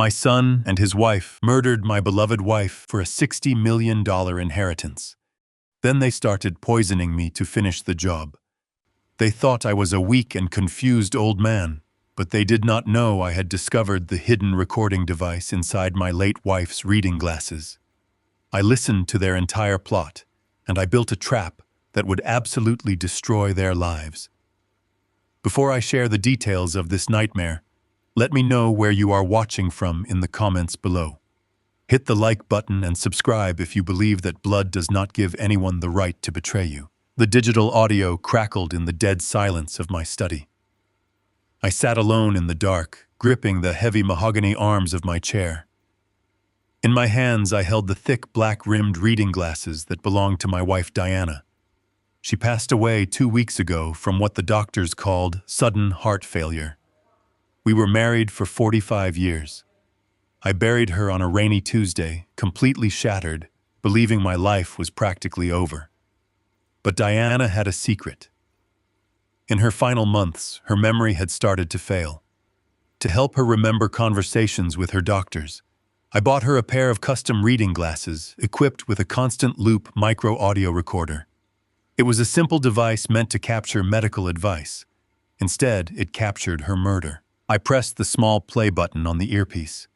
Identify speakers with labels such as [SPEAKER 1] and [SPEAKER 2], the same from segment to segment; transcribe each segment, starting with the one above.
[SPEAKER 1] My son and his wife murdered my beloved wife for a $60 million inheritance. Then they started poisoning me to finish the job. They thought I was a weak and confused old man, but they did not know I had discovered the hidden recording device inside my late wife's reading glasses. I listened to their entire plot, and I built a trap that would absolutely destroy their lives. Before I share the details of this nightmare, let me know where you are watching from in the comments below. Hit the like button and subscribe if you believe that blood does not give anyone the right to betray you. The digital audio crackled in the dead silence of my study. I sat alone in the dark, gripping the heavy mahogany arms of my chair. In my hands, I held the thick black-rimmed reading glasses that belonged to my wife Diana. She passed away 2 weeks ago from what the doctors called sudden heart failure. We were married for 45 years. I buried her on a rainy Tuesday, completely shattered, believing my life was practically over. But Diana had a secret. In her final months, her memory had started to fail. To help her remember conversations with her doctors, I bought her a pair of custom reading glasses equipped with a constant loop micro-audio recorder. It was a simple device meant to capture medical advice. Instead, it captured her murder. I pressed the small play button on the earpiece.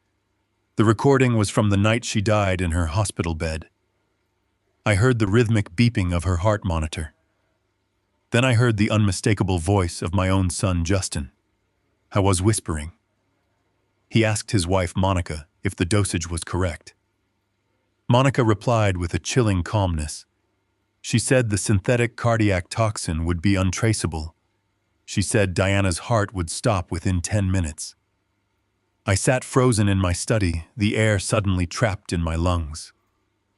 [SPEAKER 1] The recording was from the night she died in her hospital bed. I heard the rhythmic beeping of her heart monitor. Then I heard the unmistakable voice of my own son, Justin. I was whispering. He asked his wife, Monica, if the dosage was correct. Monica replied with a chilling calmness. She said the synthetic cardiac toxin would be untraceable. She said Diana's heart would stop within 10 minutes. I sat frozen in my study, the air suddenly trapped in my lungs.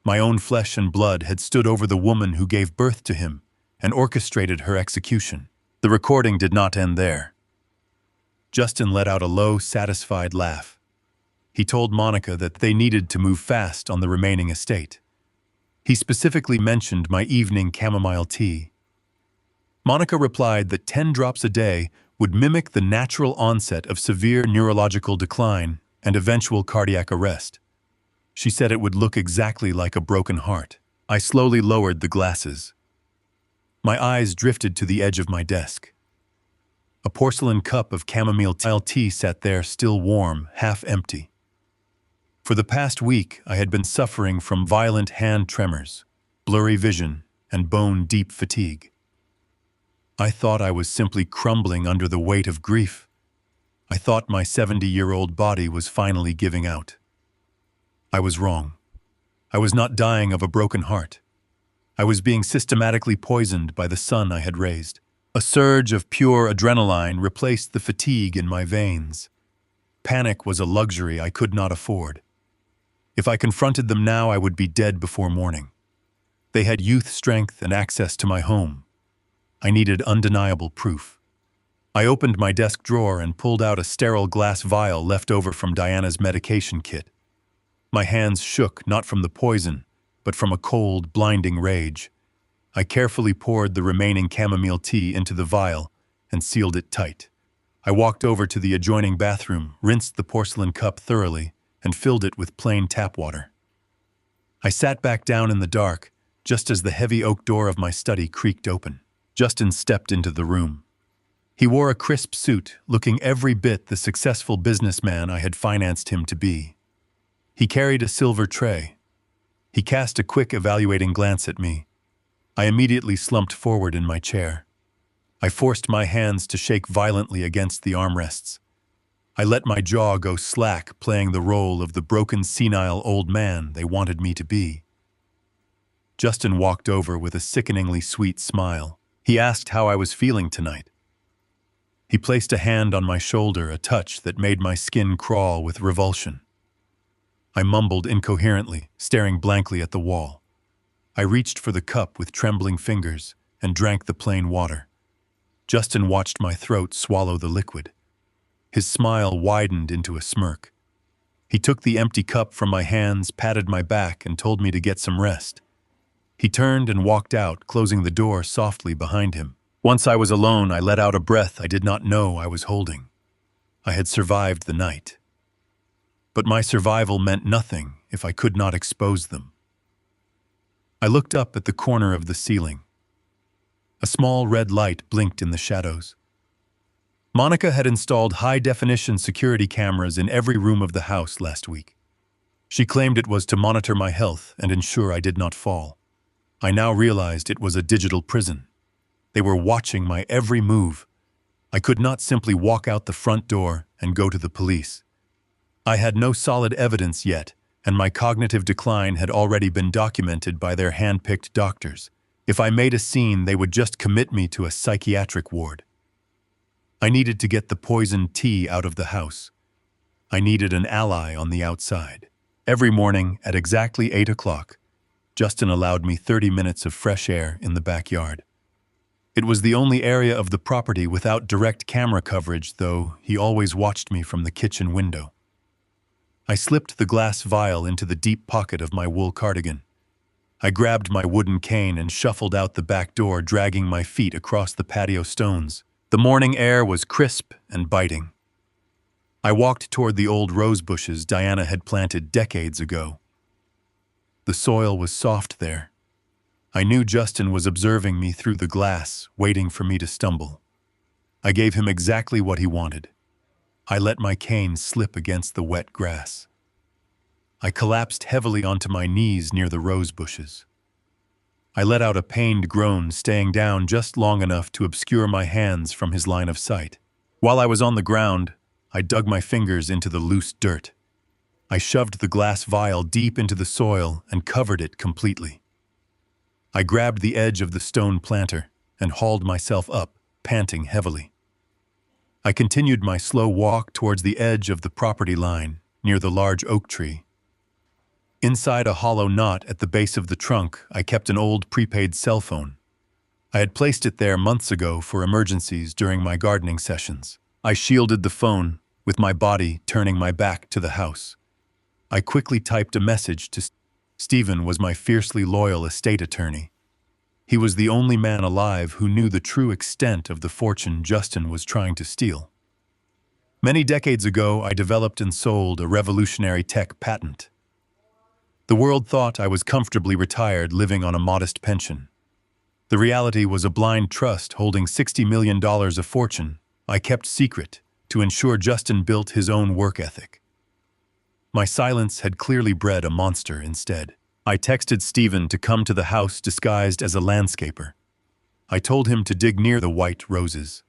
[SPEAKER 1] My own flesh and blood had stood over the woman who gave birth to him and orchestrated her execution. The recording did not end there. Justin let out a low, satisfied laugh. He told Monica that they needed to move fast on the remaining estate. He specifically mentioned my evening chamomile tea. Monica replied that 10 drops a day would mimic the natural onset of severe neurological decline and eventual cardiac arrest. She said it would look exactly like a broken heart. I slowly lowered the glasses. My eyes drifted to the edge of my desk. A porcelain cup of chamomile tea sat there, still warm, half empty. For the past week, I had been suffering from violent hand tremors, blurry vision, and bone-deep fatigue. I thought I was simply crumbling under the weight of grief. I thought my 70-year-old body was finally giving out. I was wrong. I was not dying of a broken heart. I was being systematically poisoned by the son I had raised. A surge of pure adrenaline replaced the fatigue in my veins. Panic was a luxury I could not afford. If I confronted them now, I would be dead before morning. They had youth strength and access to my home. I needed undeniable proof. I opened my desk drawer and pulled out a sterile glass vial left over from Diana's medication kit. My hands shook not from the poison, but from a cold, blinding rage. I carefully poured the remaining chamomile tea into the vial and sealed it tight. I walked over to the adjoining bathroom, rinsed the porcelain cup thoroughly, and filled it with plain tap water. I sat back down in the dark, just as the heavy oak door of my study creaked open. Justin stepped into the room. He wore a crisp suit, looking every bit the successful businessman I had financed him to be. He carried a silver tray. He cast a quick evaluating glance at me. I immediately slumped forward in my chair. I forced my hands to shake violently against the armrests. I let my jaw go slack, playing the role of the broken, senile old man they wanted me to be. Justin walked over with a sickeningly sweet smile. He asked how I was feeling tonight. He placed a hand on my shoulder, a touch that made my skin crawl with revulsion. I mumbled incoherently, staring blankly at the wall. I reached for the cup with trembling fingers and drank the plain water. Justin watched my throat swallow the liquid. His smile widened into a smirk. He took the empty cup from my hands, patted my back, and told me to get some rest. He turned and walked out, closing the door softly behind him. Once I was alone, I let out a breath I did not know I was holding. I had survived the night. but my survival meant nothing if I could not expose them. I looked up at the corner of the ceiling. A small red light blinked in the shadows. Monica had installed high-definition security cameras in every room of the house last week. She claimed it was to monitor my health and ensure I did not fall. I now realized it was a digital prison. They were watching my every move. I could not simply walk out the front door and go to the police. I had no solid evidence yet, and my cognitive decline had already been documented by their hand-picked doctors. If I made a scene, they would just commit me to a psychiatric ward. I needed to get the poisoned tea out of the house. I needed an ally on the outside. Every morning at exactly 8 o'clock, Justin allowed me 30 minutes of fresh air in the backyard. It was the only area of the property without direct camera coverage, though he always watched me from the kitchen window. I slipped the glass vial into the deep pocket of my wool cardigan. I grabbed my wooden cane and shuffled out the back door, dragging my feet across the patio stones. The morning air was crisp and biting. I walked toward the old rose bushes Diana had planted decades ago. The soil was soft there. I knew Justin was observing me through the glass, waiting for me to stumble. I gave him exactly what he wanted. I let my cane slip against the wet grass. I collapsed heavily onto my knees near the rose bushes. I let out a pained groan, staying down just long enough to obscure my hands from his line of sight. While I was on the ground, I dug my fingers into the loose dirt. I shoved the glass vial deep into the soil and covered it completely. I grabbed the edge of the stone planter and hauled myself up, panting heavily. I continued my slow walk towards the edge of the property line, near the large oak tree. Inside a hollow knot at the base of the trunk, I kept an old prepaid cell phone. I had placed it there months ago for emergencies during my gardening sessions. I shielded the phone, with my body turning my back to the house. I quickly typed a message to Stephen. Was my fiercely loyal estate attorney. He was the only man alive who knew the true extent of the fortune Justin was trying to steal. Many decades ago, I developed and sold a revolutionary tech patent. The world thought I was comfortably retired, living on a modest pension. The reality was a blind trust holding $60 million of fortune I kept secret to ensure Justin built his own work ethic. My silence had clearly bred a monster instead. I texted Stephen to come to the house disguised as a landscaper. I told him to dig near the white roses.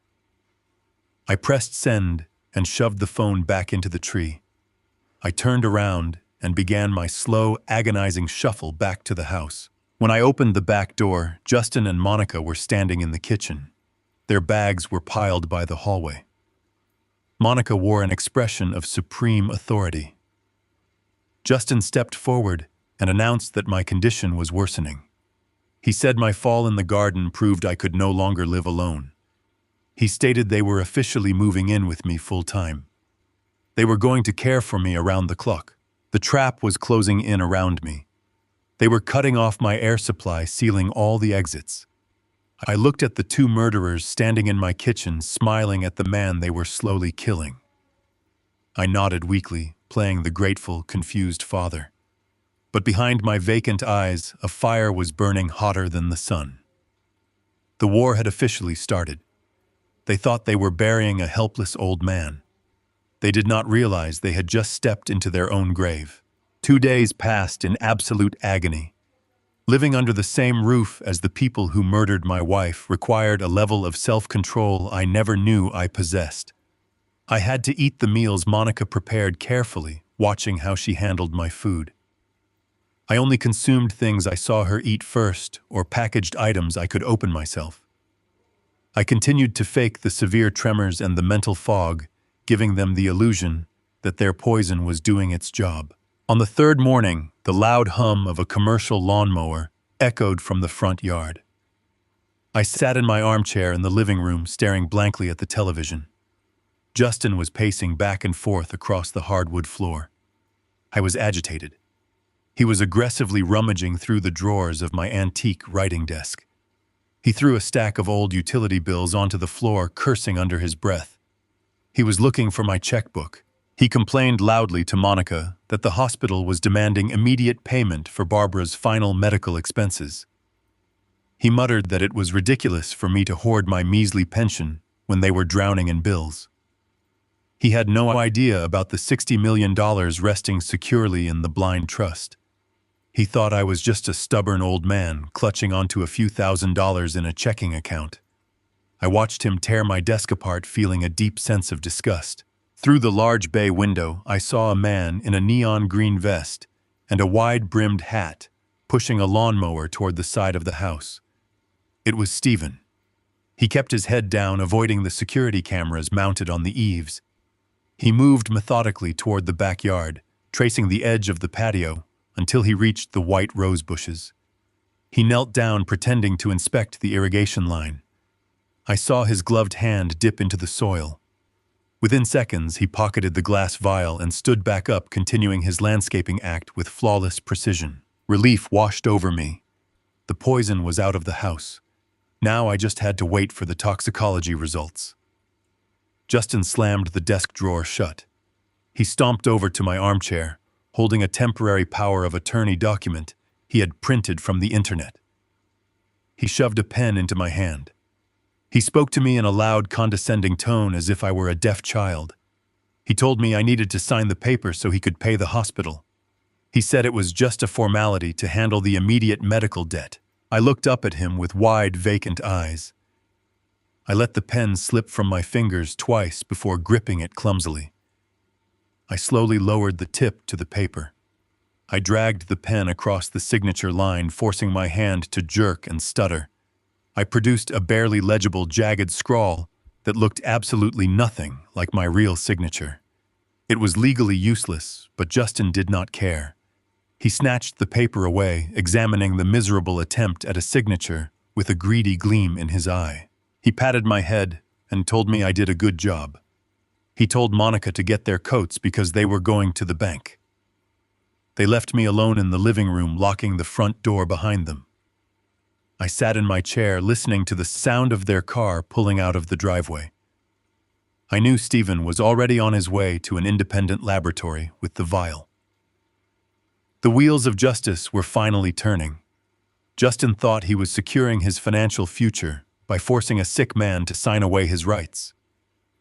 [SPEAKER 1] I pressed send and shoved the phone back into the tree. I turned around and began my slow, agonizing shuffle back to the house. When I opened the back door, Justin and Monica were standing in the kitchen. Their bags were piled by the hallway. Monica wore an expression of supreme authority. Justin stepped forward and announced that my condition was worsening. He said my fall in the garden proved I could no longer live alone. He stated they were officially moving in with me full-time. They were going to care for me around the clock. The trap was closing in around me. They were cutting off my air supply, sealing all the exits. I looked at the two murderers standing in my kitchen, smiling at the man they were slowly killing. I nodded weakly, playing the grateful, confused father. But behind my vacant eyes, a fire was burning hotter than the sun. The war had officially started. They thought they were burying a helpless old man. They did not realize they had just stepped into their own grave. 2 days passed in absolute agony. Living under the same roof as the people who murdered my wife required a level of self-control I never knew I possessed. I had to eat the meals Monica prepared carefully, watching how she handled my food. I only consumed things I saw her eat first, or packaged items I could open myself. I continued to fake the severe tremors and the mental fog, giving them the illusion that their poison was doing its job. On the third morning, the loud hum of a commercial lawnmower echoed from the front yard. I sat in my armchair in the living room, staring blankly at the television. Justin was pacing back and forth across the hardwood floor. I was agitated. He was aggressively rummaging through the drawers of my antique writing desk. He threw a stack of old utility bills onto the floor, cursing under his breath. He was looking for my checkbook, He complained loudly to Monica that the hospital was demanding immediate payment for Barbara's final medical expenses. He muttered that it was ridiculous for me to hoard my measly pension when they were drowning in bills. He had no idea about the $60 million resting securely in the blind trust. He thought I was just a stubborn old man clutching onto a few $1,000s in a checking account. I watched him tear my desk apart, feeling a deep sense of disgust. Through the large bay window, I saw a man in a neon green vest and a wide-brimmed hat pushing a lawnmower toward the side of the house. It was Stephen. He kept his head down, avoiding the security cameras mounted on the eaves. He moved methodically toward the backyard, tracing the edge of the patio until he reached the white rose bushes. He knelt down, pretending to inspect the irrigation line. I saw his gloved hand dip into the soil. Within seconds, he pocketed the glass vial and stood back up, continuing his landscaping act with flawless precision. Relief washed over me. The poison was out of the house. Now I just had to wait for the toxicology results. Justin slammed the desk drawer shut. He stomped over to my armchair, holding a temporary power of attorney document he had printed from the internet. He shoved a pen into my hand. He spoke to me in a loud, condescending tone as if I were a deaf child. He told me I needed to sign the paper so he could pay the hospital. He said it was just a formality to handle the immediate medical debt. I looked up at him with wide, vacant eyes. I let the pen slip from my fingers twice before gripping it clumsily. I slowly lowered the tip to the paper. I dragged the pen across the signature line, forcing my hand to jerk and stutter. I produced a barely legible, jagged scrawl that looked absolutely nothing like my real signature. It was legally useless, but Justin did not care. He snatched the paper away, examining the miserable attempt at a signature with a greedy gleam in his eye. He patted my head and told me I did a good job. He told Monica to get their coats because they were going to the bank. They left me alone in the living room, locking the front door behind them. I sat in my chair, listening to the sound of their car pulling out of the driveway. I knew Stephen was already on his way to an independent laboratory with the vial. The wheels of justice were finally turning. Justin thought he was securing his financial future by forcing a sick man to sign away his rights.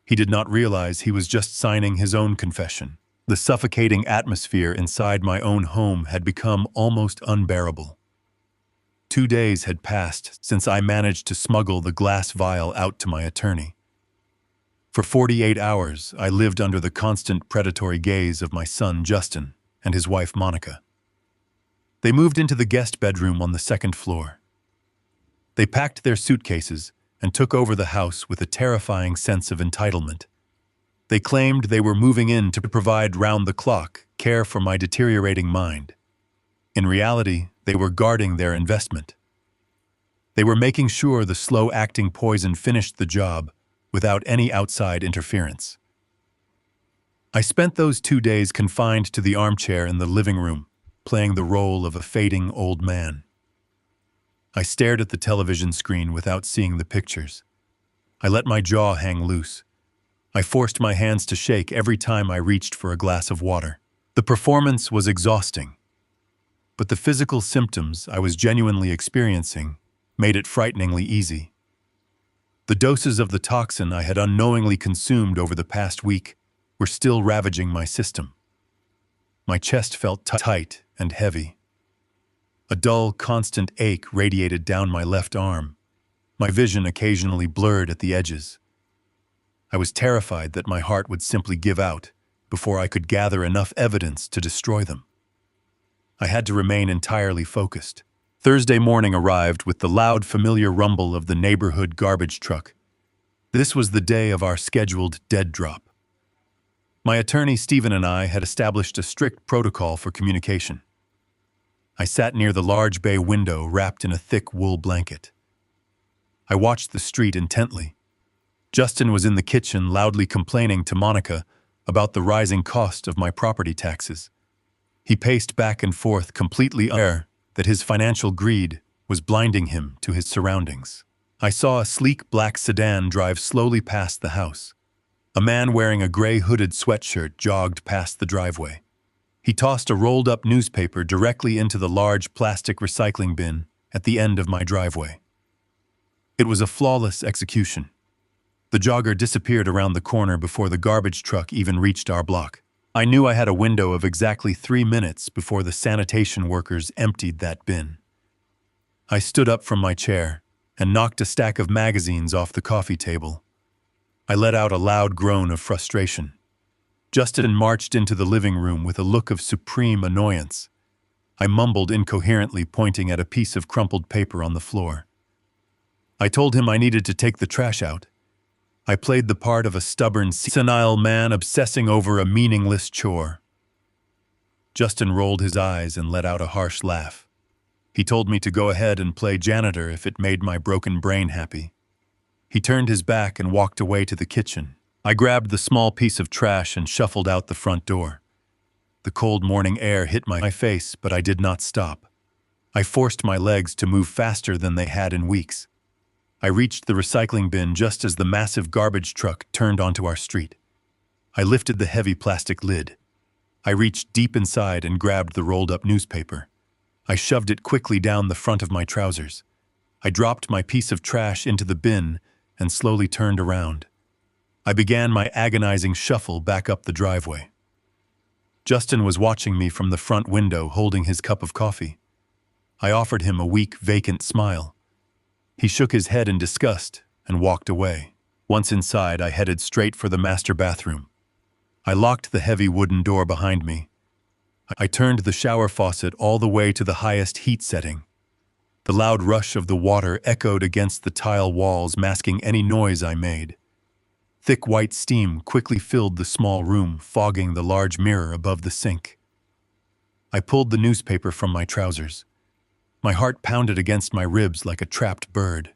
[SPEAKER 1] He did not realize he was just signing his own confession. The suffocating atmosphere inside my own home had become almost unbearable. 2 days had passed since I managed to smuggle the glass vial out to my attorney. For 48 hours, I lived under the constant predatory gaze of my son Justin and his wife Monica. They moved into the guest bedroom on the second floor. They packed their suitcases and took over the house with a terrifying sense of entitlement. They claimed they were moving in to provide round-the-clock care for my deteriorating mind. In reality, they were guarding their investment. They were making sure the slow-acting poison finished the job without any outside interference. I spent those 2 days confined to the armchair in the living room, playing the role of a fading old man. I stared at the television screen without seeing the pictures. I let my jaw hang loose. I forced my hands to shake every time I reached for a glass of water. The performance was exhausting, but the physical symptoms I was genuinely experiencing made it frighteningly easy. The doses of the toxin I had unknowingly consumed over the past week were still ravaging my system. My chest felt tight and heavy. A dull, constant ache radiated down my left arm. My vision occasionally blurred at the edges. I was terrified that my heart would simply give out before I could gather enough evidence to destroy them. I had to remain entirely focused. Thursday morning arrived with the loud, familiar rumble of the neighborhood garbage truck. This was the day of our scheduled dead drop. My attorney, Stephen, and I had established a strict protocol for communication. I sat near the large bay window, wrapped in a thick wool blanket. I watched the street intently. Justin was in the kitchen, loudly complaining to Monica about the rising cost of my property taxes. He paced back and forth, completely unaware that his financial greed was blinding him to his surroundings. I saw a sleek black sedan drive slowly past the house. A man wearing a gray hooded sweatshirt jogged past the driveway. He tossed a rolled-up newspaper directly into the large plastic recycling bin at the end of my driveway. It was a flawless execution. The jogger disappeared around the corner before the garbage truck even reached our block. I knew I had a window of exactly 3 minutes before the sanitation workers emptied that bin. I stood up from my chair and knocked a stack of magazines off the coffee table. I let out a loud groan of frustration. Justin marched into the living room with a look of supreme annoyance. I mumbled incoherently, pointing at a piece of crumpled paper on the floor. I told him I needed to take the trash out. I played the part of a stubborn, senile man obsessing over a meaningless chore. Justin rolled his eyes and let out a harsh laugh. He told me to go ahead and play janitor if it made my broken brain happy. He turned his back and walked away to the kitchen. I grabbed the small piece of trash and shuffled out the front door. The cold morning air hit my face, but I did not stop. I forced my legs to move faster than they had in weeks. I reached the recycling bin just as the massive garbage truck turned onto our street. I lifted the heavy plastic lid. I reached deep inside and grabbed the rolled-up newspaper. I shoved it quickly down the front of my trousers. I dropped my piece of trash into the bin and slowly turned around. I began my agonizing shuffle back up the driveway. Justin was watching me from the front window, holding his cup of coffee. I offered him a weak, vacant smile. He shook his head in disgust and walked away. Once inside, I headed straight for the master bathroom. I locked the heavy wooden door behind me. I turned the shower faucet all the way to the highest heat setting. The loud rush of the water echoed against the tile walls, masking any noise I made. Thick white steam quickly filled the small room, fogging the large mirror above the sink. I pulled the newspaper from my trousers. My heart pounded against my ribs like a trapped bird.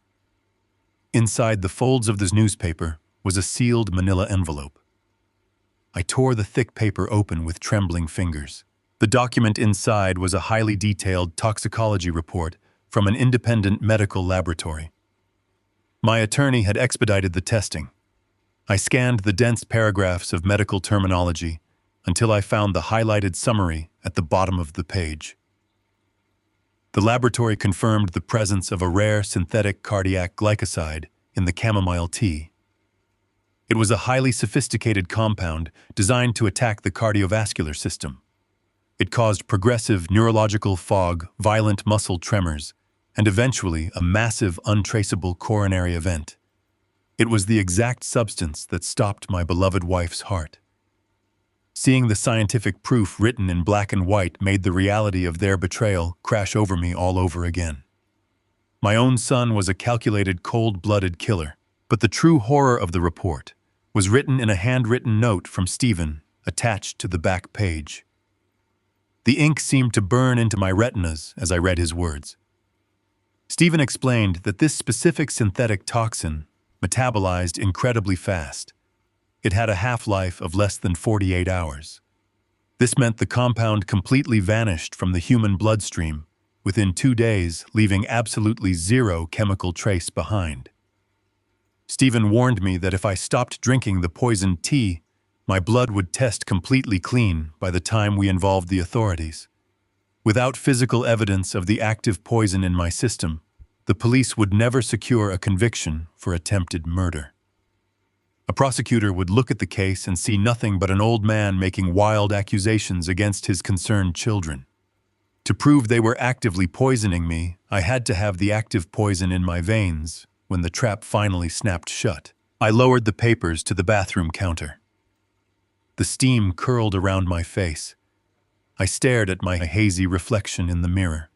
[SPEAKER 1] Inside the folds of this newspaper was a sealed manila envelope. I tore the thick paper open with trembling fingers. The document inside was a highly detailed toxicology report from an independent medical laboratory. My attorney had expedited the testing. I scanned the dense paragraphs of medical terminology until I found the highlighted summary at the bottom of the page. The laboratory confirmed the presence of a rare synthetic cardiac glycoside in the chamomile tea. It was a highly sophisticated compound designed to attack the cardiovascular system. It caused progressive neurological fog, violent muscle tremors, and eventually a massive, untraceable coronary event. It was the exact substance that stopped my beloved wife's heart. Seeing the scientific proof written in black and white made the reality of their betrayal crash over me all over again. My own son was a calculated, cold-blooded killer, but the true horror of the report was written in a handwritten note from Stephen attached to the back page. The ink seemed to burn into my retinas as I read his words. Stephen explained that this specific synthetic toxin metabolized incredibly fast. It had a half-life of less than 48 hours. This meant the compound completely vanished from the human bloodstream within 2 days, leaving absolutely zero chemical trace behind. Stephen warned me that if I stopped drinking the poisoned tea, my blood would test completely clean by the time we involved the authorities. Without physical evidence of the active poison in my system, the police would never secure a conviction for attempted murder. A prosecutor would look at the case and see nothing but an old man making wild accusations against his concerned children. To prove they were actively poisoning me, I had to have the active poison in my veins. When the trap finally snapped shut, I lowered the papers to the bathroom counter. The steam curled around my face. I stared at my hazy reflection in the mirror.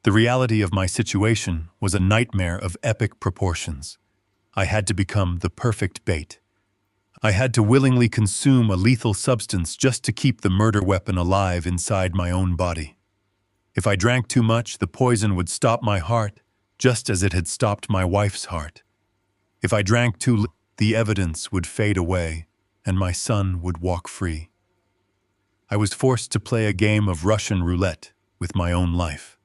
[SPEAKER 1] The reality of my situation was a nightmare of epic proportions. I had to become the perfect bait. I had to willingly consume a lethal substance just to keep the murder weapon alive inside my own body. If I drank too much, the poison would stop my heart, just as it had stopped my wife's heart. If I drank too little, the evidence would fade away, and my son would walk free. I was forced to play a game of Russian roulette with my own life.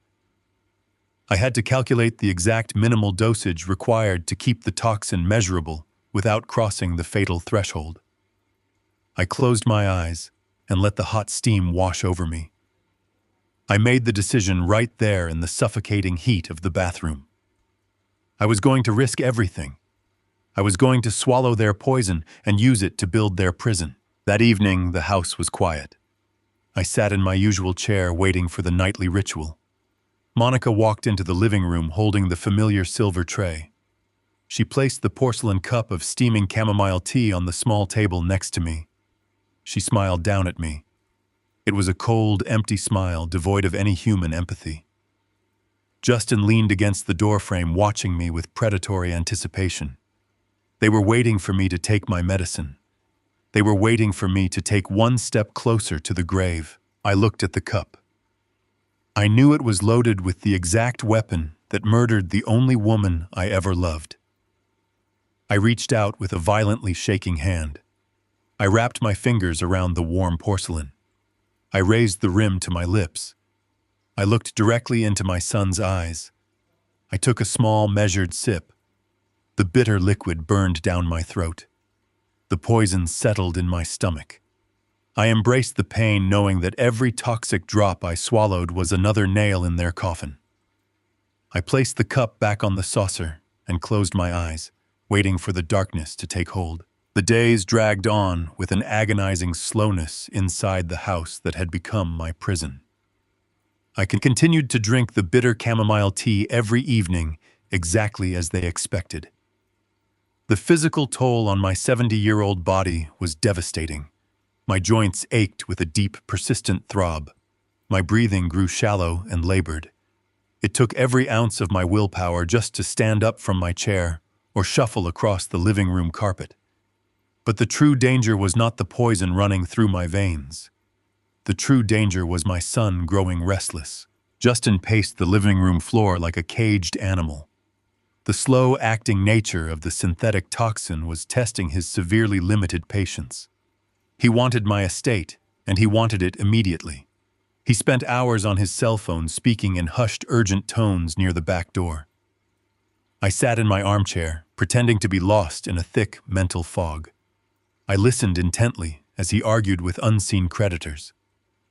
[SPEAKER 1] I had to calculate the exact minimal dosage required to keep the toxin measurable without crossing the fatal threshold. I closed my eyes and let the hot steam wash over me. I made the decision right there in the suffocating heat of the bathroom. I was going to risk everything. I was going to swallow their poison and use it to build their prison. That evening, the house was quiet. I sat in my usual chair waiting for the nightly ritual. Monica walked into the living room holding the familiar silver tray. She placed the porcelain cup of steaming chamomile tea on the small table next to me. She smiled down at me. It was a cold, empty smile devoid of any human empathy. Justin leaned against the doorframe watching me with predatory anticipation. They were waiting for me to take my medicine. They were waiting for me to take one step closer to the grave. I looked at the cup. I knew it was loaded with the exact weapon that murdered the only woman I ever loved. I reached out with a violently shaking hand. I wrapped my fingers around the warm porcelain. I raised the rim to my lips. I looked directly into my son's eyes. I took a small, measured sip. The bitter liquid burned down my throat. The poison settled in my stomach. I embraced the pain knowing that every toxic drop I swallowed was another nail in their coffin. I placed the cup back on the saucer and closed my eyes, waiting for the darkness to take hold. The days dragged on with an agonizing slowness inside the house that had become my prison. I continued to drink the bitter chamomile tea every evening, exactly as they expected. The physical toll on my 70-year-old body was devastating. My joints ached with a deep, persistent throb. My breathing grew shallow and labored. It took every ounce of my willpower just to stand up from my chair or shuffle across the living room carpet. But the true danger was not the poison running through my veins. The true danger was my son growing restless. Justin paced the living room floor like a caged animal. The slow-acting nature of the synthetic toxin was testing his severely limited patience. He wanted my estate, and he wanted it immediately. He spent hours on his cell phone speaking in hushed, urgent tones near the back door. I sat in my armchair, pretending to be lost in a thick mental fog. I listened intently as he argued with unseen creditors.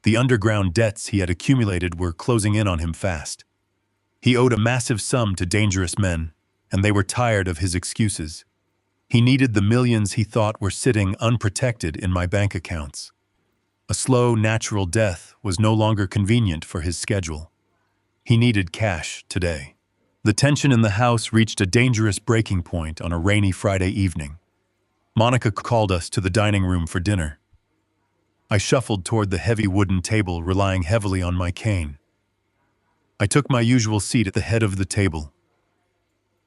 [SPEAKER 1] The underground debts he had accumulated were closing in on him fast. He owed a massive sum to dangerous men, and they were tired of his excuses. He needed the millions he thought were sitting unprotected in my bank accounts. A slow, natural death was no longer convenient for his schedule. He needed cash today. The tension in the house reached a dangerous breaking point on a rainy Friday evening. Monica called us to the dining room for dinner. I shuffled toward the heavy wooden table, relying heavily on my cane. I took my usual seat at the head of the table.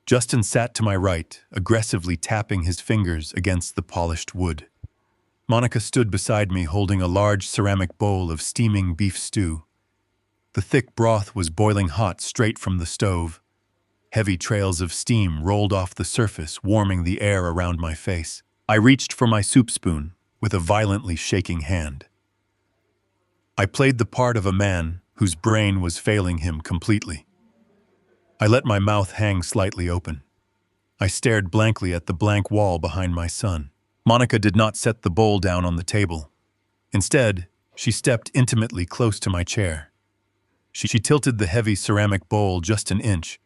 [SPEAKER 1] Justin sat to my right, aggressively tapping his fingers against the polished wood. Monica stood beside me holding a large ceramic bowl of steaming beef stew. The thick broth was boiling hot straight from the stove. Heavy trails of steam rolled off the surface, warming the air around my face. I reached for my soup spoon with a violently shaking hand. I played the part of a man whose brain was failing him completely. I let my mouth hang slightly open. I stared blankly at the blank wall behind my son. Monica did not set the bowl down on the table. Instead, she stepped intimately close to my chair. She tilted the heavy ceramic bowl just an inch.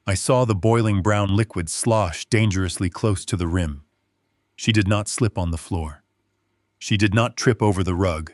[SPEAKER 1] I saw the boiling brown liquid slosh dangerously close to the rim. She did not slip on the floor. She did not trip over the rug.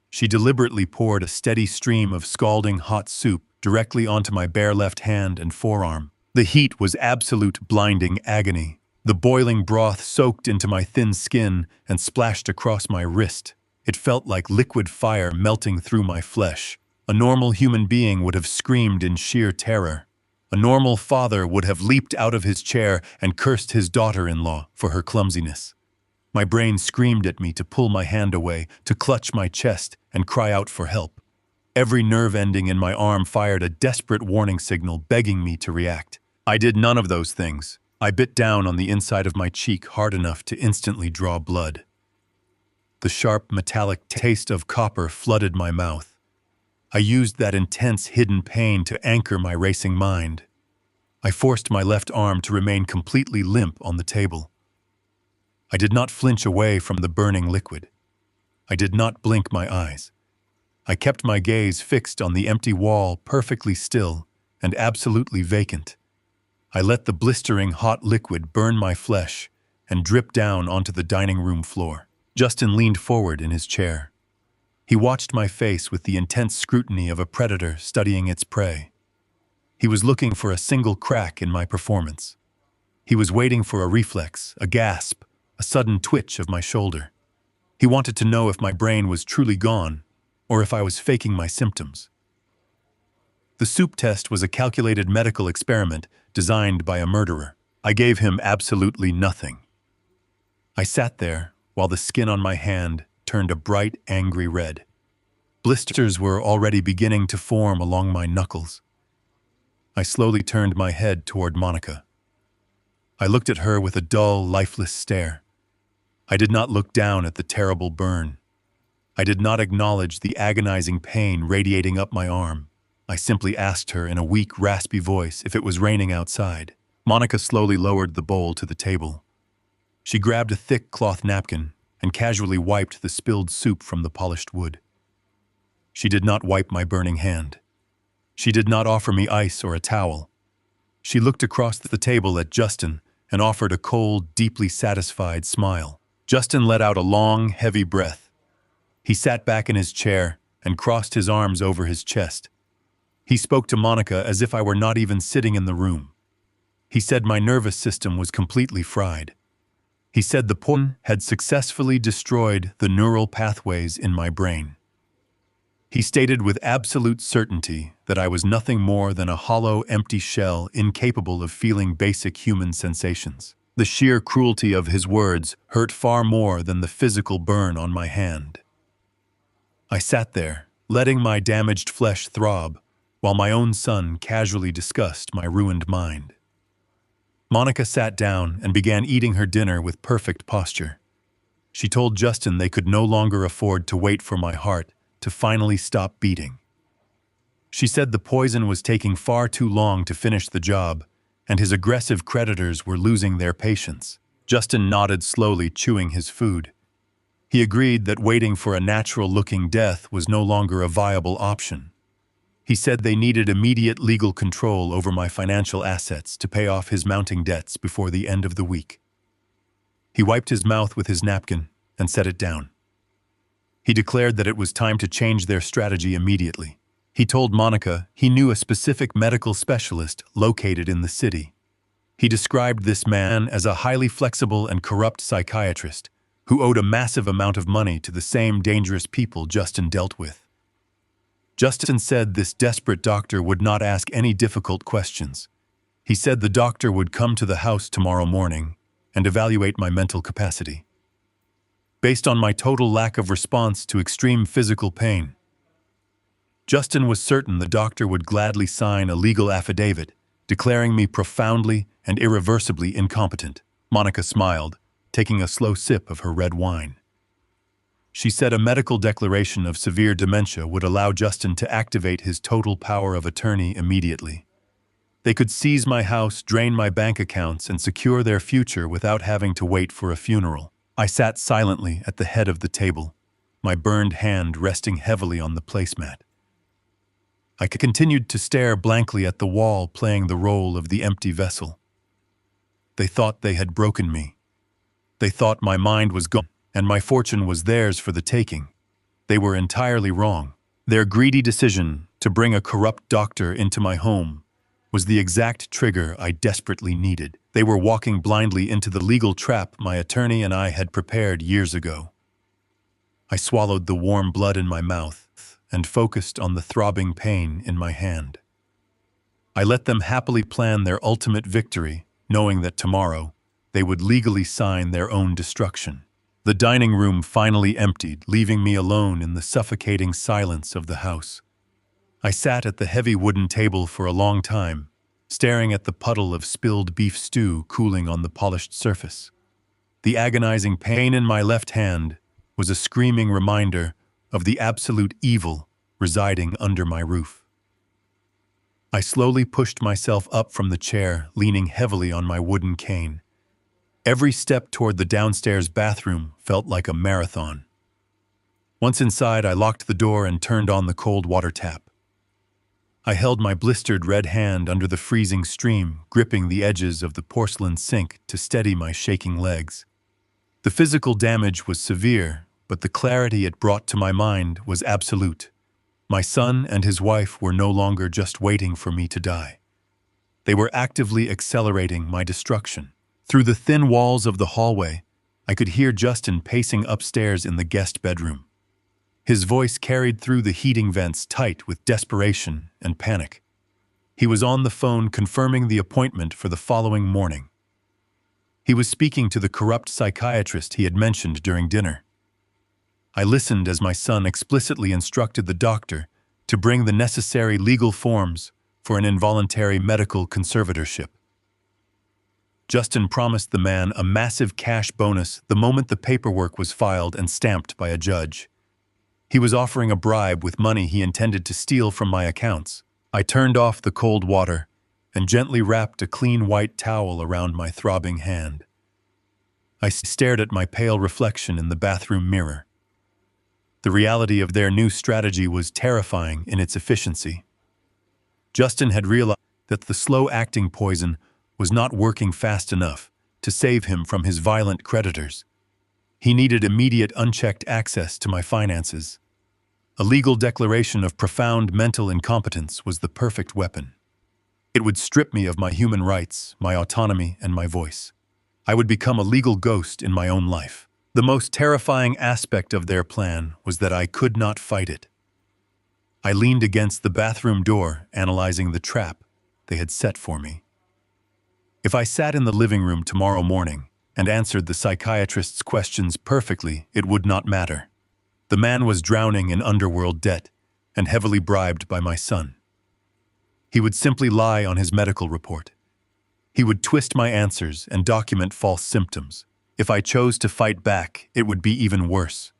[SPEAKER 1] She deliberately poured a steady stream of scalding hot soup directly onto my bare left hand and forearm. The heat was absolute blinding agony. The boiling broth soaked into my thin skin and splashed across my wrist. It felt like liquid fire melting through my flesh. A normal human being would have screamed in sheer terror. A normal father would have leaped out of his chair and cursed his daughter-in-law for her clumsiness. My brain screamed at me to pull my hand away, to clutch my chest and cry out for help. Every nerve ending in my arm fired a desperate warning signal begging me to react. I did none of those things. I bit down on the inside of my cheek hard enough to instantly draw blood. The sharp metallic taste of copper flooded my mouth. I used that intense hidden pain to anchor my racing mind. I forced my left arm to remain completely limp on the table. I did not flinch away from the burning liquid. I did not blink my eyes. I kept my gaze fixed on the empty wall, perfectly still and absolutely vacant. I let the blistering hot liquid burn my flesh and drip down onto the dining room floor. Justin leaned forward in his chair. He watched my face with the intense scrutiny of a predator studying its prey. He was looking for a single crack in my performance. He was waiting for a reflex, a gasp, a sudden twitch of my shoulder. He wanted to know if my brain was truly gone or if I was faking my symptoms. The soup test was a calculated medical experiment designed by a murderer. I gave him absolutely nothing. I sat there while the skin on my hand turned a bright, angry red. Blisters were already beginning to form along my knuckles. I slowly turned my head toward Monica. I looked at her with a dull, lifeless stare. I did not look down at the terrible burn. I did not acknowledge the agonizing pain radiating up my arm. I simply asked her in a weak, raspy voice if it was raining outside. Monica slowly lowered the bowl to the table. She grabbed a thick cloth napkin and casually wiped the spilled soup from the polished wood. She did not wipe my burning hand. She did not offer me ice or a towel. She looked across the table at Justin and offered a cold, deeply satisfied smile. Justin let out a long, heavy breath. He sat back in his chair and crossed his arms over his chest. He spoke to Monica as if I were not even sitting in the room. He said my nervous system was completely fried. He said the poison had successfully destroyed the neural pathways in my brain. He stated with absolute certainty that I was nothing more than a hollow, empty shell incapable of feeling basic human sensations. The sheer cruelty of his words hurt far more than the physical burn on my hand. I sat there, letting my damaged flesh throb, while my own son casually discussed my ruined mind. Monica sat down and began eating her dinner with perfect posture. She told Justin they could no longer afford to wait for my heart to finally stop beating. She said the poison was taking far too long to finish the job, and his aggressive creditors were losing their patience. Justin nodded slowly, chewing his food. He agreed that waiting for a natural-looking death was no longer a viable option. He said they needed immediate legal control over my financial assets to pay off his mounting debts before the end of the week. He wiped his mouth with his napkin and set it down. He declared that it was time to change their strategy immediately. He told Monica he knew a specific medical specialist located in the city. He described this man as a highly flexible and corrupt psychiatrist who owed a massive amount of money to the same dangerous people Justin dealt with. Justin said this desperate doctor would not ask any difficult questions. He said the doctor would come to the house tomorrow morning and evaluate my mental capacity. Based on my total lack of response to extreme physical pain, Justin was certain the doctor would gladly sign a legal affidavit declaring me profoundly and irreversibly incompetent. Monica smiled, taking a slow sip of her red wine. She said a medical declaration of severe dementia would allow Justin to activate his total power of attorney immediately. They could seize my house, drain my bank accounts, and secure their future without having to wait for a funeral. I sat silently at the head of the table, my burned hand resting heavily on the placemat. I continued to stare blankly at the wall, playing the role of the empty vessel. They thought they had broken me. They thought my mind was gone, and my fortune was theirs for the taking. They were entirely wrong. Their greedy decision to bring a corrupt doctor into my home was the exact trigger I desperately needed. They were walking blindly into the legal trap my attorney and I had prepared years ago. I swallowed the warm blood in my mouth and focused on the throbbing pain in my hand. I let them happily plan their ultimate victory, knowing that tomorrow they would legally sign their own destruction. The dining room finally emptied, leaving me alone in the suffocating silence of the house. I sat at the heavy wooden table for a long time, staring at the puddle of spilled beef stew cooling on the polished surface. The agonizing pain in my left hand was a screaming reminder of the absolute evil residing under my roof. I slowly pushed myself up from the chair, leaning heavily on my wooden cane. Every step toward the downstairs bathroom felt like a marathon. Once inside, I locked the door and turned on the cold water tap. I held my blistered red hand under the freezing stream, gripping the edges of the porcelain sink to steady my shaking legs. The physical damage was severe, but the clarity it brought to my mind was absolute. My son and his wife were no longer just waiting for me to die. They were actively accelerating my destruction. Through the thin walls of the hallway, I could hear Justin pacing upstairs in the guest bedroom. His voice carried through the heating vents tight with desperation and panic. He was on the phone confirming the appointment for the following morning. He was speaking to the corrupt psychiatrist he had mentioned during dinner. I listened as my son explicitly instructed the doctor to bring the necessary legal forms for an involuntary medical conservatorship. Justin promised the man a massive cash bonus the moment the paperwork was filed and stamped by a judge. He was offering a bribe with money he intended to steal from my accounts. I turned off the cold water and gently wrapped a clean white towel around my throbbing hand. I stared at my pale reflection in the bathroom mirror. The reality of their new strategy was terrifying in its efficiency. Justin had realized that the slow-acting poison was not working fast enough to save him from his violent creditors. He needed immediate unchecked access to my finances. A legal declaration of profound mental incompetence was the perfect weapon. It would strip me of my human rights, my autonomy, and my voice. I would become a legal ghost in my own life. The most terrifying aspect of their plan was that I could not fight it. I leaned against the bathroom door, analyzing the trap they had set for me. If I sat in the living room tomorrow morning and answered the psychiatrist's questions perfectly, it would not matter. The man was drowning in underworld debt and heavily bribed by my son. He would simply lie on his medical report. He would twist my answers and document false symptoms. If I chose to fight back, it would be even worse.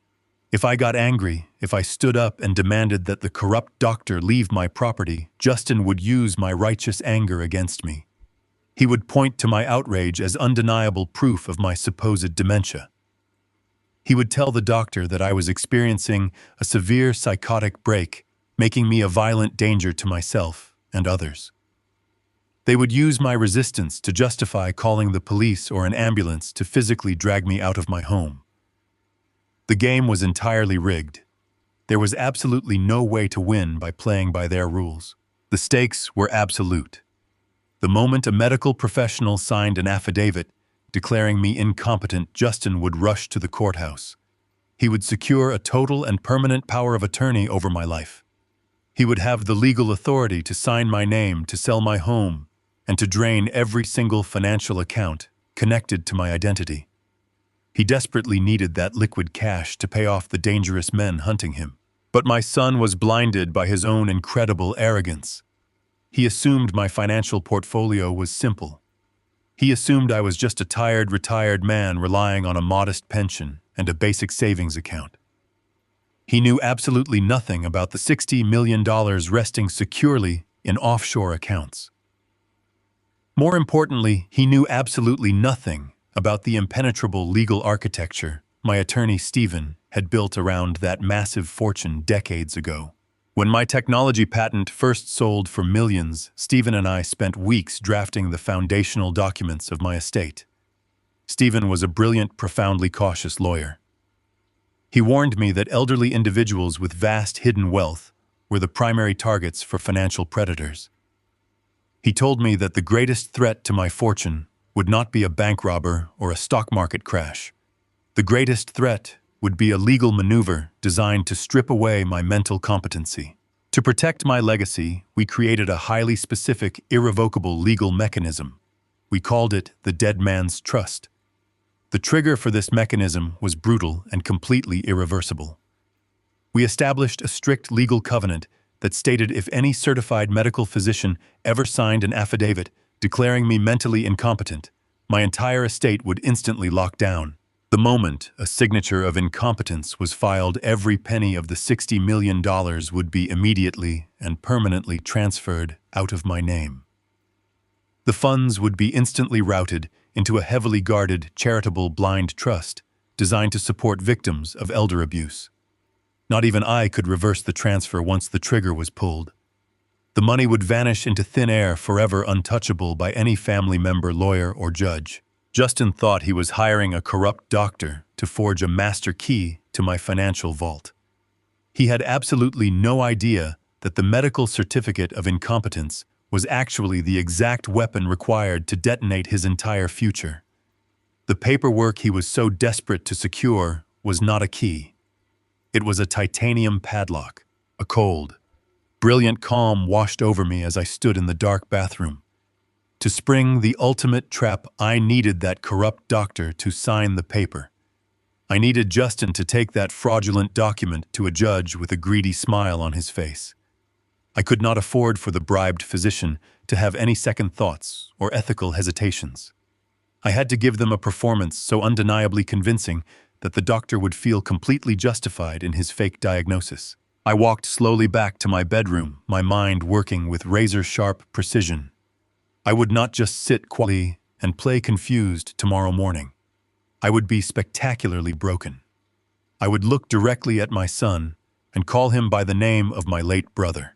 [SPEAKER 1] If I got angry, if I stood up and demanded that the corrupt doctor leave my property, Justin would use my righteous anger against me. He would point to my outrage as undeniable proof of my supposed dementia. He would tell the doctor that I was experiencing a severe psychotic break, making me a violent danger to myself and others. They would use my resistance to justify calling the police or an ambulance to physically drag me out of my home. The game was entirely rigged. There was absolutely no way to win by playing by their rules. The stakes were absolute. The moment a medical professional signed an affidavit declaring me incompetent, Justin would rush to the courthouse. He would secure a total and permanent power of attorney over my life. He would have the legal authority to sign my name, to sell my home, and to drain every single financial account connected to my identity. He desperately needed that liquid cash to pay off the dangerous men hunting him. But my son was blinded by his own incredible arrogance. He assumed my financial portfolio was simple. He assumed I was just a tired, retired man relying on a modest pension and a basic savings account. He knew absolutely nothing about the $60 million resting securely in offshore accounts. More importantly, he knew absolutely nothing about the impenetrable legal architecture my attorney Stephen had built around that massive fortune decades ago. When my technology patent first sold for millions, Stephen and I spent weeks drafting the foundational documents of my estate. Stephen was a brilliant, profoundly cautious lawyer. He warned me that elderly individuals with vast hidden wealth were the primary targets for financial predators. He told me that the greatest threat to my fortune would not be a bank robber or a stock market crash. The greatest threat would be a legal maneuver designed to strip away my mental competency. To protect my legacy, we created a highly specific, irrevocable legal mechanism. We called it the dead man's trust. The trigger for this mechanism was brutal and completely irreversible. We established a strict legal covenant that stated if any certified medical physician ever signed an affidavit declaring me mentally incompetent, my entire estate would instantly lock down. The moment a signature of incompetence was filed, every penny of the $60 million would be immediately and permanently transferred out of my name. The funds would be instantly routed into a heavily guarded charitable blind trust designed to support victims of elder abuse. Not even I could reverse the transfer once the trigger was pulled. The money would vanish into thin air, forever untouchable by any family member, lawyer, or judge. Justin thought he was hiring a corrupt doctor to forge a master key to my financial vault. He had absolutely no idea that the medical certificate of incompetence was actually the exact weapon required to detonate his entire future. The paperwork he was so desperate to secure was not a key. It was a titanium padlock. A cold, brilliant calm washed over me as I stood in the dark bathroom. To spring the ultimate trap, I needed that corrupt doctor to sign the paper. I needed Justin to take that fraudulent document to a judge with a greedy smile on his face. I could not afford for the bribed physician to have any second thoughts or ethical hesitations. I had to give them a performance so undeniably convincing that the doctor would feel completely justified in his fake diagnosis. I walked slowly back to my bedroom, my mind working with razor-sharp precision. I would not just sit quietly and play confused tomorrow morning. I would be spectacularly broken. I would look directly at my son and call him by the name of my late brother.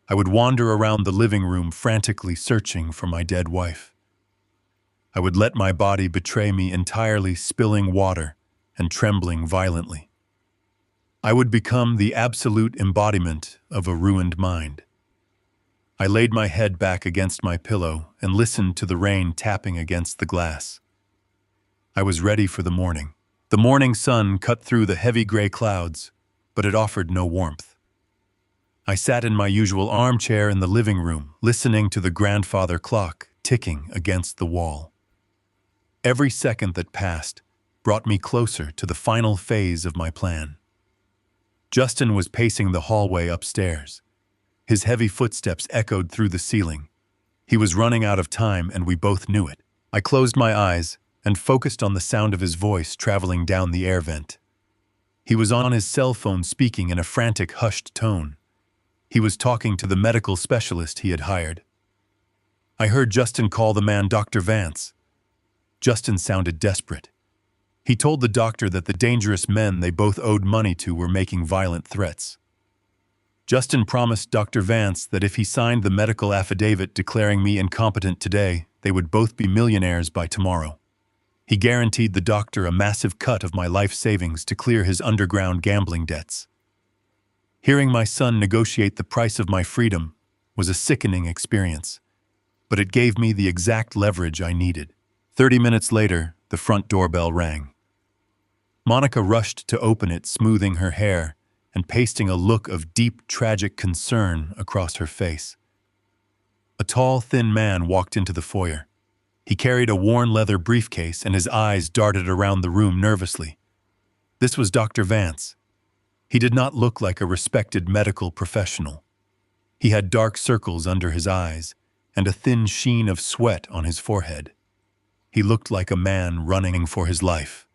[SPEAKER 1] I would wander around the living room frantically searching for my dead wife. I would let my body betray me entirely, spilling water and trembling violently. I would become the absolute embodiment of a ruined mind. I laid my head back against my pillow and listened to the rain tapping against the glass. I was ready for the morning. The morning sun cut through the heavy gray clouds, but it offered no warmth. I sat in my usual armchair in the living room, listening to the grandfather clock ticking against the wall. Every second that passed brought me closer to the final phase of my plan. Justin was pacing the hallway upstairs. His heavy footsteps echoed through the ceiling. He was running out of time, and we both knew it. I closed my eyes and focused on the sound of his voice traveling down the air vent. He was on his cell phone, speaking in a frantic, hushed tone. He was talking to the medical specialist he had hired. I heard Justin call the man Dr. Vance. Justin sounded desperate. He told the doctor that the dangerous men they both owed money to were making violent threats. Justin promised Dr. Vance that if he signed the medical affidavit declaring me incompetent today, they would both be millionaires by tomorrow. He guaranteed the doctor a massive cut of my life savings to clear his underground gambling debts. Hearing my son negotiate the price of my freedom was a sickening experience, but it gave me the exact leverage I needed. 30 minutes later, the front doorbell rang. Monica rushed to open it, smoothing her hair and pasting a look of deep, tragic concern across her face. A tall, thin man walked into the foyer. He carried a worn leather briefcase, and his eyes darted around the room nervously. This was Dr. Vance. He did not look like a respected medical professional. He had dark circles under his eyes and a thin sheen of sweat on his forehead. He looked like a man running for his life.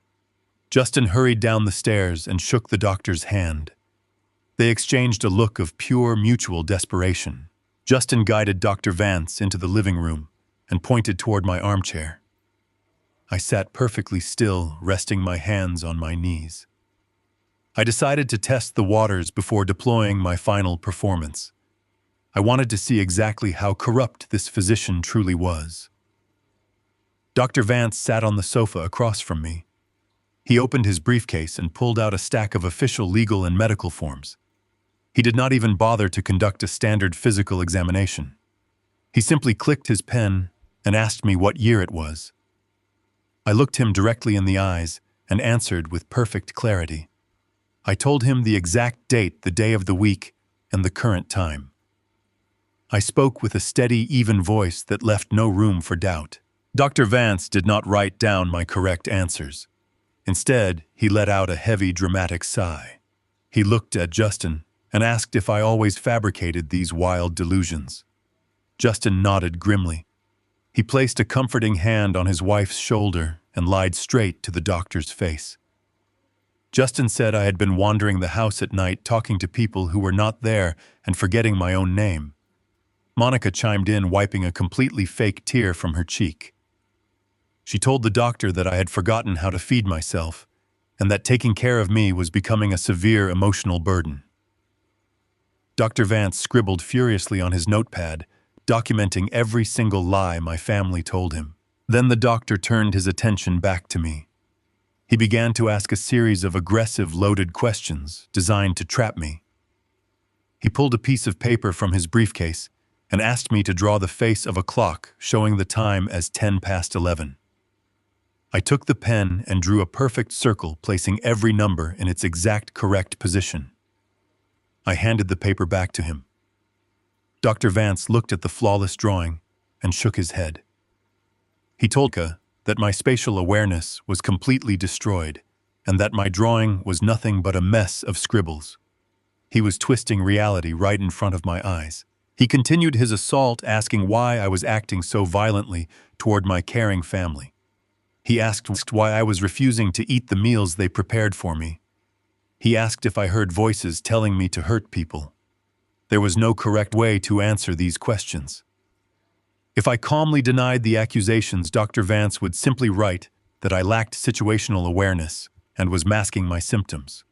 [SPEAKER 1] Justin hurried down the stairs and shook the doctor's hand. They exchanged a look of pure mutual desperation. Justin guided Dr. Vance into the living room and pointed toward my armchair. I sat perfectly still, resting my hands on my knees. I decided to test the waters before deploying my final performance. I wanted to see exactly how corrupt this physician truly was. Dr. Vance sat on the sofa across from me. He opened his briefcase and pulled out a stack of official legal and medical forms. He did not even bother to conduct a standard physical examination. He simply clicked his pen and asked me what year it was. I looked him directly in the eyes and answered with perfect clarity. I told him the exact date, the day of the week, and the current time. I spoke with a steady, even voice that left no room for doubt. Dr. Vance did not write down my correct answers. Instead, he let out a heavy, dramatic sigh. He looked at Justin and asked if I always fabricated these wild delusions. Justin nodded grimly. He placed a comforting hand on his wife's shoulder and lied straight to the doctor's face. Justin said I had been wandering the house at night talking to people who were not there and forgetting my own name. Monica chimed in, wiping a completely fake tear from her cheek. She told the doctor that I had forgotten how to feed myself and that taking care of me was becoming a severe emotional burden. Dr. Vance scribbled furiously on his notepad, documenting every single lie my family told him. Then the doctor turned his attention back to me. He began to ask a series of aggressive, loaded questions designed to trap me. He pulled a piece of paper from his briefcase and asked me to draw the face of a clock showing the time as 11:10. I took the pen and drew a perfect circle, placing every number in its exact correct position. I handed the paper back to him. Dr. Vance looked at the flawless drawing and shook his head. He told me that my spatial awareness was completely destroyed and that my drawing was nothing but a mess of scribbles. He was twisting reality right in front of my eyes. He continued his assault, asking why I was acting so violently toward my caring family. He asked why I was refusing to eat the meals they prepared for me. He asked if I heard voices telling me to hurt people. There was no correct way to answer these questions. If I calmly denied the accusations, Dr. Vance would simply write that I lacked situational awareness and was masking my symptoms.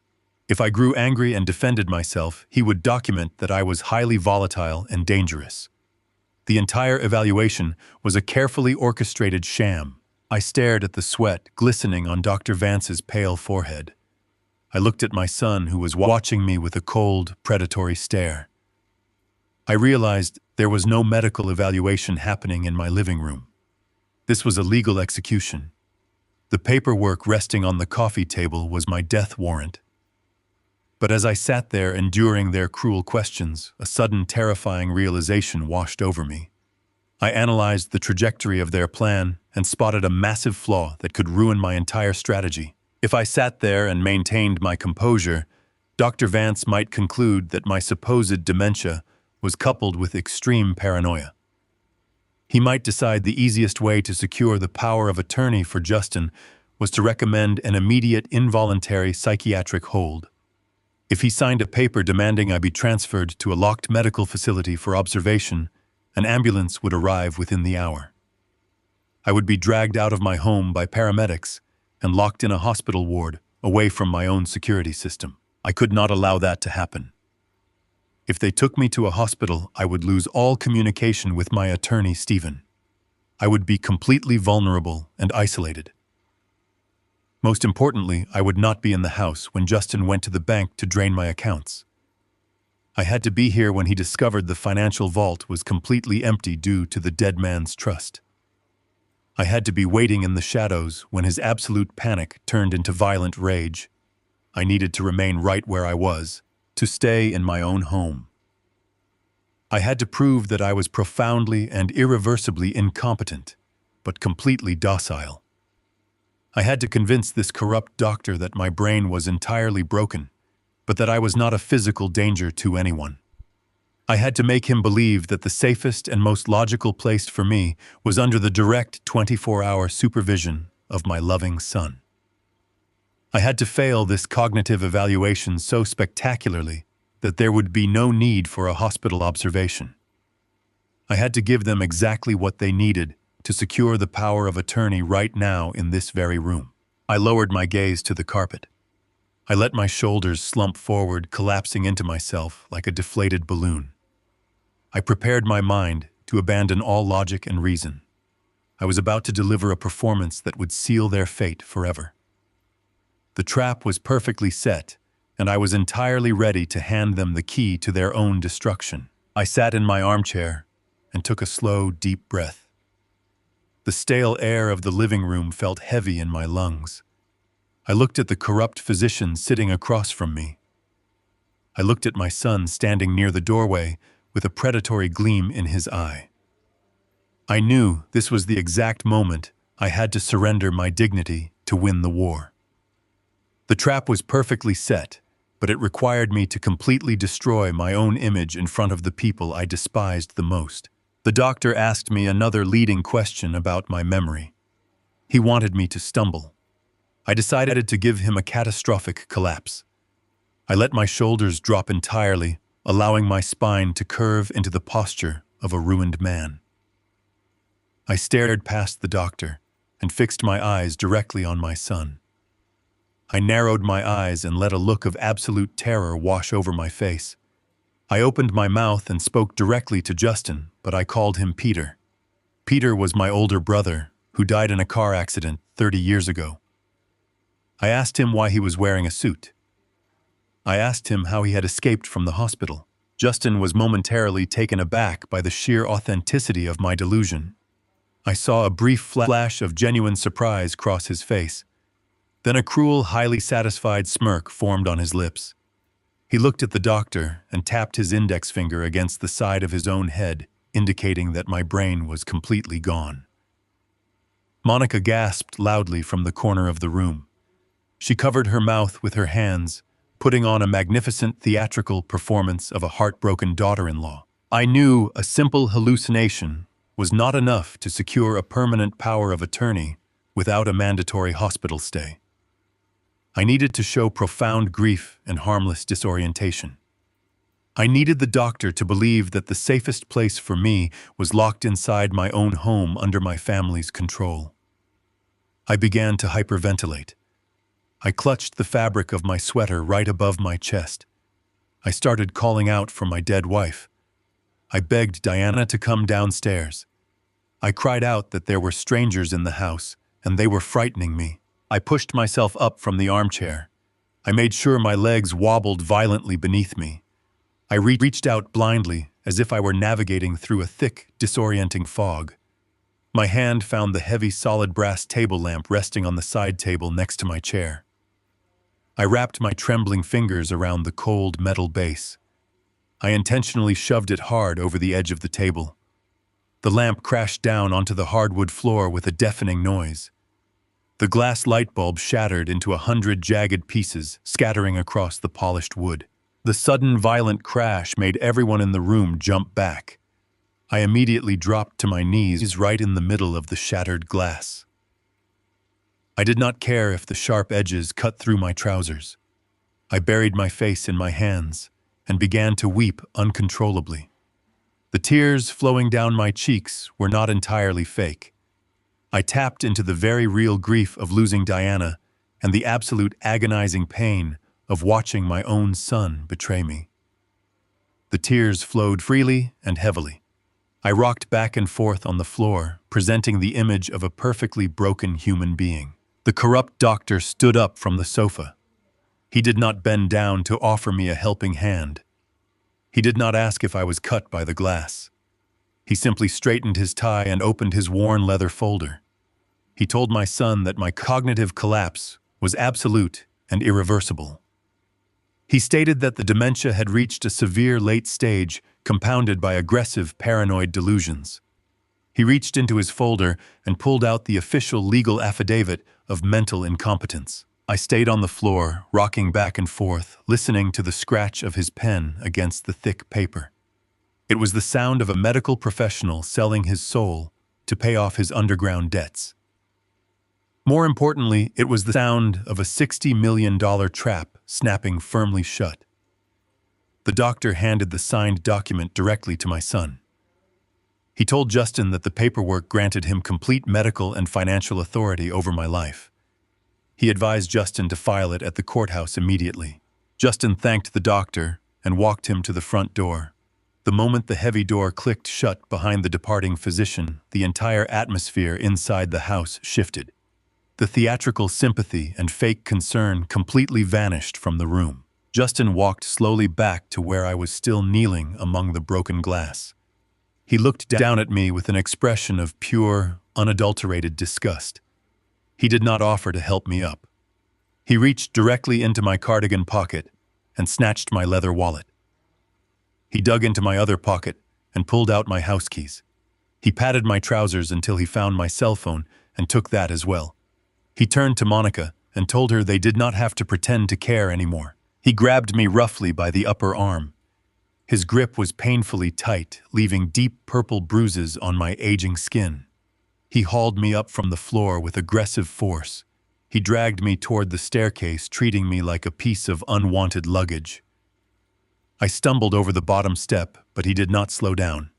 [SPEAKER 1] If I grew angry and defended myself, he would document that I was highly volatile and dangerous. The entire evaluation was a carefully orchestrated sham. I stared at the sweat glistening on Dr. Vance's pale forehead. I looked at my son, who was watching me with a cold, predatory stare. I realized there was no medical evaluation happening in my living room. This was a legal execution. The paperwork resting on the coffee table was my death warrant. But as I sat there enduring their cruel questions, a sudden terrifying realization washed over me. I analyzed the trajectory of their plan and spotted a massive flaw that could ruin my entire strategy. If I sat there and maintained my composure, Dr. Vance might conclude that my supposed dementia was coupled with extreme paranoia. He might decide the easiest way to secure the power of attorney for Justin was to recommend an immediate involuntary psychiatric hold. If he signed a paper demanding I be transferred to a locked medical facility for observation, an ambulance would arrive within the hour. I would be dragged out of my home by paramedics and locked in a hospital ward away from my own security system. I could not allow that to happen. If they took me to a hospital, I would lose all communication with my attorney, Stephen. I would be completely vulnerable and isolated. Most importantly, I would not be in the house when Justin went to the bank to drain my accounts. I had to be here when he discovered the financial vault was completely empty due to the dead man's trust. I had to be waiting in the shadows when his absolute panic turned into violent rage. I needed to remain right where I was, to stay in my own home. I had to prove that I was profoundly and irreversibly incompetent, but completely docile. I had to convince this corrupt doctor that my brain was entirely broken, but that I was not a physical danger to anyone. I had to make him believe that the safest and most logical place for me was under the direct 24-hour supervision of my loving son. I had to fail this cognitive evaluation so spectacularly that there would be no need for a hospital observation. I had to give them exactly what they needed to secure the power of attorney right now in this very room. I lowered my gaze to the carpet. I let my shoulders slump forward, collapsing into myself like a deflated balloon. I prepared my mind to abandon all logic and reason. I was about to deliver a performance that would seal their fate forever. The trap was perfectly set, and I was entirely ready to hand them the key to their own destruction. I sat in my armchair and took a slow, deep breath. The stale air of the living room felt heavy in my lungs. I looked at the corrupt physician sitting across from me. I looked at my son standing near the doorway with a predatory gleam in his eye. I knew this was the exact moment I had to surrender my dignity to win the war. The trap was perfectly set, but it required me to completely destroy my own image in front of the people I despised the most. The doctor asked me another leading question about my memory. He wanted me to stumble. I decided to give him a catastrophic collapse. I let my shoulders drop entirely, allowing my spine to curve into the posture of a ruined man. I stared past the doctor and fixed my eyes directly on my son. I narrowed my eyes and let a look of absolute terror wash over my face. I opened my mouth and spoke directly to Justin, but I called him Peter. Peter was my older brother, who died in a car accident 30 years ago. I asked him why he was wearing a suit. I asked him how he had escaped from the hospital. Justin was momentarily taken aback by the sheer authenticity of my delusion. I saw a brief flash of genuine surprise cross his face. Then a cruel, highly satisfied smirk formed on his lips. He looked at the doctor and tapped his index finger against the side of his own head, indicating that my brain was completely gone. Monica gasped loudly from the corner of the room. She covered her mouth with her hands, putting on a magnificent theatrical performance of a heartbroken daughter-in-law. I knew a simple hallucination was not enough to secure a permanent power of attorney without a mandatory hospital stay. I needed to show profound grief and harmless disorientation. I needed the doctor to believe that the safest place for me was locked inside my own home under my family's control. I began to hyperventilate. I clutched the fabric of my sweater right above my chest. I started calling out for my dead wife. I begged Diana to come downstairs. I cried out that there were strangers in the house, and they were frightening me. I pushed myself up from the armchair. I made sure my legs wobbled violently beneath me. I reached out blindly, as if I were navigating through a thick, disorienting fog. My hand found the heavy, solid brass table lamp resting on the side table next to my chair. I wrapped my trembling fingers around the cold metal base. I intentionally shoved it hard over the edge of the table. The lamp crashed down onto the hardwood floor with a deafening noise. The glass light bulb shattered into 100 jagged pieces, scattering across the polished wood. The sudden, violent crash made everyone in the room jump back. I immediately dropped to my knees right in the middle of the shattered glass. I did not care if the sharp edges cut through my trousers. I buried my face in my hands and began to weep uncontrollably. The tears flowing down my cheeks were not entirely fake. I tapped into the very real grief of losing Diana and the absolute agonizing pain of watching my own son betray me. The tears flowed freely and heavily. I rocked back and forth on the floor, presenting the image of a perfectly broken human being. The corrupt doctor stood up from the sofa. He did not bend down to offer me a helping hand. He did not ask if I was cut by the glass. He simply straightened his tie and opened his worn leather folder. He told my son that my cognitive collapse was absolute and irreversible. He stated that the dementia had reached a severe late stage, compounded by aggressive paranoid delusions. He reached into his folder and pulled out the official legal affidavit of mental incompetence. I stayed on the floor, rocking back and forth, listening to the scratch of his pen against the thick paper. It was the sound of a medical professional selling his soul to pay off his underground debts. More importantly, it was the sound of a $60 million trap snapping firmly shut. The doctor handed the signed document directly to my son. He told Justin that the paperwork granted him complete medical and financial authority over my life. He advised Justin to file it at the courthouse immediately. Justin thanked the doctor and walked him to the front door. The moment the heavy door clicked shut behind the departing physician, the entire atmosphere inside the house shifted. The theatrical sympathy and fake concern completely vanished from the room. Justin walked slowly back to where I was still kneeling among the broken glass. He looked down at me with an expression of pure, unadulterated disgust. He did not offer to help me up. He reached directly into my cardigan pocket and snatched my leather wallet. He dug into my other pocket and pulled out my house keys. He patted my trousers until he found my cell phone and took that as well. He turned to Monica and told her they did not have to pretend to care anymore. He grabbed me roughly by the upper arm. His grip was painfully tight, leaving deep purple bruises on my aging skin. He hauled me up from the floor with aggressive force. He dragged me toward the staircase, treating me like a piece of unwanted luggage. I stumbled over the bottom step, but he did not slow down.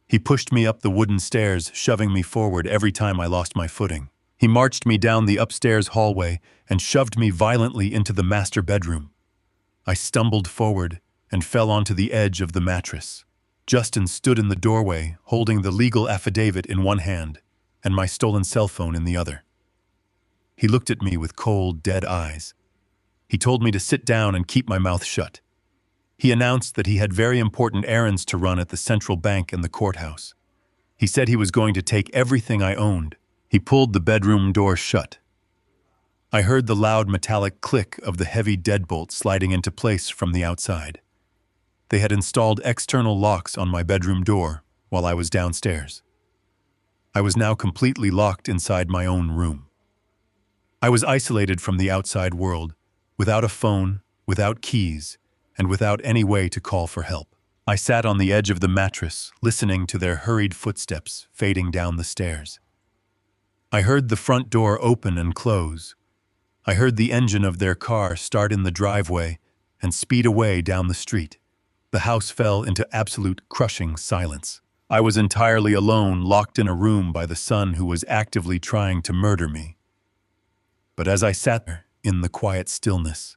[SPEAKER 1] He pushed me up the wooden stairs, shoving me forward every time I lost my footing. He marched me down the upstairs hallway and shoved me violently into the master bedroom. I stumbled forward and fell onto the edge of the mattress. Justin stood in the doorway, holding the legal affidavit in one hand and my stolen cell phone in the other. He looked at me with cold, dead eyes. He told me to sit down and keep my mouth shut. He announced that he had very important errands to run at the central bank and the courthouse. He said he was going to take everything I owned. He pulled the bedroom door shut. I heard the loud metallic click of the heavy deadbolt sliding into place from the outside. They had installed external locks on my bedroom door while I was downstairs. I was now completely locked inside my own room. I was isolated from the outside world, without a phone, without keys, and without any way to call for help. I sat on the edge of the mattress, listening to their hurried footsteps fading down the stairs. I heard the front door open and close. I heard the engine of their car start in the driveway and speed away down the street. The house fell into absolute crushing silence. I was entirely alone, locked in a room by the son who was actively trying to murder me. But as I sat there in the quiet stillness,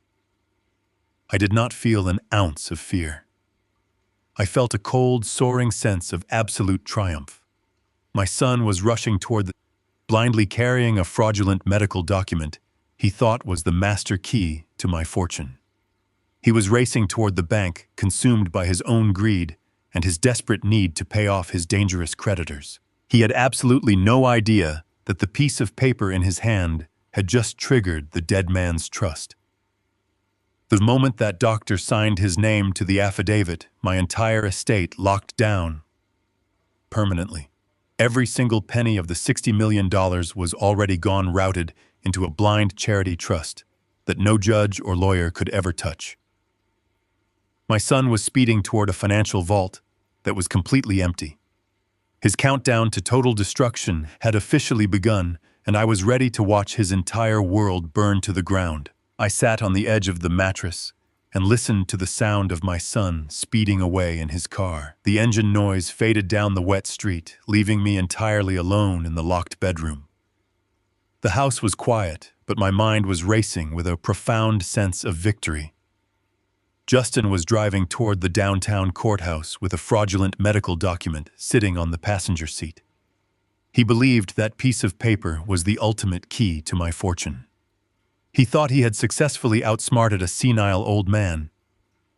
[SPEAKER 1] I did not feel an ounce of fear. I felt a cold, soaring sense of absolute triumph. My son was rushing toward blindly carrying a fraudulent medical document he thought was the master key to my fortune. He was racing toward the bank, consumed by his own greed and his desperate need to pay off his dangerous creditors. He had absolutely no idea that the piece of paper in his hand had just triggered the dead man's trust. The moment that doctor signed his name to the affidavit, my entire estate locked down permanently. Every single penny of the $60 million was already gone routed into a blind charity trust that no judge or lawyer could ever touch. My son was speeding toward a financial vault that was completely empty. His countdown to total destruction had officially begun, and I was ready to watch his entire world burn to the ground. I sat on the edge of the mattress and listened to the sound of my son speeding away in his car. The engine noise faded down the wet street, leaving me entirely alone in the locked bedroom. The house was quiet, but my mind was racing with a profound sense of victory. Justin was driving toward the downtown courthouse with a fraudulent medical document sitting on the passenger seat. He believed that piece of paper was the ultimate key to my fortune. He thought he had successfully outsmarted a senile old man.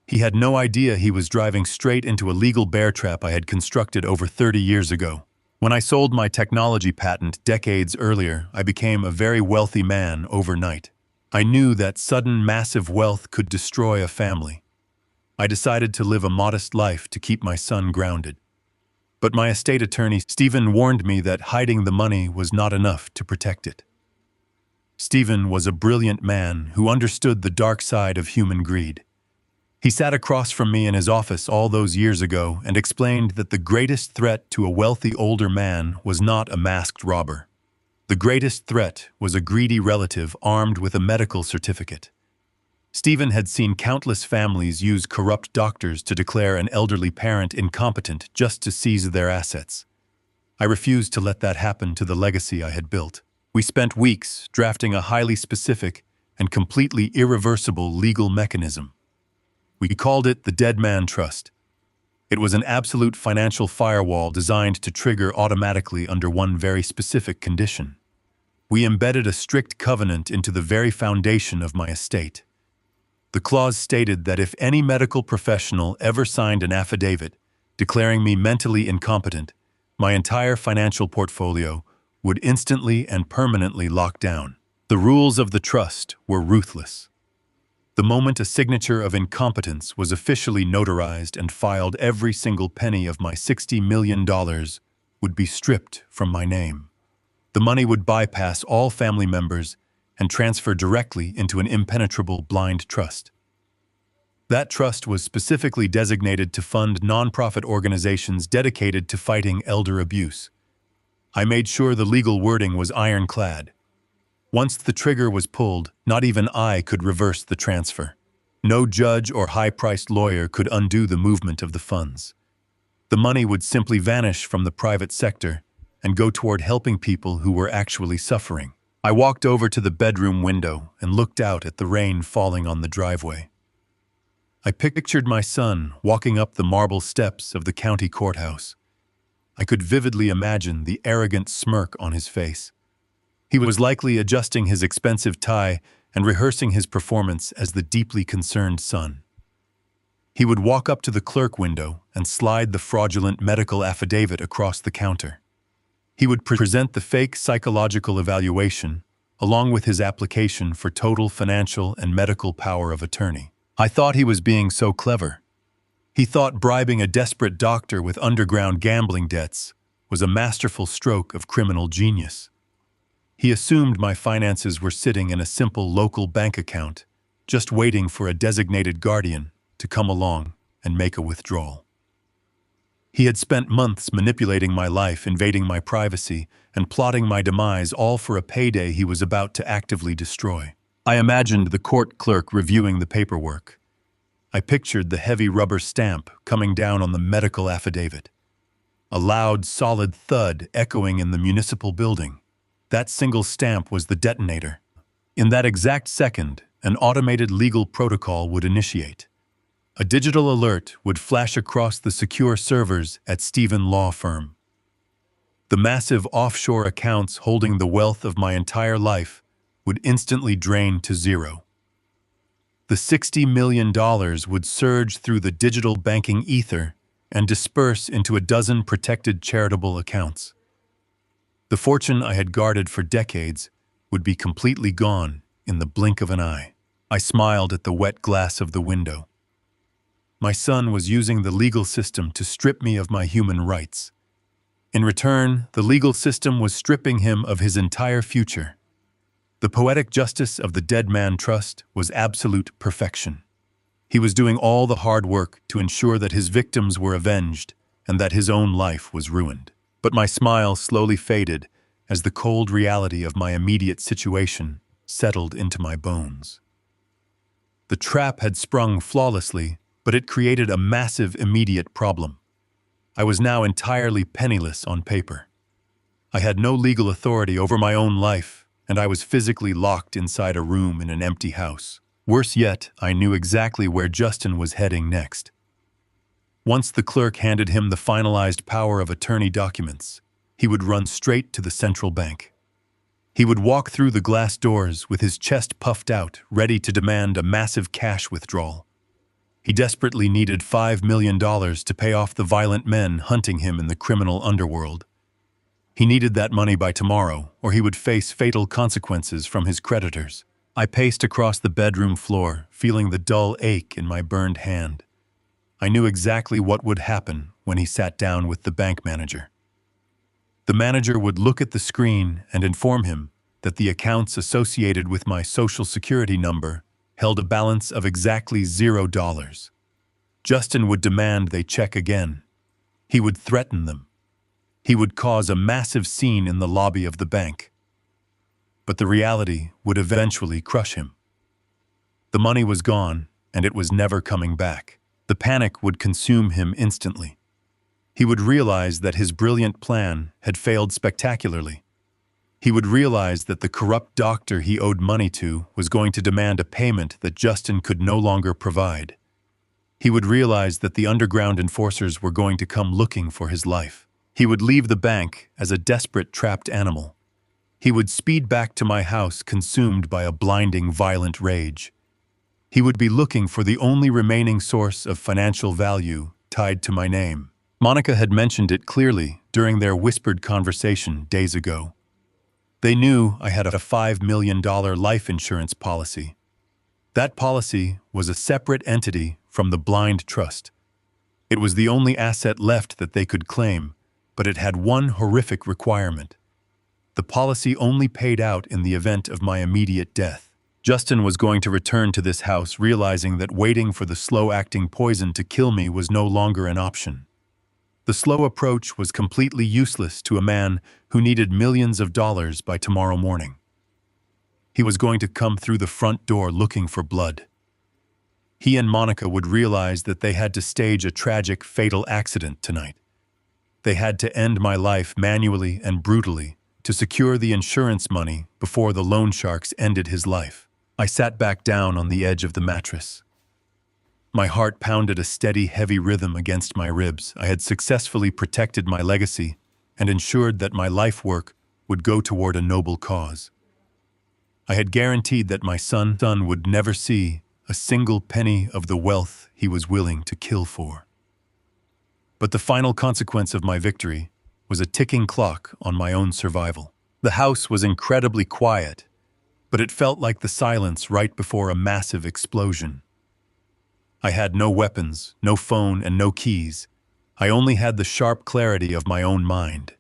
[SPEAKER 1] He had no idea he was driving straight into a legal bear trap I had constructed over 30 years ago. When I sold my technology patent decades earlier, I became a very wealthy man overnight. I knew that sudden massive wealth could destroy a family. I decided to live a modest life to keep my son grounded. But my estate attorney, Stephen, warned me that hiding the money was not enough to protect it. Stephen was a brilliant man who understood the dark side of human greed. He sat across from me in his office all those years ago and explained that the greatest threat to a wealthy older man was not a masked robber. The greatest threat was a greedy relative armed with a medical certificate. Stephen had seen countless families use corrupt doctors to declare an elderly parent incompetent just to seize their assets. I refused to let that happen to the legacy I had built. We spent weeks drafting a highly specific and completely irreversible legal mechanism. We called it the Dead Man Trust. It was an absolute financial firewall designed to trigger automatically under one very specific condition. We embedded a strict covenant into the very foundation of my estate. The clause stated that if any medical professional ever signed an affidavit declaring me mentally incompetent, my entire financial portfolio would instantly and permanently lock down. The rules of the trust were ruthless. The moment a signature of incompetence was officially notarized and filed, every single penny of my $60 million would be stripped from my name. The money would bypass all family members and transfer directly into an impenetrable blind trust. That trust was specifically designated to fund nonprofit organizations dedicated to fighting elder abuse. I made sure the legal wording was ironclad. Once the trigger was pulled, not even I could reverse the transfer. No judge or high-priced lawyer could undo the movement of the funds. The money would simply vanish from the private sector and go toward helping people who were actually suffering. I walked over to the bedroom window and looked out at the rain falling on the driveway. I pictured my son walking up the marble steps of the county courthouse. I could vividly imagine the arrogant smirk on his face. He was likely adjusting his expensive tie and rehearsing his performance as the deeply concerned son. He would walk up to the clerk window and slide the fraudulent medical affidavit across the counter. He would present the fake psychological evaluation, along with his application for total financial and medical power of attorney. I thought he was being so clever. He thought bribing a desperate doctor with underground gambling debts was a masterful stroke of criminal genius. He assumed my finances were sitting in a simple local bank account, just waiting for a designated guardian to come along and make a withdrawal. He had spent months manipulating my life, invading my privacy, and plotting my demise, all for a payday he was about to actively destroy. I imagined the court clerk reviewing the paperwork. I pictured the heavy rubber stamp coming down on the medical affidavit. A loud, solid thud echoing in the municipal building. That single stamp was the detonator. In that exact second, an automated legal protocol would initiate. A digital alert would flash across the secure servers at Stephen Law Firm. The massive offshore accounts holding the wealth of my entire life would instantly drain to zero. The $60 million would surge through the digital banking ether and disperse into a dozen protected charitable accounts. The fortune I had guarded for decades would be completely gone in the blink of an eye. I smiled at the wet glass of the window. My son was using the legal system to strip me of my human rights. In return, the legal system was stripping him of his entire future. The poetic justice of the Dead Man Trust was absolute perfection. He was doing all the hard work to ensure that his victims were avenged and that his own life was ruined. But my smile slowly faded as the cold reality of my immediate situation settled into my bones. The trap had sprung flawlessly, but it created a massive immediate problem. I was now entirely penniless on paper. I had no legal authority over my own life, and I was physically locked inside a room in an empty house. Worse yet, I knew exactly where Justin was heading next. Once the clerk handed him the finalized power of attorney documents, he would run straight to the central bank. He would walk through the glass doors with his chest puffed out, ready to demand a massive cash withdrawal. He desperately needed $5 million to pay off the violent men hunting him in the criminal underworld. He needed that money by tomorrow, or he would face fatal consequences from his creditors. I paced across the bedroom floor, feeling the dull ache in my burned hand. I knew exactly what would happen when he sat down with the bank manager. The manager would look at the screen and inform him that the accounts associated with my social security number held a balance of exactly $0. Justin would demand they check again. He would threaten them. He would cause a massive scene in the lobby of the bank. But the reality would eventually crush him. The money was gone, and it was never coming back. The panic would consume him instantly. He would realize that his brilliant plan had failed spectacularly. He would realize that the corrupt doctor he owed money to was going to demand a payment that Justin could no longer provide. He would realize that the underground enforcers were going to come looking for his life. He would leave the bank as a desperate, trapped animal. He would speed back to my house consumed by a blinding, violent rage. He would be looking for the only remaining source of financial value tied to my name. Monica had mentioned it clearly during their whispered conversation days ago. They knew I had a $5 million life insurance policy. That policy was a separate entity from the blind trust. It was the only asset left that they could claim, but it had one horrific requirement. The policy only paid out in the event of my immediate death. Justin was going to return to this house, realizing that waiting for the slow-acting poison to kill me was no longer an option. The slow approach was completely useless to a man who needed millions of dollars by tomorrow morning. He was going to come through the front door looking for blood. He and Monica would realize that they had to stage a tragic, fatal accident tonight. They had to end my life manually and brutally to secure the insurance money before the loan sharks ended his life. I sat back down on the edge of the mattress. My heart pounded a steady, heavy rhythm against my ribs. I had successfully protected my legacy and ensured that my life work would go toward a noble cause. I had guaranteed that my son would never see a single penny of the wealth he was willing to kill for. But the final consequence of my victory was a ticking clock on my own survival. The house was incredibly quiet, but it felt like the silence right before a massive explosion. I had no weapons, no phone, and no keys. I only had the sharp clarity of my own mind.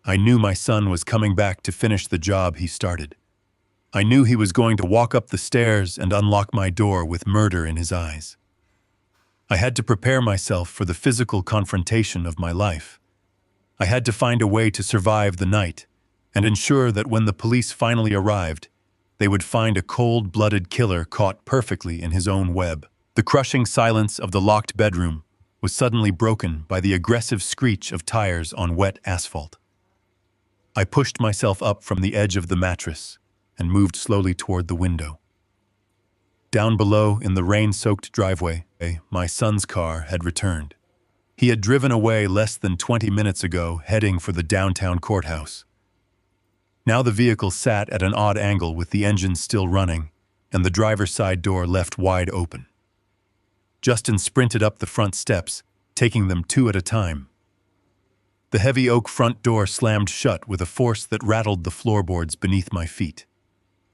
[SPEAKER 1] I knew my son was coming back to finish the job he started. I knew he was going to walk up the stairs and unlock my door with murder in his eyes. I had to prepare myself for the physical confrontation of my life. I had to find a way to survive the night and ensure that when the police finally arrived, they would find a cold-blooded killer caught perfectly in his own web. The crushing silence of the locked bedroom was suddenly broken by the aggressive screech of tires on wet asphalt. I pushed myself up from the edge of the mattress and moved slowly toward the window. Down below, in the rain-soaked driveway, my son's car had returned. He had driven away less than 20 minutes ago, heading for the downtown courthouse. Now the vehicle sat at an odd angle with the engine still running and the driver's side door left wide open. Justin sprinted up the front steps, taking them two at a time. The heavy oak front door slammed shut with a force that rattled the floorboards beneath my feet.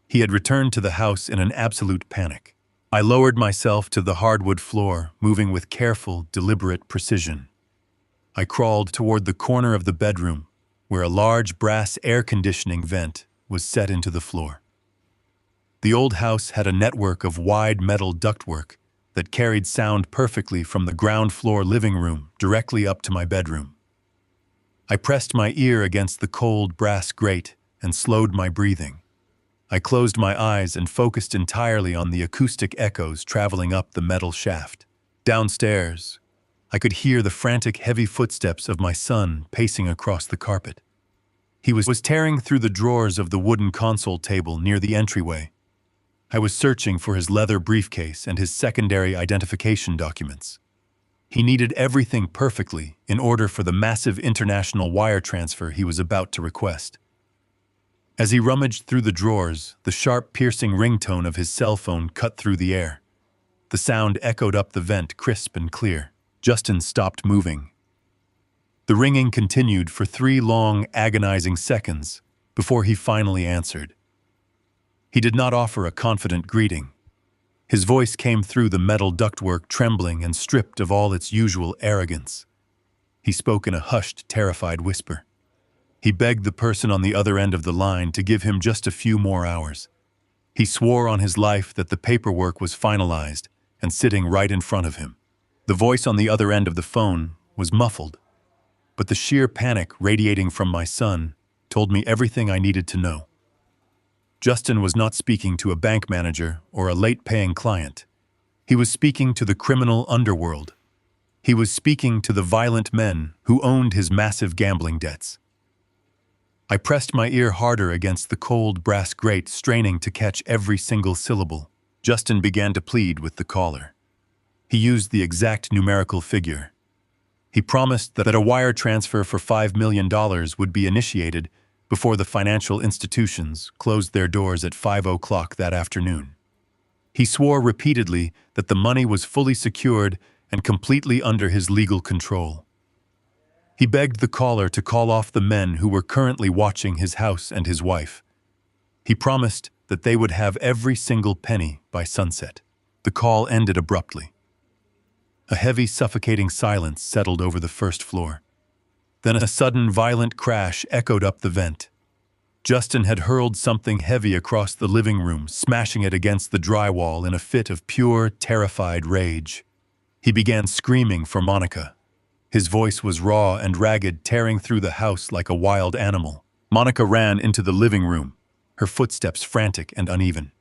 [SPEAKER 1] He had returned to the house in an absolute panic. I lowered myself to the hardwood floor, moving with careful, deliberate precision. I crawled toward the corner of the bedroom, where a large brass air conditioning vent was set into the floor. The old house had a network of wide metal ductwork that carried sound perfectly from the ground floor living room directly up to my bedroom. I pressed my ear against the cold brass grate and slowed my breathing. I closed my eyes and focused entirely on the acoustic echoes traveling up the metal shaft. Downstairs, I could hear the frantic, heavy footsteps of my son pacing across the carpet. He was tearing through the drawers of the wooden console table near the entryway. I was searching for his leather briefcase and his secondary identification documents. He needed everything perfectly in order for the massive international wire transfer he was about to request. As he rummaged through the drawers, the sharp, piercing ringtone of his cell phone cut through the air. The sound echoed up the vent, crisp and clear. Justin stopped moving. The ringing continued for 3 long, agonizing seconds before he finally answered. He did not offer a confident greeting. His voice came through the metal ductwork, trembling and stripped of all its usual arrogance. He spoke in a hushed, terrified whisper. He begged the person on the other end of the line to give him just a few more hours. He swore on his life that the paperwork was finalized and sitting right in front of him. The voice on the other end of the phone was muffled, but the sheer panic radiating from my son told me everything I needed to know. Justin was not speaking to a bank manager or a late-paying client. He was speaking to the criminal underworld. He was speaking to the violent men who owned his massive gambling debts. I pressed my ear harder against the cold brass grate, straining to catch every single syllable. Justin began to plead with the caller. He used the exact numerical figure. He promised that a wire transfer for $5 million would be initiated before the financial institutions closed their doors at 5 o'clock that afternoon. He swore repeatedly that the money was fully secured and completely under his legal control. He begged the caller to call off the men who were currently watching his house and his wife. He promised that they would have every single penny by sunset. The call ended abruptly. A heavy, suffocating silence settled over the first floor. Then a sudden, violent crash echoed up the vent. Justin had hurled something heavy across the living room, smashing it against the drywall in a fit of pure, terrified rage. He began screaming for Monica. His voice was raw and ragged, tearing through the house like a wild animal. Monica ran into the living room, her footsteps frantic and uneven.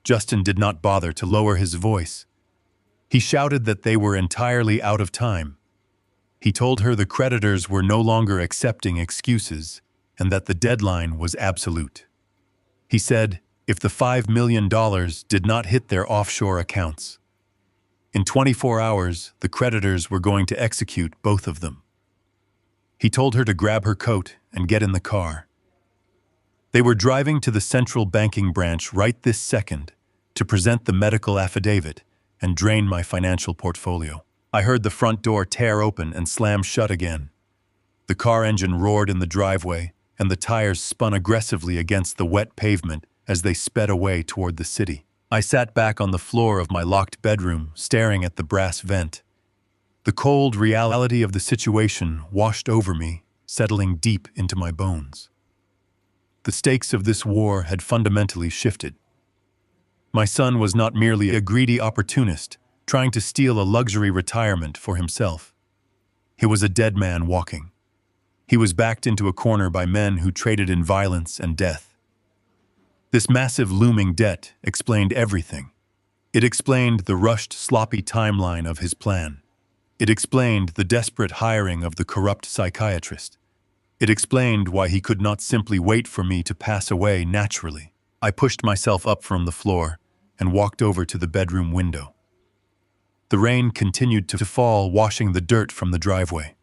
[SPEAKER 1] Justin did not bother to lower his voice. He shouted that they were entirely out of time. He told her the creditors were no longer accepting excuses and that the deadline was absolute. He said if the $5 million did not hit their offshore accounts, in 24 hours, the creditors were going to execute both of them. He told her to grab her coat and get in the car. They were driving to the central banking branch right this second to present the medical affidavit and drain my financial portfolio. I heard the front door tear open and slam shut again. The car engine roared in the driveway, and the tires spun aggressively against the wet pavement as they sped away toward the city. I sat back on the floor of my locked bedroom, staring at the brass vent. The cold reality of the situation washed over me, settling deep into my bones. The stakes of this war had fundamentally shifted. My son was not merely a greedy opportunist trying to steal a luxury retirement for himself. He was a dead man walking. He was backed into a corner by men who traded in violence and death. This massive looming debt explained everything. It explained the rushed, sloppy timeline of his plan. It explained the desperate hiring of the corrupt psychiatrist. It explained why he could not simply wait for me to pass away naturally. I pushed myself up from the floor and walked over to the bedroom window. The rain continued to fall, washing the dirt from the driveway.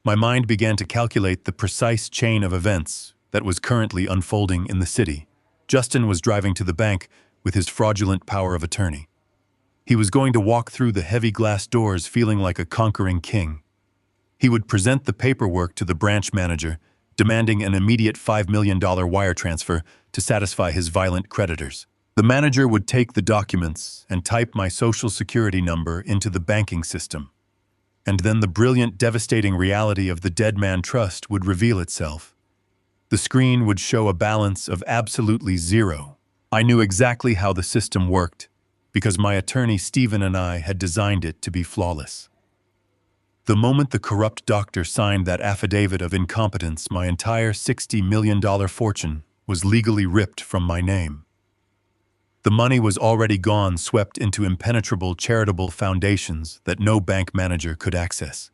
[SPEAKER 1] My mind began to calculate the precise chain of events that was currently unfolding in the city. Justin was driving to the bank with his fraudulent power of attorney. He was going to walk through the heavy glass doors feeling like a conquering king. He would present the paperwork to the branch manager, demanding an immediate $5 million wire transfer to satisfy his violent creditors. The manager would take the documents and type my social security number into the banking system. And then the brilliant, devastating reality of the Dead Man Trust would reveal itself. The screen would show a balance of absolutely zero. I knew exactly how the system worked because my attorney Stephen and I had designed it to be flawless. The moment the corrupt doctor signed that affidavit of incompetence, my entire $60 million fortune was legally ripped from my name. The money was already gone, swept into impenetrable charitable foundations that no bank manager could access.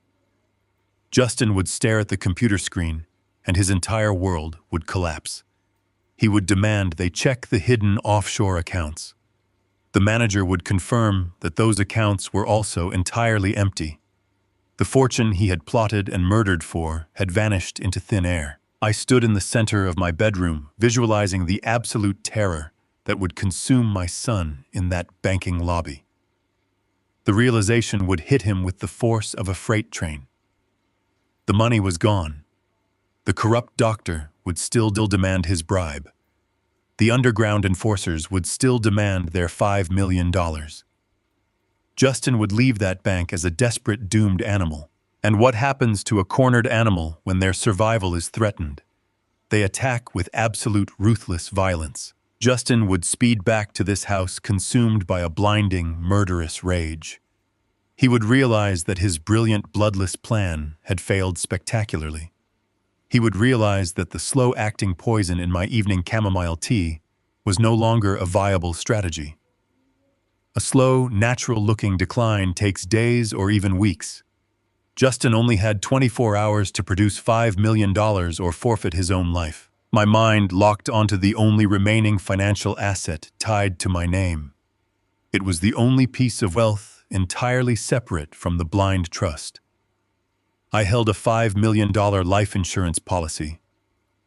[SPEAKER 1] Justin would stare at the computer screen, and his entire world would collapse. He would demand they check the hidden offshore accounts. The manager would confirm that those accounts were also entirely empty. The fortune he had plotted and murdered for had vanished into thin air. I stood in the center of my bedroom, visualizing the absolute terror that would consume my son in that banking lobby. The realization would hit him with the force of a freight train. The money was gone. The corrupt doctor would still demand his bribe. The underground enforcers would still demand their $5 million. Justin would leave that bank as a desperate, doomed animal. And what happens to a cornered animal when their survival is threatened? They attack with absolute ruthless violence. Justin would speed back to this house consumed by a blinding, murderous rage. He would realize that his brilliant, bloodless plan had failed spectacularly. He would realize that the slow-acting poison in my evening chamomile tea was no longer a viable strategy. A slow, natural-looking decline takes days or even weeks. Justin only had 24 hours to produce $5 million or forfeit his own life. My mind locked onto the only remaining financial asset tied to my name. It was the only piece of wealth entirely separate from the blind trust. I held a $5 million life insurance policy.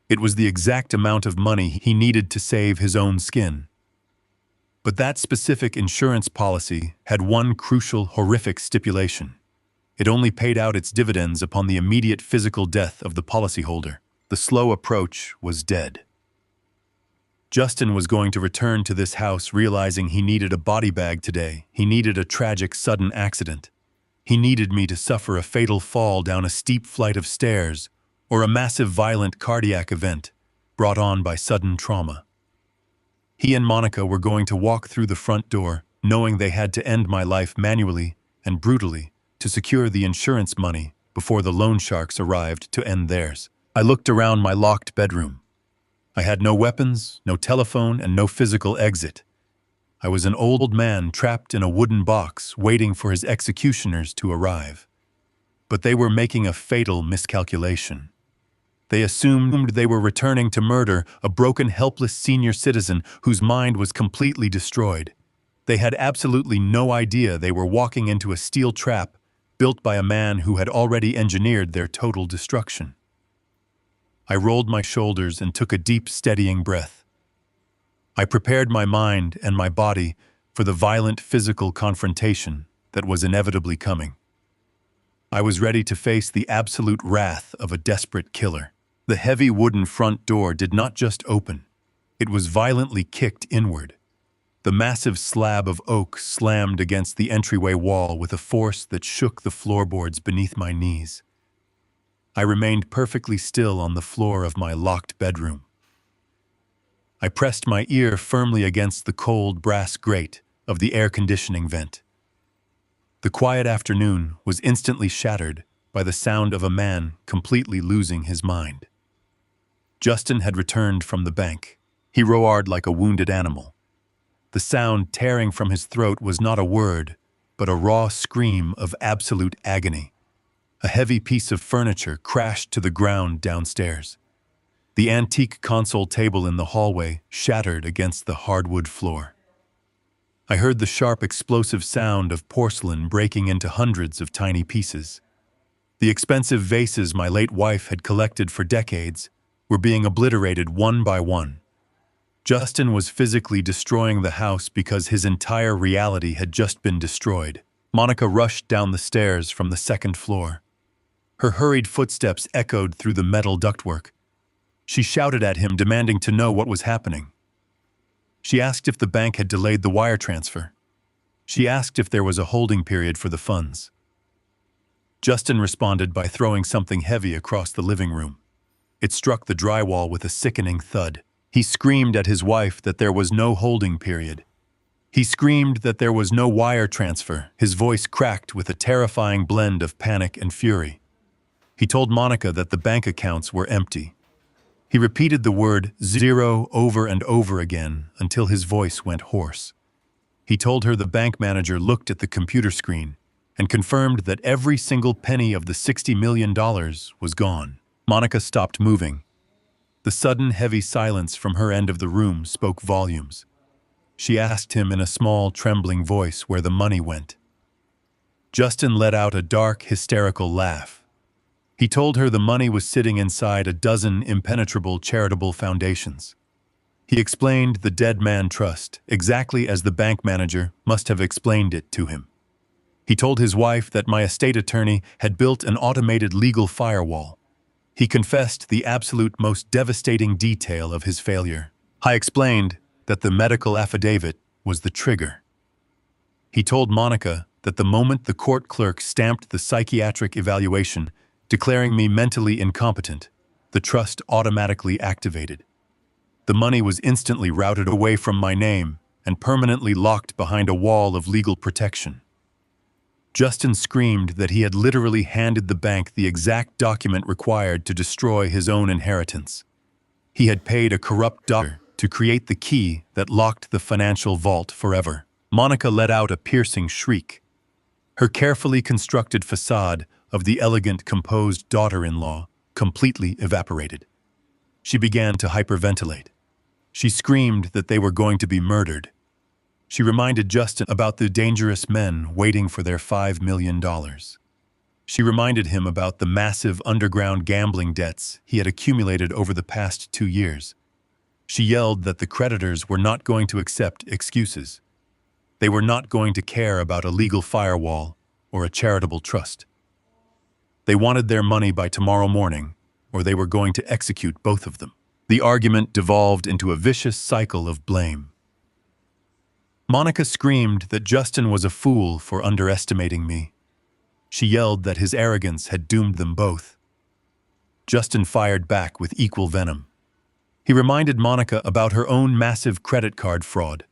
[SPEAKER 1] It was the exact amount of money he needed to save his own skin. But that specific insurance policy had one crucial, horrific stipulation. It only paid out its dividends upon the immediate physical death of the policyholder. The slow approach was dead. Justin was going to return to this house realizing he needed a body bag today. He needed a tragic, sudden accident. He needed me to suffer a fatal fall down a steep flight of stairs or a massive, violent cardiac event. brought on by sudden trauma. He and Monica were going to walk through the front door, knowing they had to end my life manually and brutally to secure the insurance money before the loan sharks arrived to end theirs. I looked around my locked bedroom. I had no weapons, no telephone, and no physical exit. I was an old man trapped in a wooden box waiting for his executioners to arrive. But they were making a fatal miscalculation. They assumed they were returning to murder a broken, helpless senior citizen whose mind was completely destroyed. They had absolutely no idea they were walking into a steel trap built by a man who had already engineered their total destruction. I rolled my shoulders and took a deep, steadying breath. I prepared my mind and my body for the violent physical confrontation that was inevitably coming. I was ready to face the absolute wrath of a desperate killer. The heavy wooden front door did not just open. It was violently kicked inward. The massive slab of oak slammed against the entryway wall with a force that shook the floorboards beneath my knees. I remained perfectly still on the floor of my locked bedroom. I pressed my ear firmly against the cold brass grate of the air conditioning vent. The quiet afternoon was instantly shattered by the sound of a man completely losing his mind. Justin had returned from the bank. He roared like a wounded animal. The sound tearing from his throat was not a word, but a raw scream of absolute agony. A heavy piece of furniture crashed to the ground downstairs. The antique console table in the hallway shattered against the hardwood floor. I heard the sharp, explosive sound of porcelain breaking into hundreds of tiny pieces. The expensive vases my late wife had collected for decades were being obliterated one by one. Justin was physically destroying the house because his entire reality had just been destroyed. Monica rushed down the stairs from the second floor. Her hurried footsteps echoed through the metal ductwork. She shouted at him, demanding to know what was happening. She asked if the bank had delayed the wire transfer. She asked if there was a holding period for the funds. Justin responded by throwing something heavy across the living room. It struck the drywall with a sickening thud. He screamed at his wife that there was no holding period. He screamed that there was no wire transfer, his voice cracked with a terrifying blend of panic and fury. He told Monica that the bank accounts were empty. He repeated the word zero over and over again until his voice went hoarse. He told her the bank manager looked at the computer screen and confirmed that every single penny of the $60 million was gone. Monica stopped moving. The sudden, heavy silence from her end of the room spoke volumes. She asked him in a small, trembling voice where the money went. Justin let out a dark, hysterical laugh. He told her the money was sitting inside a dozen impenetrable charitable foundations. He explained the Dead Man Trust exactly as the bank manager must have explained it to him. He told his wife that my estate attorney had built an automated legal firewall. He confessed the absolute most devastating detail of his failure. I explained that the medical affidavit was the trigger. He told Monica that the moment the court clerk stamped the psychiatric evaluation, declaring me mentally incompetent, the trust automatically activated. The money was instantly routed away from my name and permanently locked behind a wall of legal protection. Justin screamed that he had literally handed the bank the exact document required to destroy his own inheritance. He had paid a corrupt doctor to create the key that locked the financial vault forever. Monica let out a piercing shriek. Her carefully constructed facade of the elegant, composed daughter-in-law completely evaporated. She began to hyperventilate. She screamed that they were going to be murdered. She reminded Justin about the dangerous men waiting for their $5 million. She reminded him about the massive underground gambling debts he had accumulated over the past 2 years. She yelled that the creditors were not going to accept excuses. They were not going to care about a legal firewall or a charitable trust. They wanted their money by tomorrow morning, or they were going to execute both of them. The argument devolved into a vicious cycle of blame. Monica screamed that Justin was a fool for underestimating me. She yelled that his arrogance had doomed them both. Justin fired back with equal venom. He reminded Monica about her own massive credit card fraud.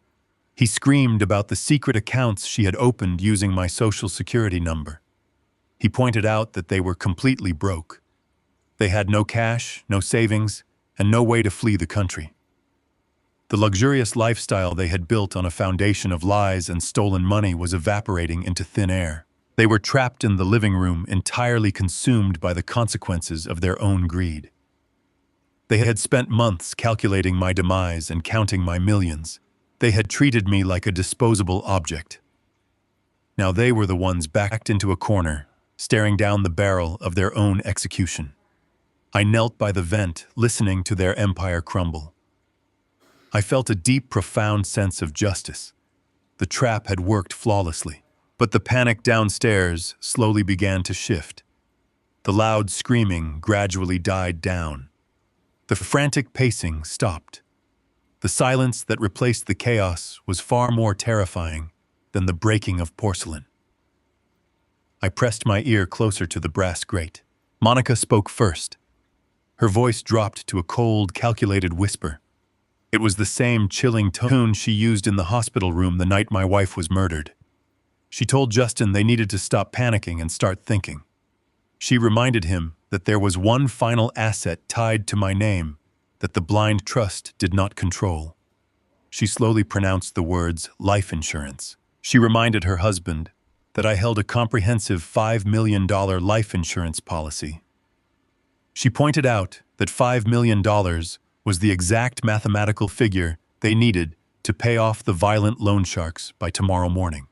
[SPEAKER 1] He screamed about the secret accounts she had opened using my social security number. He pointed out that they were completely broke. They had no cash, no savings, and no way to flee the country. The luxurious lifestyle they had built on a foundation of lies and stolen money was evaporating into thin air. They were trapped in the living room, entirely consumed by the consequences of their own greed. They had spent months calculating my demise and counting my millions. They had treated me like a disposable object. Now they were the ones backed into a corner, staring down the barrel of their own execution. I knelt by the vent, listening to their empire crumble. I felt a deep, profound sense of justice. The trap had worked flawlessly, but the panic downstairs slowly began to shift. The loud screaming gradually died down. The frantic pacing stopped. The silence that replaced the chaos was far more terrifying than the breaking of porcelain. I pressed my ear closer to the brass grate. Monica spoke first. Her voice dropped to a cold, calculated whisper. It was the same chilling tone she used in the hospital room the night my wife was murdered. She told Justin they needed to stop panicking and start thinking. She reminded him that there was one final asset tied to my name that the blind trust did not control. She slowly pronounced the words life insurance. She reminded her husband that I held a comprehensive $5 million life insurance policy. She pointed out that $5 million was the exact mathematical figure they needed to pay off the violent loan sharks by tomorrow morning.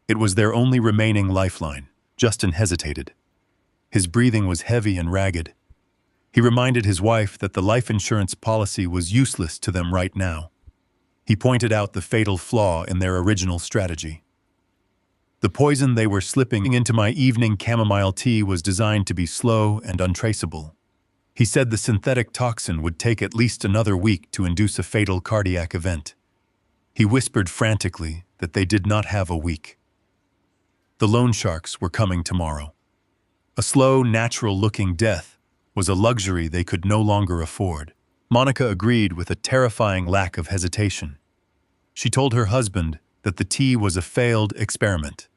[SPEAKER 1] It was their only remaining lifeline. Justin hesitated. His breathing was heavy and ragged. He reminded his wife that the life insurance policy was useless to them right now. He pointed out the fatal flaw in their original strategy. The poison they were slipping into my evening chamomile tea was designed to be slow and untraceable. He said the synthetic toxin would take at least another week to induce a fatal cardiac event. He whispered frantically that they did not have a week. The loan sharks were coming tomorrow. A slow, natural-looking death was a luxury they could no longer afford. Monica agreed with a terrifying lack of hesitation. She told her husband that the tea was a failed experiment.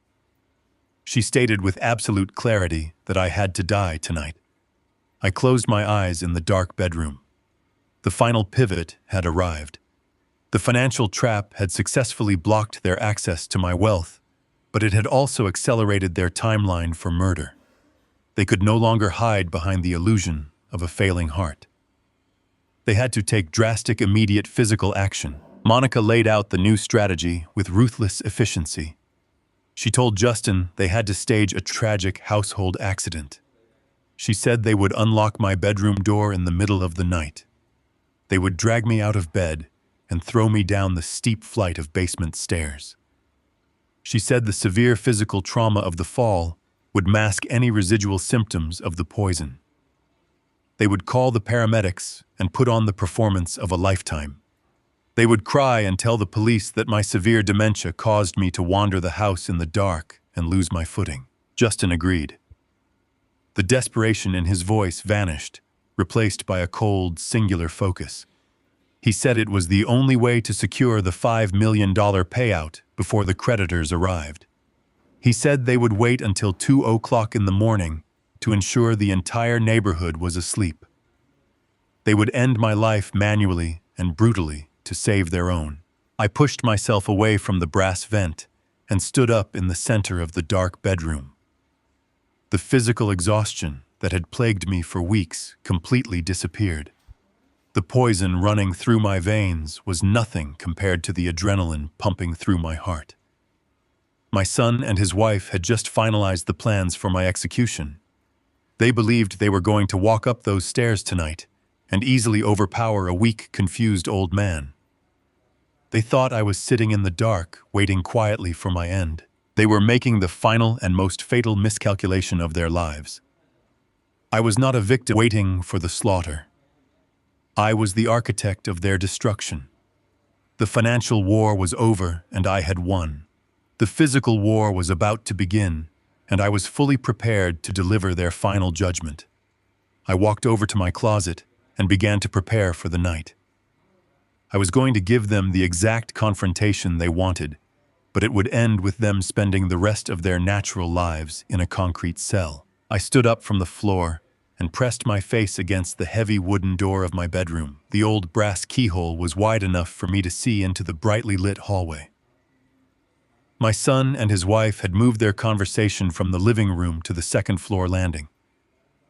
[SPEAKER 1] She stated with absolute clarity that I had to die tonight. I closed my eyes in the dark bedroom. The final pivot had arrived. The financial trap had successfully blocked their access to my wealth, but it had also accelerated their timeline for murder. They could no longer hide behind the illusion of a failing heart. They had to take drastic, immediate physical action. Monica laid out the new strategy with ruthless efficiency. She told Justin they had to stage a tragic household accident. She said they would unlock my bedroom door in the middle of the night. They would drag me out of bed and throw me down the steep flight of basement stairs. She said the severe physical trauma of the fall would mask any residual symptoms of the poison. They would call the paramedics and put on the performance of a lifetime. They would cry and tell the police that my severe dementia caused me to wander the house in the dark and lose my footing. Justin agreed. The desperation in his voice vanished, replaced by a cold, singular focus. He said it was the only way to secure the $5 million payout before the creditors arrived. He said they would wait until 2:00 in the morning to ensure the entire neighborhood was asleep. They would end my life manually and brutally to save their own. I pushed myself away from the brass vent and stood up in the center of the dark bedroom. The physical exhaustion that had plagued me for weeks completely disappeared. The poison running through my veins was nothing compared to the adrenaline pumping through my heart. My son and his wife had just finalized the plans for my execution. They believed they were going to walk up those stairs tonight and easily overpower a weak, confused old man. They thought I was sitting in the dark, waiting quietly for my end. They were making the final and most fatal miscalculation of their lives. I was not a victim waiting for the slaughter. I was the architect of their destruction. The financial war was over and I had won. The physical war was about to begin, and I was fully prepared to deliver their final judgment. I walked over to my closet and began to prepare for the night. I was going to give them the exact confrontation they wanted, but it would end with them spending the rest of their natural lives in a concrete cell. I stood up from the floor and pressed my face against the heavy wooden door of my bedroom. The old brass keyhole was wide enough for me to see into the brightly lit hallway. My son and his wife had moved their conversation from the living room to the second-floor landing.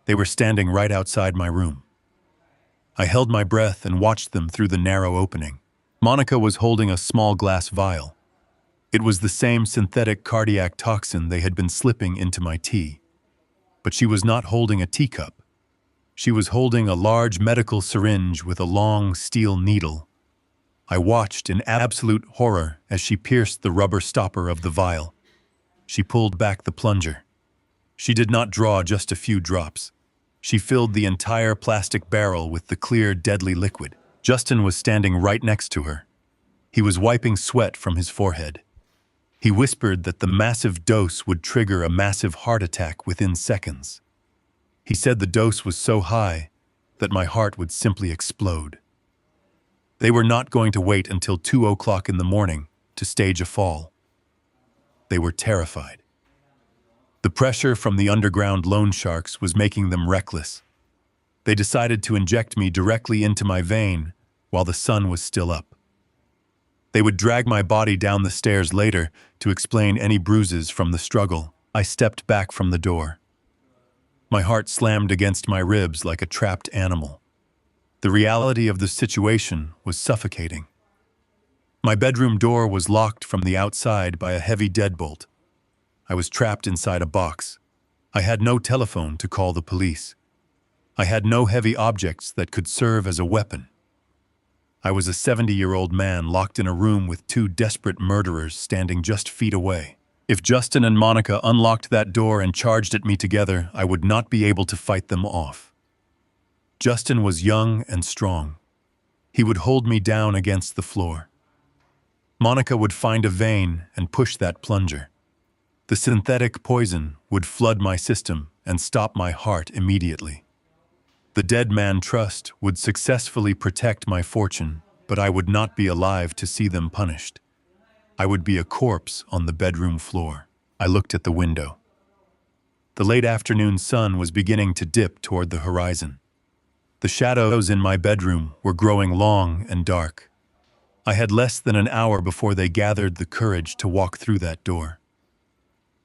[SPEAKER 1] They were standing right outside my room. I held my breath and watched them through the narrow opening. Monica was holding a small glass vial. It was the same synthetic cardiac toxin they had been slipping into my tea. But she was not holding a teacup. She was holding a large medical syringe with a long steel needle. I watched in absolute horror as she pierced the rubber stopper of the vial. She pulled back the plunger. She did not draw just a few drops. She filled the entire plastic barrel with the clear, deadly liquid. Justin was standing right next to her. He was wiping sweat from his forehead. He whispered that the massive dose would trigger a massive heart attack within seconds. He said the dose was so high that my heart would simply explode. They were not going to wait until 2 o'clock in the morning to stage a fall. They were terrified. The pressure from the underground loan sharks was making them reckless. They decided to inject me directly into my vein while the sun was still up. They would drag my body down the stairs later to explain any bruises from the struggle. I stepped back from the door. My heart slammed against my ribs like a trapped animal. The reality of the situation was suffocating. My bedroom door was locked from the outside by a heavy deadbolt. I was trapped inside a box. I had no telephone to call the police. I had no heavy objects that could serve as a weapon. I was a 70-year-old man locked in a room with 2 desperate murderers standing just feet away. If Justin and Monica unlocked that door and charged at me together, I would not be able to fight them off. Justin was young and strong. He would hold me down against the floor. Monica would find a vein and push that plunger. The synthetic poison would flood my system and stop my heart immediately. The dead man trust would successfully protect my fortune, but I would not be alive to see them punished. I would be a corpse on the bedroom floor. I looked at the window. The late afternoon sun was beginning to dip toward the horizon. The shadows in my bedroom were growing long and dark. I had less than an hour before they gathered the courage to walk through that door.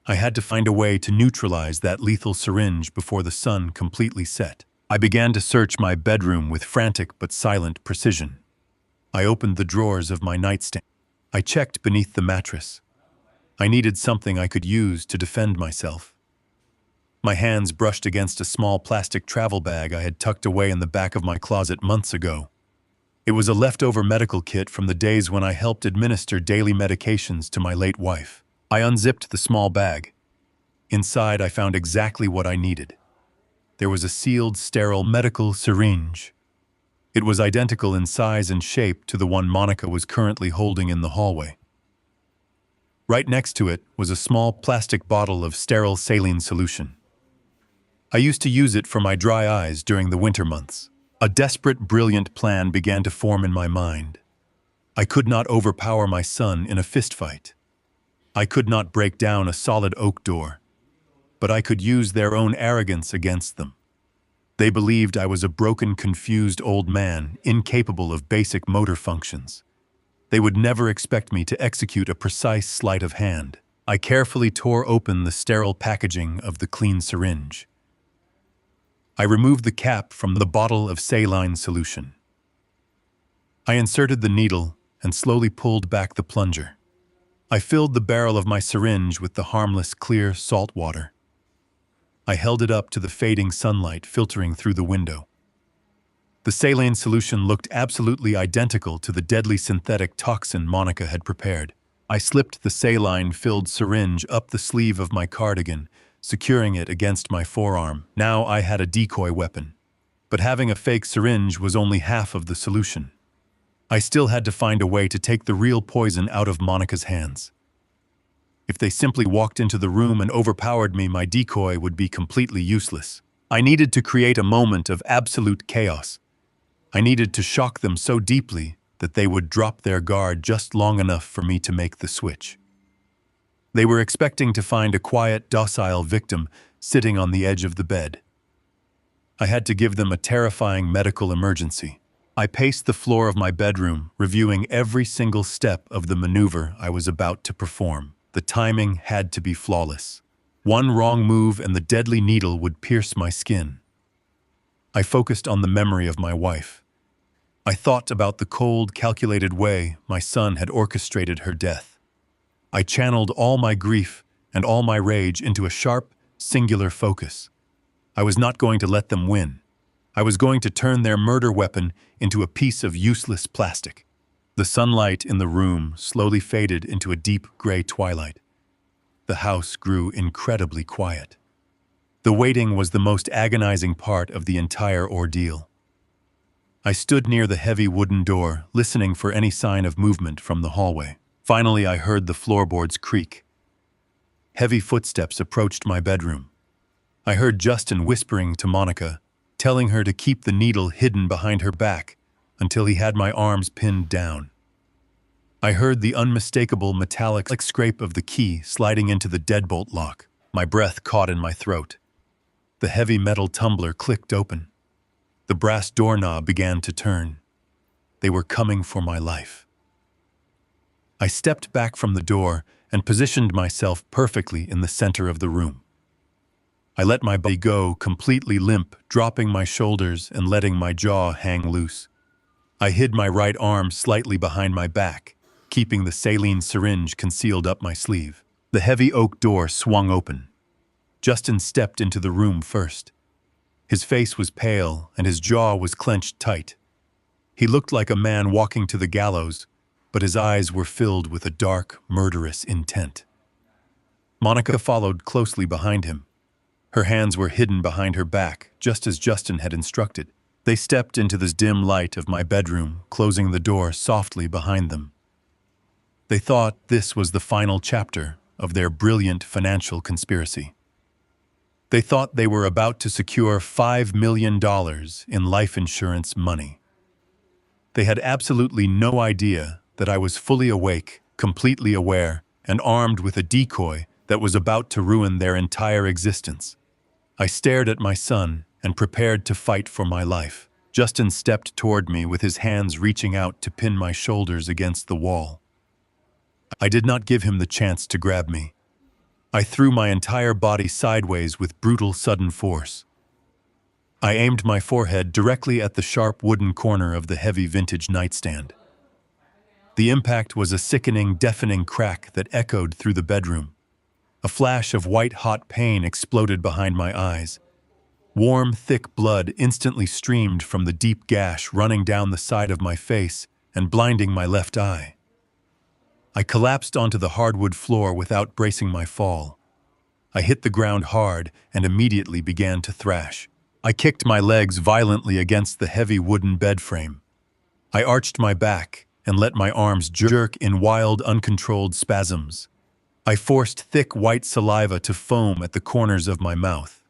[SPEAKER 1] I had to find a way to neutralize that lethal syringe before the sun completely set. I began to search my bedroom with frantic but silent precision. I opened the drawers of my nightstand. I checked beneath the mattress. I needed something I could use to defend myself. My hands brushed against a small plastic travel bag I had tucked away in the back of my closet months ago. It was a leftover medical kit from the days when I helped administer daily medications to my late wife. I unzipped the small bag. Inside, I found exactly what I needed. There was a sealed, sterile medical syringe. It was identical in size and shape to the one Monica was currently holding in the hallway. Right next to it was a small plastic bottle of sterile saline solution. I used to use it for my dry eyes during the winter months. A desperate, brilliant plan began to form in my mind. I could not overpower my son in a fistfight. I could not break down a solid oak door, but I could use their own arrogance against them. They believed I was a broken, confused old man, incapable of basic motor functions. They would never expect me to execute a precise sleight of hand. I carefully tore open the sterile packaging of the clean syringe. I removed the cap from the bottle of saline solution. I inserted the needle and slowly pulled back the plunger. I filled the barrel of my syringe with the harmless, clear salt water. I held it up to the fading sunlight filtering through the window. The saline solution looked absolutely identical to the deadly synthetic toxin Monica had prepared. I slipped the saline-filled syringe up the sleeve of my cardigan, securing it against my forearm. Now I had a decoy weapon. But having a fake syringe was only half of the solution. I still had to find a way to take the real poison out of Monica's hands. If they simply walked into the room and overpowered me, my decoy would be completely useless. I needed to create a moment of absolute chaos. I needed to shock them so deeply that they would drop their guard just long enough for me to make the switch. They were expecting to find a quiet, docile victim sitting on the edge of the bed. I had to give them a terrifying medical emergency. I paced the floor of my bedroom, reviewing every single step of the maneuver I was about to perform. The timing had to be flawless. One wrong move and the deadly needle would pierce my skin. I focused on the memory of my wife. I thought about the cold, calculated way my son had orchestrated her death. I channeled all my grief and all my rage into a sharp, singular focus. I was not going to let them win. I was going to turn their murder weapon into a piece of useless plastic. The sunlight in the room slowly faded into a deep gray twilight. The house grew incredibly quiet. The waiting was the most agonizing part of the entire ordeal. I stood near the heavy wooden door, listening for any sign of movement from the hallway. Finally, I heard the floorboards creak. Heavy footsteps approached my bedroom. I heard Justin whispering to Monica, telling her to keep the needle hidden behind her back until he had my arms pinned down. I heard the unmistakable metallic scrape of the key sliding into the deadbolt lock. My breath caught in my throat. The heavy metal tumbler clicked open. The brass doorknob began to turn. They were coming for my life. I stepped back from the door and positioned myself perfectly in the center of the room. I let my body go completely limp, dropping my shoulders and letting my jaw hang loose. I hid my right arm slightly behind my back, keeping the saline syringe concealed up my sleeve. The heavy oak door swung open. Justin stepped into the room first. His face was pale and his jaw was clenched tight. He looked like a man walking to the gallows, but his eyes were filled with a dark, murderous intent. Monica followed closely behind him. Her hands were hidden behind her back, just as Justin had instructed. They stepped into the dim light of my bedroom, closing the door softly behind them. They thought this was the final chapter of their brilliant financial conspiracy. They thought they were about to secure $5 million in life insurance money. They had absolutely no idea that I was fully awake, completely aware, and armed with a decoy that was about to ruin their entire existence. I stared at my son and prepared to fight for my life. Justin stepped toward me with his hands reaching out to pin my shoulders against the wall. I did not give him the chance to grab me. I threw my entire body sideways with brutal, sudden force. I aimed my forehead directly at the sharp wooden corner of the heavy vintage nightstand. The impact was a sickening, deafening crack that echoed through the bedroom. A flash of white-hot pain exploded behind my eyes. Warm, thick blood instantly streamed from the deep gash running down the side of my face and blinding my left eye. I collapsed onto the hardwood floor without bracing my fall. I hit the ground hard and immediately began to thrash. I kicked my legs violently against the heavy wooden bed frame. I arched my back and let my arms jerk in wild, uncontrolled spasms. I forced thick white saliva to foam at the corners of my mouth.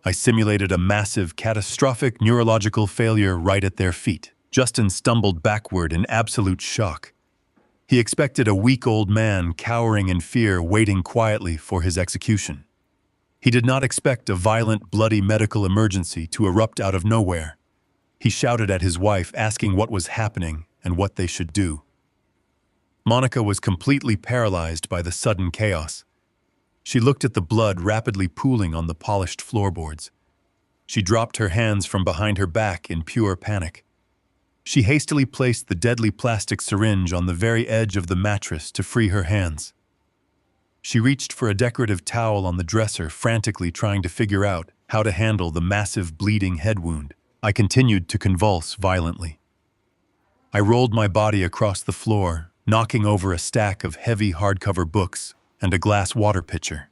[SPEAKER 1] I simulated a massive, catastrophic neurological failure right at their feet. Justin stumbled backward in absolute shock. He expected a weak old man cowering in fear, waiting quietly for his execution. He did not expect a violent, bloody medical emergency to erupt out of nowhere. He shouted at his wife, asking what was happening and what they should do. Monica was completely paralyzed by the sudden chaos. She looked at the blood rapidly pooling on the polished floorboards. She dropped her hands from behind her back in pure panic. She hastily placed the deadly plastic syringe on the very edge of the mattress to free her hands. She reached for a decorative towel on the dresser, frantically trying to figure out how to handle the massive bleeding head wound. I continued to convulse violently. I rolled my body across the floor, knocking over a stack of heavy hardcover books and a glass water pitcher.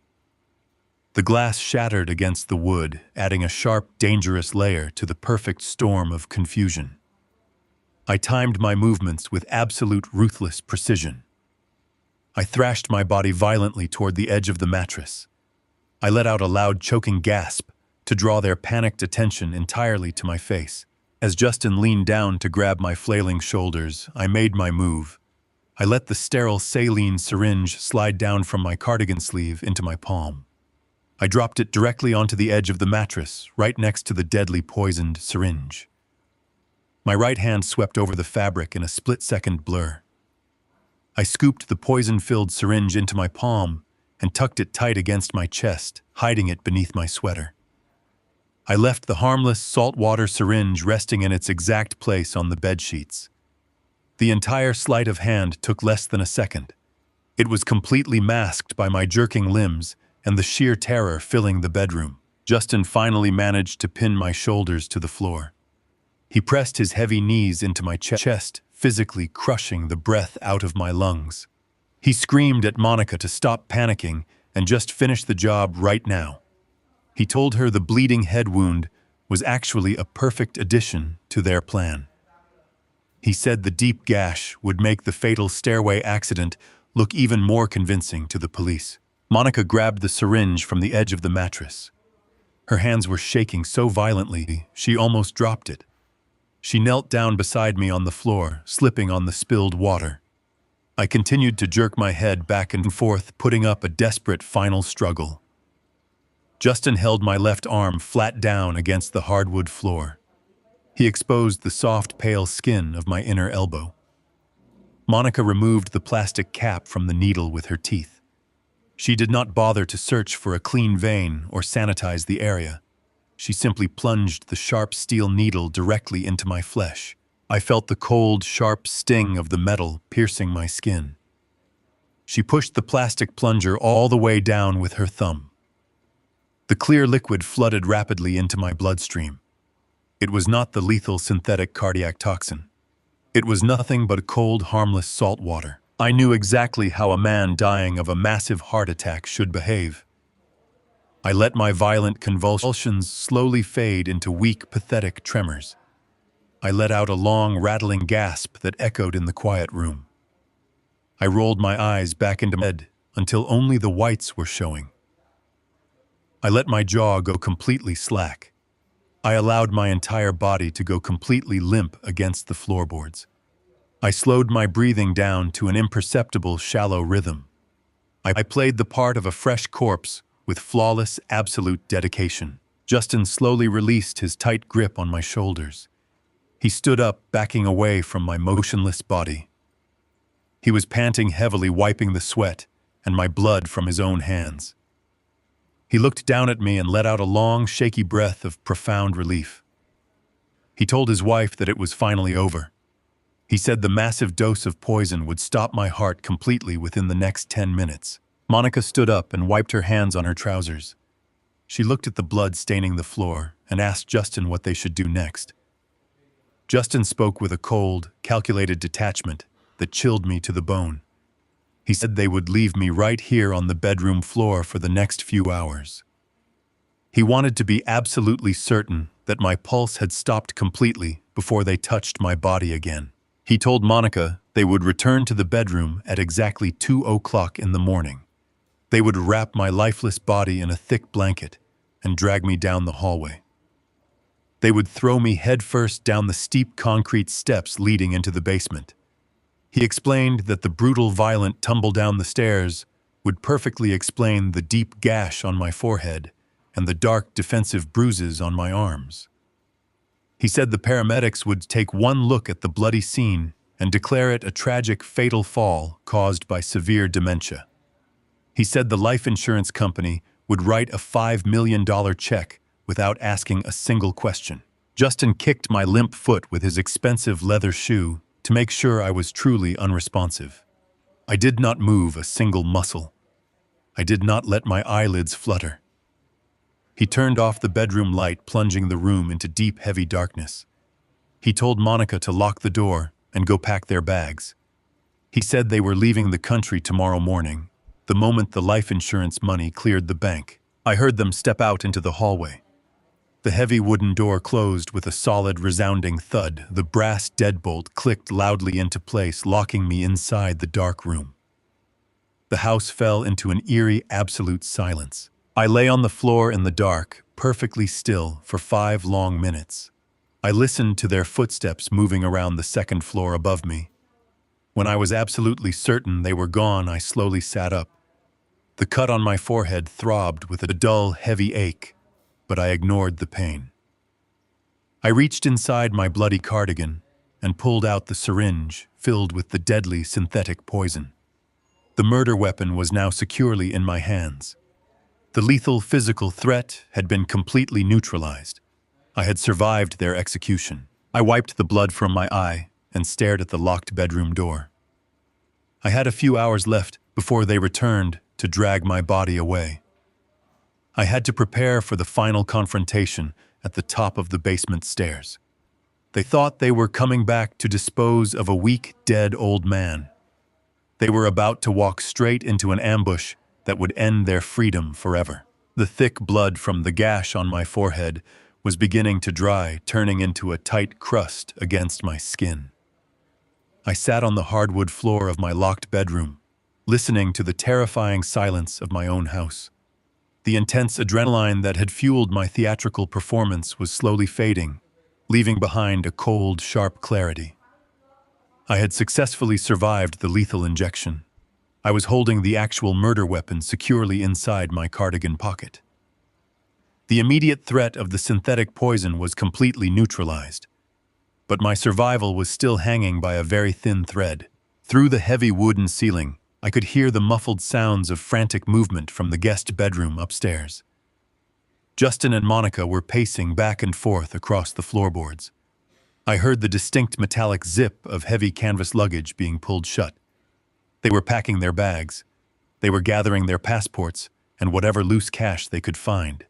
[SPEAKER 1] The glass shattered against the wood, adding a sharp, dangerous layer to the perfect storm of confusion. I timed my movements with absolute ruthless precision. I thrashed my body violently toward the edge of the mattress. I let out a loud, choking gasp to draw their panicked attention entirely to my face. As Justin leaned down to grab my flailing shoulders, I made my move. I let the sterile saline syringe slide down from my cardigan sleeve into my palm. I dropped it directly onto the edge of the mattress, right next to the deadly poisoned syringe. My right hand swept over the fabric in a split-second blur. I scooped the poison-filled syringe into my palm and tucked it tight against my chest, hiding it beneath my sweater. I left the harmless saltwater syringe resting in its exact place on the bedsheets. The entire sleight of hand took less than a second. It was completely masked by my jerking limbs and the sheer terror filling the bedroom. Justin finally managed to pin my shoulders to the floor. He pressed his heavy knees into my chest, physically crushing the breath out of my lungs. He screamed at Monica to stop panicking and just finish the job right now. He told her the bleeding head wound was actually a perfect addition to their plan. He said the deep gash would make the fatal stairway accident look even more convincing to the police. Monica grabbed the syringe from the edge of the mattress. Her hands were shaking so violently, she almost dropped it. She knelt down beside me on the floor, slipping on the spilled water. I continued to jerk my head back and forth, putting up a desperate final struggle. Justin held my left arm flat down against the hardwood floor. He exposed the soft, pale skin of my inner elbow. Monica removed the plastic cap from the needle with her teeth. She did not bother to search for a clean vein or sanitize the area. She simply plunged the sharp steel needle directly into my flesh. I felt the cold, sharp sting of the metal piercing my skin. She pushed the plastic plunger all the way down with her thumb. The clear liquid flooded rapidly into my bloodstream. It was not the lethal synthetic cardiac toxin. It was nothing but cold, harmless salt water. I knew exactly how a man dying of a massive heart attack should behave. I let my violent convulsions slowly fade into weak, pathetic tremors. I let out a long, rattling gasp that echoed in the quiet room. I rolled my eyes back into bed until only the whites were showing. I let my jaw go completely slack. I allowed my entire body to go completely limp against the floorboards. I slowed my breathing down to an imperceptible, shallow rhythm. I played the part of a fresh corpse with flawless, absolute dedication. Justin slowly released his tight grip on my shoulders. He stood up, backing away from my motionless body. He was panting heavily, wiping the sweat and my blood from his own hands. He looked down at me and let out a long, shaky breath of profound relief. He told his wife that it was finally over. He said the massive dose of poison would stop my heart completely within the next 10 minutes. Monica stood up and wiped her hands on her trousers. She looked at the blood staining the floor and asked Justin what they should do next. Justin spoke with a cold, calculated detachment that chilled me to the bone. He said they would leave me right here on the bedroom floor for the next few hours. He wanted to be absolutely certain that my pulse had stopped completely before they touched my body again. He told Monica they would return to the bedroom at exactly 2 o'clock in the morning. They would wrap my lifeless body in a thick blanket and drag me down the hallway. They would throw me headfirst down the steep concrete steps leading into the basement. He explained that the brutal, violent tumble down the stairs would perfectly explain the deep gash on my forehead and the dark, defensive bruises on my arms. He said the paramedics would take one look at the bloody scene and declare it a tragic, fatal fall caused by severe dementia. He said the life insurance company would write a $5 million check without asking a single question. Justin kicked my limp foot with his expensive leather shoe to make sure I was truly unresponsive. I did not move a single muscle. I did not let my eyelids flutter. He turned off the bedroom light, plunging the room into deep, heavy darkness. He told Monica to lock the door and go pack their bags. He said they were leaving the country tomorrow morning, the moment the life insurance money cleared the bank. I heard them step out into the hallway. The heavy wooden door closed with a solid, resounding thud. The brass deadbolt clicked loudly into place, locking me inside the dark room. The house fell into an eerie, absolute silence. I lay on the floor in the dark, perfectly still, for 5 long minutes. I listened to their footsteps moving around the second floor above me. When I was absolutely certain they were gone, I slowly sat up. The cut on my forehead throbbed with a dull, heavy ache, but I ignored the pain. I reached inside my bloody cardigan and pulled out the syringe filled with the deadly synthetic poison. The murder weapon was now securely in my hands. The lethal physical threat had been completely neutralized. I had survived their execution. I wiped the blood from my eye and stared at the locked bedroom door. I had a few hours left before they returned to drag my body away. I had to prepare for the final confrontation at the top of the basement stairs. They thought they were coming back to dispose of a weak, dead old man. They were about to walk straight into an ambush that would end their freedom forever. The thick blood from the gash on my forehead was beginning to dry, turning into a tight crust against my skin. I sat on the hardwood floor of my locked bedroom, listening to the terrifying silence of my own house. The intense adrenaline that had fueled my theatrical performance was slowly fading, leaving behind a cold, sharp clarity. I had successfully survived the lethal injection. I was holding the actual murder weapon securely inside my cardigan pocket. The immediate threat of the synthetic poison was completely neutralized, but my survival was still hanging by a very thin thread. Through the heavy wooden ceiling, I could hear the muffled sounds of frantic movement from the guest bedroom upstairs. Justin and Monica were pacing back and forth across the floorboards. I heard the distinct metallic zip of heavy canvas luggage being pulled shut. They were packing their bags. They were gathering their passports and whatever loose cash they could find.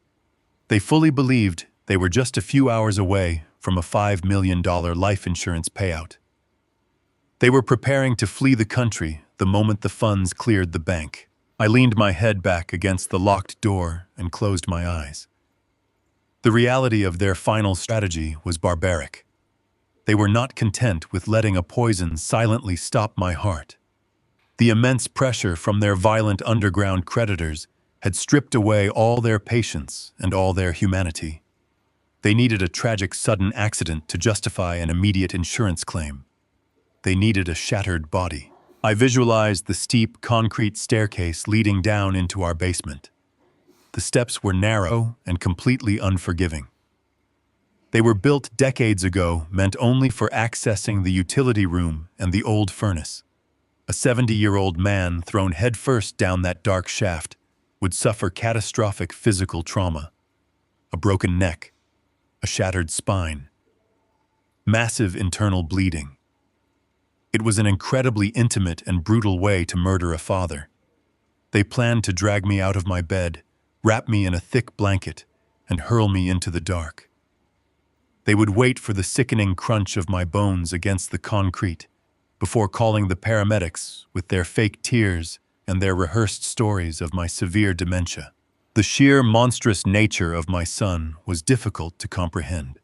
[SPEAKER 1] They fully believed they were just a few hours away from a $5 million life insurance payout. They were preparing to flee the country the moment the funds cleared the bank. I leaned my head back against the locked door and closed my eyes. The reality of their final strategy was barbaric. They were not content with letting a poison silently stop my heart. The immense pressure from their violent underground creditors had stripped away all their patience and all their humanity. They needed a tragic sudden accident to justify an immediate insurance claim. They needed a shattered body. I visualized the steep concrete staircase leading down into our basement. The steps were narrow and completely unforgiving. They were built decades ago, meant only for accessing the utility room and the old furnace. A 70-year-old man thrown headfirst down that dark shaft would suffer catastrophic physical trauma. A broken neck, a shattered spine, massive internal bleeding. It was an incredibly intimate and brutal way to murder a father. They planned to drag me out of my bed, wrap me in a thick blanket, and hurl me into the dark. They would wait for the sickening crunch of my bones against the concrete before calling the paramedics with their fake tears and their rehearsed stories of my severe dementia. The sheer monstrous nature of my son was difficult to comprehend.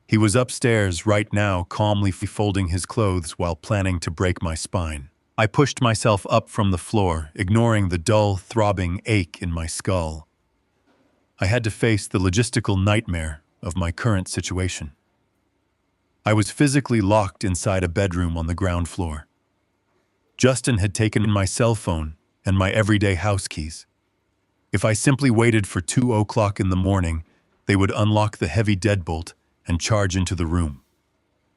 [SPEAKER 1] He was upstairs right now, calmly folding his clothes while planning to break my spine. I pushed myself up from the floor, ignoring the dull, throbbing ache in my skull. I had to face the logistical nightmare of my current situation. I was physically locked inside a bedroom on the ground floor. Justin had taken my cell phone and my everyday house keys. If I simply waited for 2 o'clock in the morning, they would unlock the heavy deadbolt and charge into the room.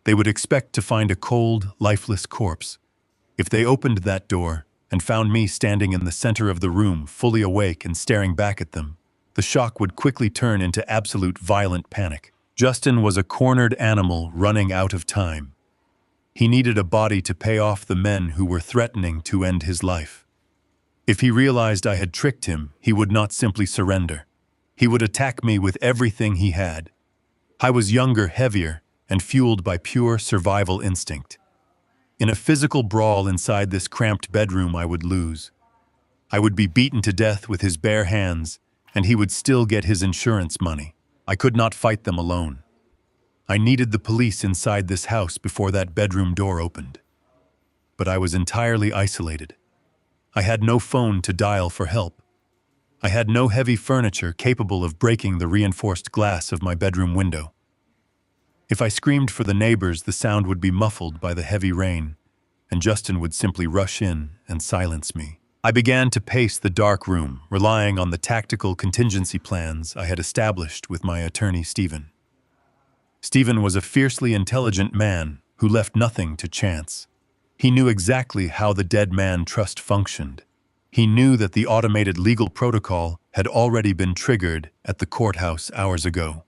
[SPEAKER 1] They would expect to find a cold, lifeless corpse. If they opened that door and found me standing in the center of the room, fully awake and staring back at them, the shock would quickly turn into absolute violent panic. Justin was a cornered animal running out of time. He needed a body to pay off the men who were threatening to end his life. If he realized I had tricked him, he would not simply surrender. He would attack me with everything he had. I was younger, heavier, and fueled by pure survival instinct. In a physical brawl inside this cramped bedroom, I would lose. I would be beaten to death with his bare hands, and he would still get his insurance money. I could not fight them alone. I needed the police inside this house before that bedroom door opened. But I was entirely isolated. I had no phone to dial for help. I had no heavy furniture capable of breaking the reinforced glass of my bedroom window. If I screamed for the neighbors, the sound would be muffled by the heavy rain, and Justin would simply rush in and silence me. I began to pace the dark room, relying on the tactical contingency plans I had established with my attorney, Stephen. Stephen was a fiercely intelligent man who left nothing to chance. He knew exactly how the dead man trust functioned. He knew that the automated legal protocol had already been triggered at the courthouse hours ago.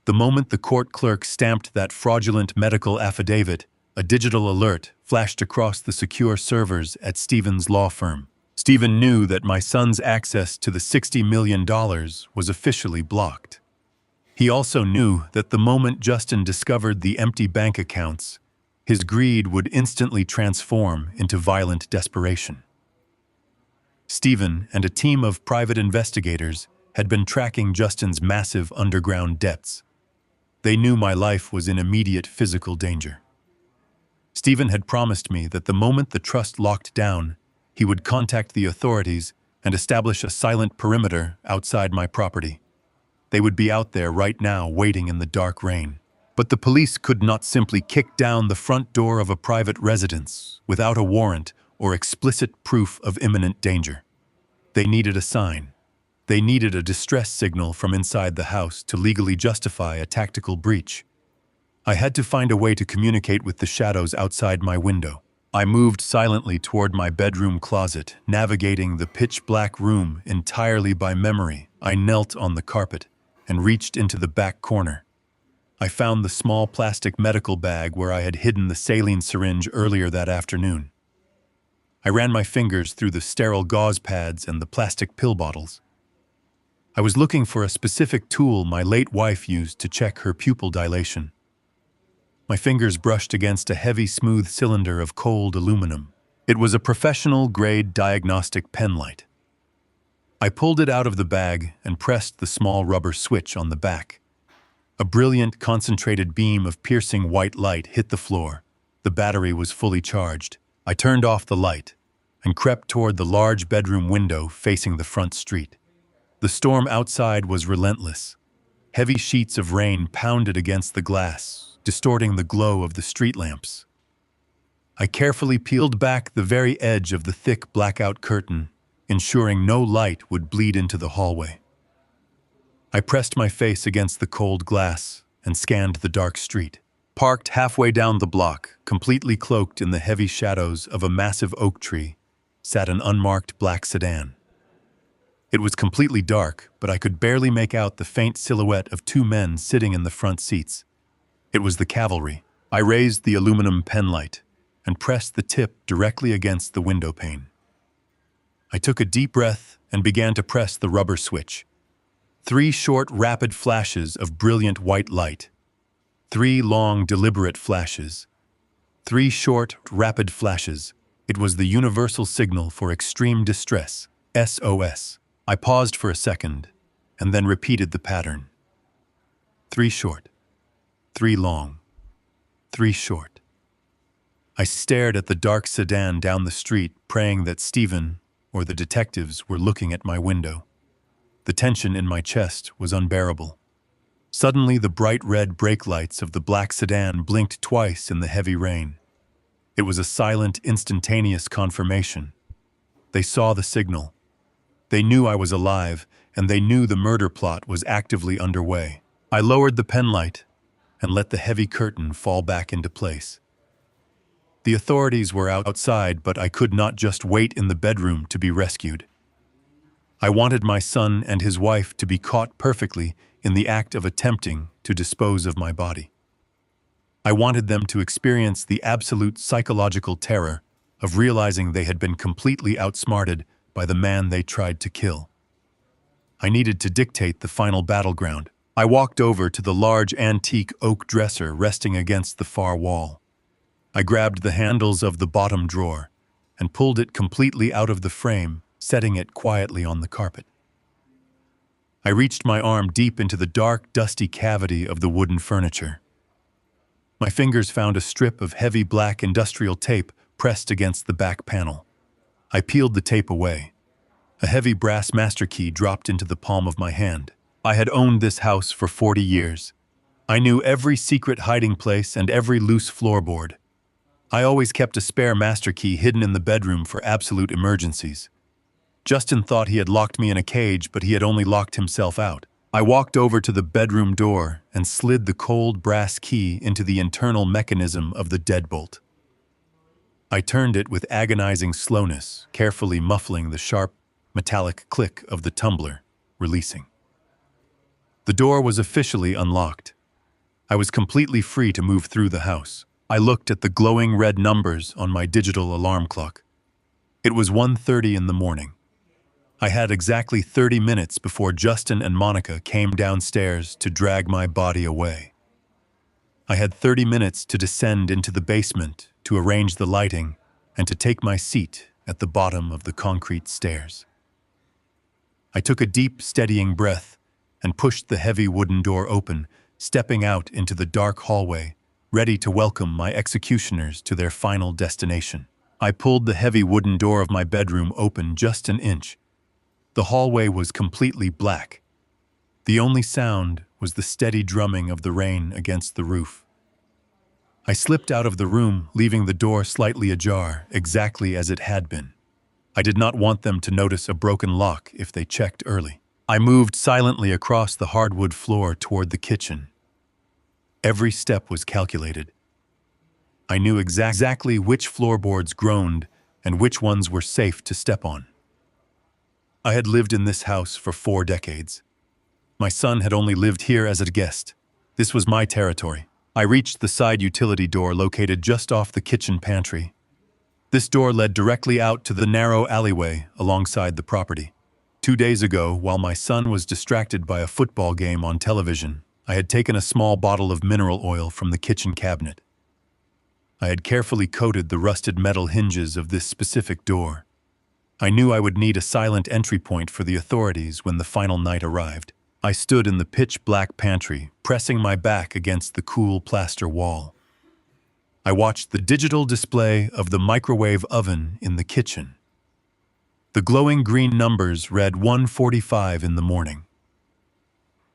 [SPEAKER 1] The moment the court clerk stamped that fraudulent medical affidavit, a digital alert flashed across the secure servers at Stephen's law firm. Stephen knew that my son's access to the $60 million was officially blocked. He also knew that the moment Justin discovered the empty bank accounts, his greed would instantly transform into violent desperation. Stephen and a team of private investigators had been tracking Justin's massive underground debts. They knew my life was in immediate physical danger. Stephen had promised me that the moment the trust locked down, he would contact the authorities and establish a silent perimeter outside my property. They would be out there right now waiting in the dark rain. But the police could not simply kick down the front door of a private residence without a warrant or explicit proof of imminent danger. They needed a sign. They needed a distress signal from inside the house to legally justify a tactical breach. I had to find a way to communicate with the shadows outside my window. I moved silently toward my bedroom closet, navigating the pitch-black room entirely by memory. I knelt on the carpet and reached into the back corner. I found the small plastic medical bag where I had hidden the saline syringe earlier that afternoon. I ran my fingers through the sterile gauze pads and the plastic pill bottles. I was looking for a specific tool my late wife used to check her pupil dilation. My fingers brushed against a heavy, smooth cylinder of cold aluminum. It was a professional-grade diagnostic pen light. I pulled it out of the bag and pressed the small rubber switch on the back. A brilliant, concentrated beam of piercing white light hit the floor. The battery was fully charged. I turned off the light and crept toward the large bedroom window facing the front street. The storm outside was relentless. Heavy sheets of rain pounded against the glass, distorting the glow of the street lamps. I carefully peeled back the very edge of the thick blackout curtain, ensuring no light would bleed into the hallway. I pressed my face against the cold glass and scanned the dark street. Parked halfway down the block, completely cloaked in the heavy shadows of a massive oak tree, sat an unmarked black sedan. It was completely dark, but I could barely make out the faint silhouette of two men sitting in the front seats. It was the cavalry. I raised the aluminum pen light and pressed the tip directly against the window pane. I took a deep breath and began to press the rubber switch. 3 short, rapid flashes of brilliant white light. 3 long, deliberate flashes. 3 short, rapid flashes. It was the universal signal for extreme distress, SOS. I paused for a second and then repeated the pattern. 3 short. 3 long. 3 short. I stared at the dark sedan down the street, praying that Stephen or the detectives were looking at my window. The tension in my chest was unbearable. Suddenly, the bright red brake lights of the black sedan blinked twice in the heavy rain. It was a silent, instantaneous confirmation. They saw the signal. They knew I was alive, and they knew the murder plot was actively underway. I lowered the pen light and let the heavy curtain fall back into place. The authorities were outside, but I could not just wait in the bedroom to be rescued. I wanted my son and his wife to be caught perfectly in the act of attempting to dispose of my body. I wanted them to experience the absolute psychological terror of realizing they had been completely outsmarted by the man they tried to kill. I needed to dictate the final battleground. I walked over to the large antique oak dresser resting against the far wall. I grabbed the handles of the bottom drawer and pulled it completely out of the frame, setting it quietly on the carpet. I reached my arm deep into the dark, dusty cavity of the wooden furniture. My fingers found a strip of heavy black industrial tape pressed against the back panel. I peeled the tape away. A heavy brass master key dropped into the palm of my hand. I had owned this house for 40 years. I knew every secret hiding place and every loose floorboard. I always kept a spare master key hidden in the bedroom for absolute emergencies. Justin thought he had locked me in a cage, but he had only locked himself out. I walked over to the bedroom door and slid the cold brass key into the internal mechanism of the deadbolt. I turned it with agonizing slowness, carefully muffling the sharp, metallic click of the tumbler, releasing. The door was officially unlocked. I was completely free to move through the house. I looked at the glowing red numbers on my digital alarm clock. It was 1:30 in the morning. I had exactly 30 minutes before Justin and Monica came downstairs to drag my body away. I had 30 minutes to descend into the basement, to arrange the lighting, and to take my seat at the bottom of the concrete stairs. I took a deep, steadying breath and pushed the heavy wooden door open, stepping out into the dark hallway, ready to welcome my executioners to their final destination. I pulled the heavy wooden door of my bedroom open just an inch. The hallway was completely black. The only sound was the steady drumming of the rain against the roof. I slipped out of the room, leaving the door slightly ajar, exactly as it had been. I did not want them to notice a broken lock if they checked early. I moved silently across the hardwood floor toward the kitchen. Every step was calculated. I knew exactly which floorboards groaned and which ones were safe to step on. I had lived in this house for 4 decades. My son had only lived here as a guest. This was my territory. I reached the side utility door located just off the kitchen pantry. This door led directly out to the narrow alleyway alongside the property. 2 days ago, while my son was distracted by a football game on television, I had taken a small bottle of mineral oil from the kitchen cabinet. I had carefully coated the rusted metal hinges of this specific door. I knew I would need a silent entry point for the authorities when the final night arrived. I stood in the pitch-black pantry, pressing my back against the cool plaster wall. I watched the digital display of the microwave oven in the kitchen. The glowing green numbers read 1:45 in the morning.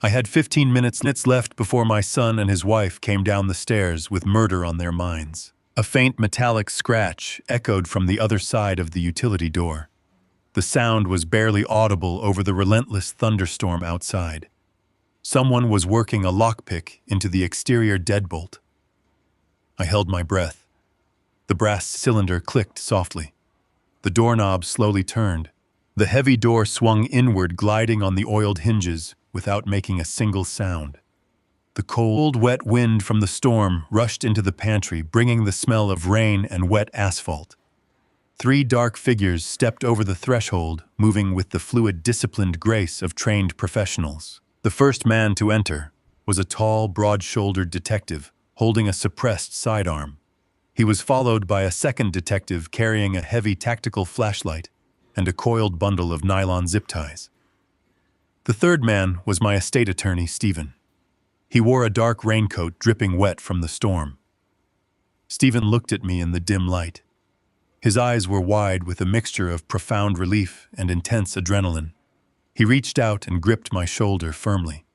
[SPEAKER 1] I had 15 minutes left before my son and his wife came down the stairs with murder on their minds. A faint metallic scratch echoed from the other side of the utility door. The sound was barely audible over the relentless thunderstorm outside. Someone was working a lockpick into the exterior deadbolt. I held my breath. The brass cylinder clicked softly. The doorknob slowly turned. The heavy door swung inward, gliding on the oiled hinges without making a single sound. The cold, wet wind from the storm rushed into the pantry, bringing the smell of rain and wet asphalt. 3 dark figures stepped over the threshold, moving with the fluid, disciplined grace of trained professionals. The first man to enter was a tall, broad-shouldered detective, holding a suppressed sidearm. He was followed by a second detective carrying a heavy tactical flashlight and a coiled bundle of nylon zip ties. The third man was my estate attorney, Stephen. He wore a dark raincoat dripping wet from the storm. Stephen looked at me in the dim light. His eyes were wide with a mixture of profound relief and intense adrenaline. He reached out and gripped my shoulder firmly.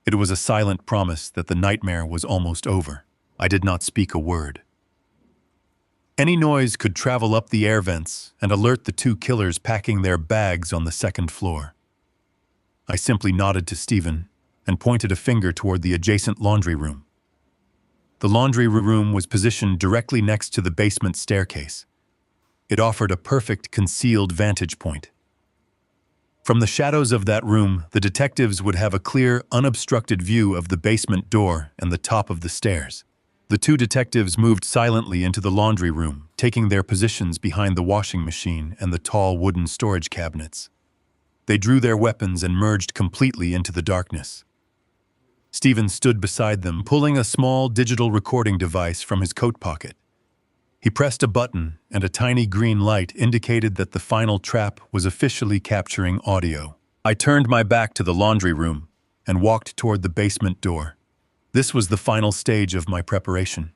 [SPEAKER 1] It was a silent promise that the nightmare was almost over. I did not speak a word. Any noise could travel up the air vents and alert the 2 killers packing their bags on the second floor. I simply nodded to Stephen and pointed a finger toward the adjacent laundry room. The laundry room was positioned directly next to the basement staircase. It offered a perfect concealed vantage point. From the shadows of that room, the detectives would have a clear, unobstructed view of the basement door and the top of the stairs. The 2 detectives moved silently into the laundry room, taking their positions behind the washing machine and the tall wooden storage cabinets. They drew their weapons and merged completely into the darkness. Stephen stood beside them, pulling a small digital recording device from his coat pocket. He pressed a button, and a tiny green light indicated that the final trap was officially capturing audio. I turned my back to the laundry room and walked toward the basement door. This was the final stage of my preparation.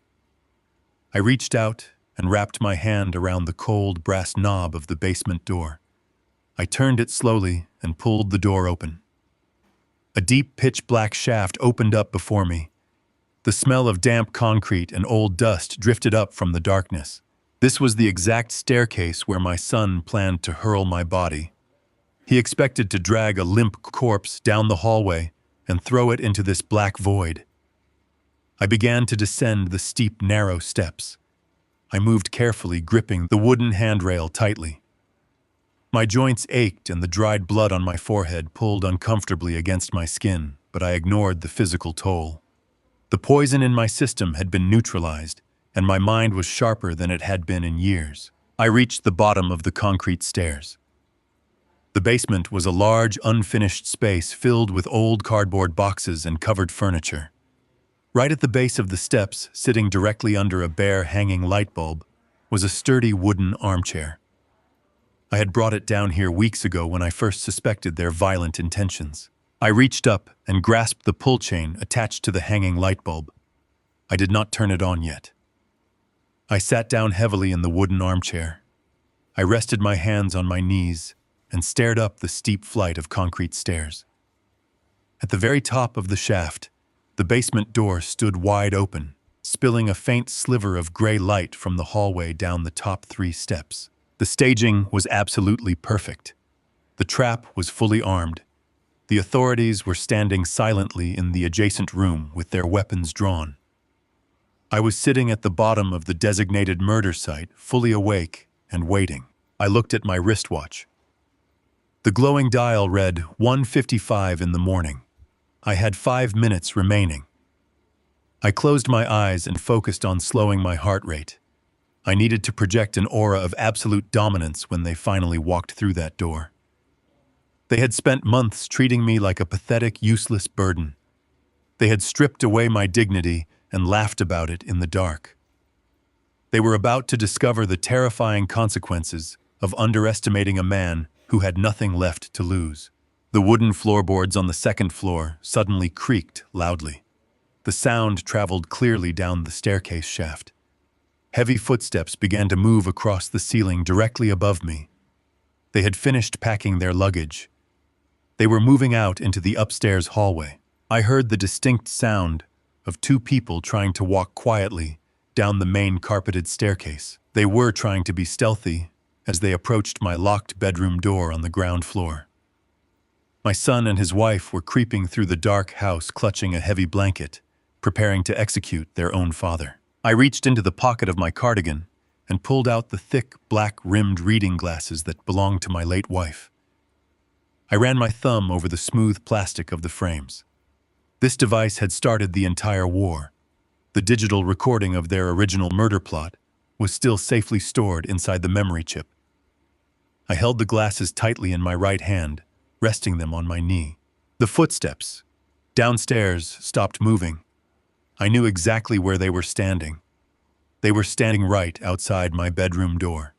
[SPEAKER 1] I reached out and wrapped my hand around the cold brass knob of the basement door. I turned it slowly and pulled the door open. A deep pitch-black shaft opened up before me, The smell of damp concrete and old dust drifted up from the darkness. This was the exact staircase where my son planned to hurl my body. He expected to drag a limp corpse down the hallway and throw it into this black void. I began to descend the steep, narrow steps. I moved carefully, gripping the wooden handrail tightly. My joints ached and the dried blood on my forehead pulled uncomfortably against my skin, but I ignored the physical toll. The poison in my system had been neutralized, and my mind was sharper than it had been in years. I reached the bottom of the concrete stairs. The basement was a large, unfinished space filled with old cardboard boxes and covered furniture. Right at the base of the steps, sitting directly under a bare hanging light bulb, was a sturdy wooden armchair. I had brought it down here weeks ago when I first suspected their violent intentions. I reached up and grasped the pull chain attached to the hanging light bulb. I did not turn it on yet. I sat down heavily in the wooden armchair. I rested my hands on my knees and stared up the steep flight of concrete stairs. At the very top of the shaft, the basement door stood wide open, spilling a faint sliver of gray light from the hallway down the top 3 steps. The staging was absolutely perfect. The trap was fully armed. The authorities were standing silently in the adjacent room with their weapons drawn. I was sitting at the bottom of the designated murder site, fully awake and waiting. I looked at my wristwatch. The glowing dial read 1:55 in the morning. I had 5 minutes remaining. I closed my eyes and focused on slowing my heart rate. I needed to project an aura of absolute dominance when they finally walked through that door. They had spent months treating me like a pathetic, useless burden. They had stripped away my dignity and laughed about it in the dark. They were about to discover the terrifying consequences of underestimating a man who had nothing left to lose. The wooden floorboards on the second floor suddenly creaked loudly. The sound traveled clearly down the staircase shaft. Heavy footsteps began to move across the ceiling directly above me. They had finished packing their luggage. They were moving out into the upstairs hallway. I heard the distinct sound of 2 people trying to walk quietly down the main carpeted staircase. They were trying to be stealthy as they approached my locked bedroom door on the ground floor. My son and his wife were creeping through the dark house, clutching a heavy blanket, preparing to execute their own father. I reached into the pocket of my cardigan and pulled out the thick, black-rimmed reading glasses that belonged to my late wife. I ran my thumb over the smooth plastic of the frames. This device had started the entire war. The digital recording of their original murder plot was still safely stored inside the memory chip. I held the glasses tightly in my right hand, resting them on my knee. The footsteps downstairs stopped moving. I knew exactly where they were standing. They were standing right outside my bedroom door.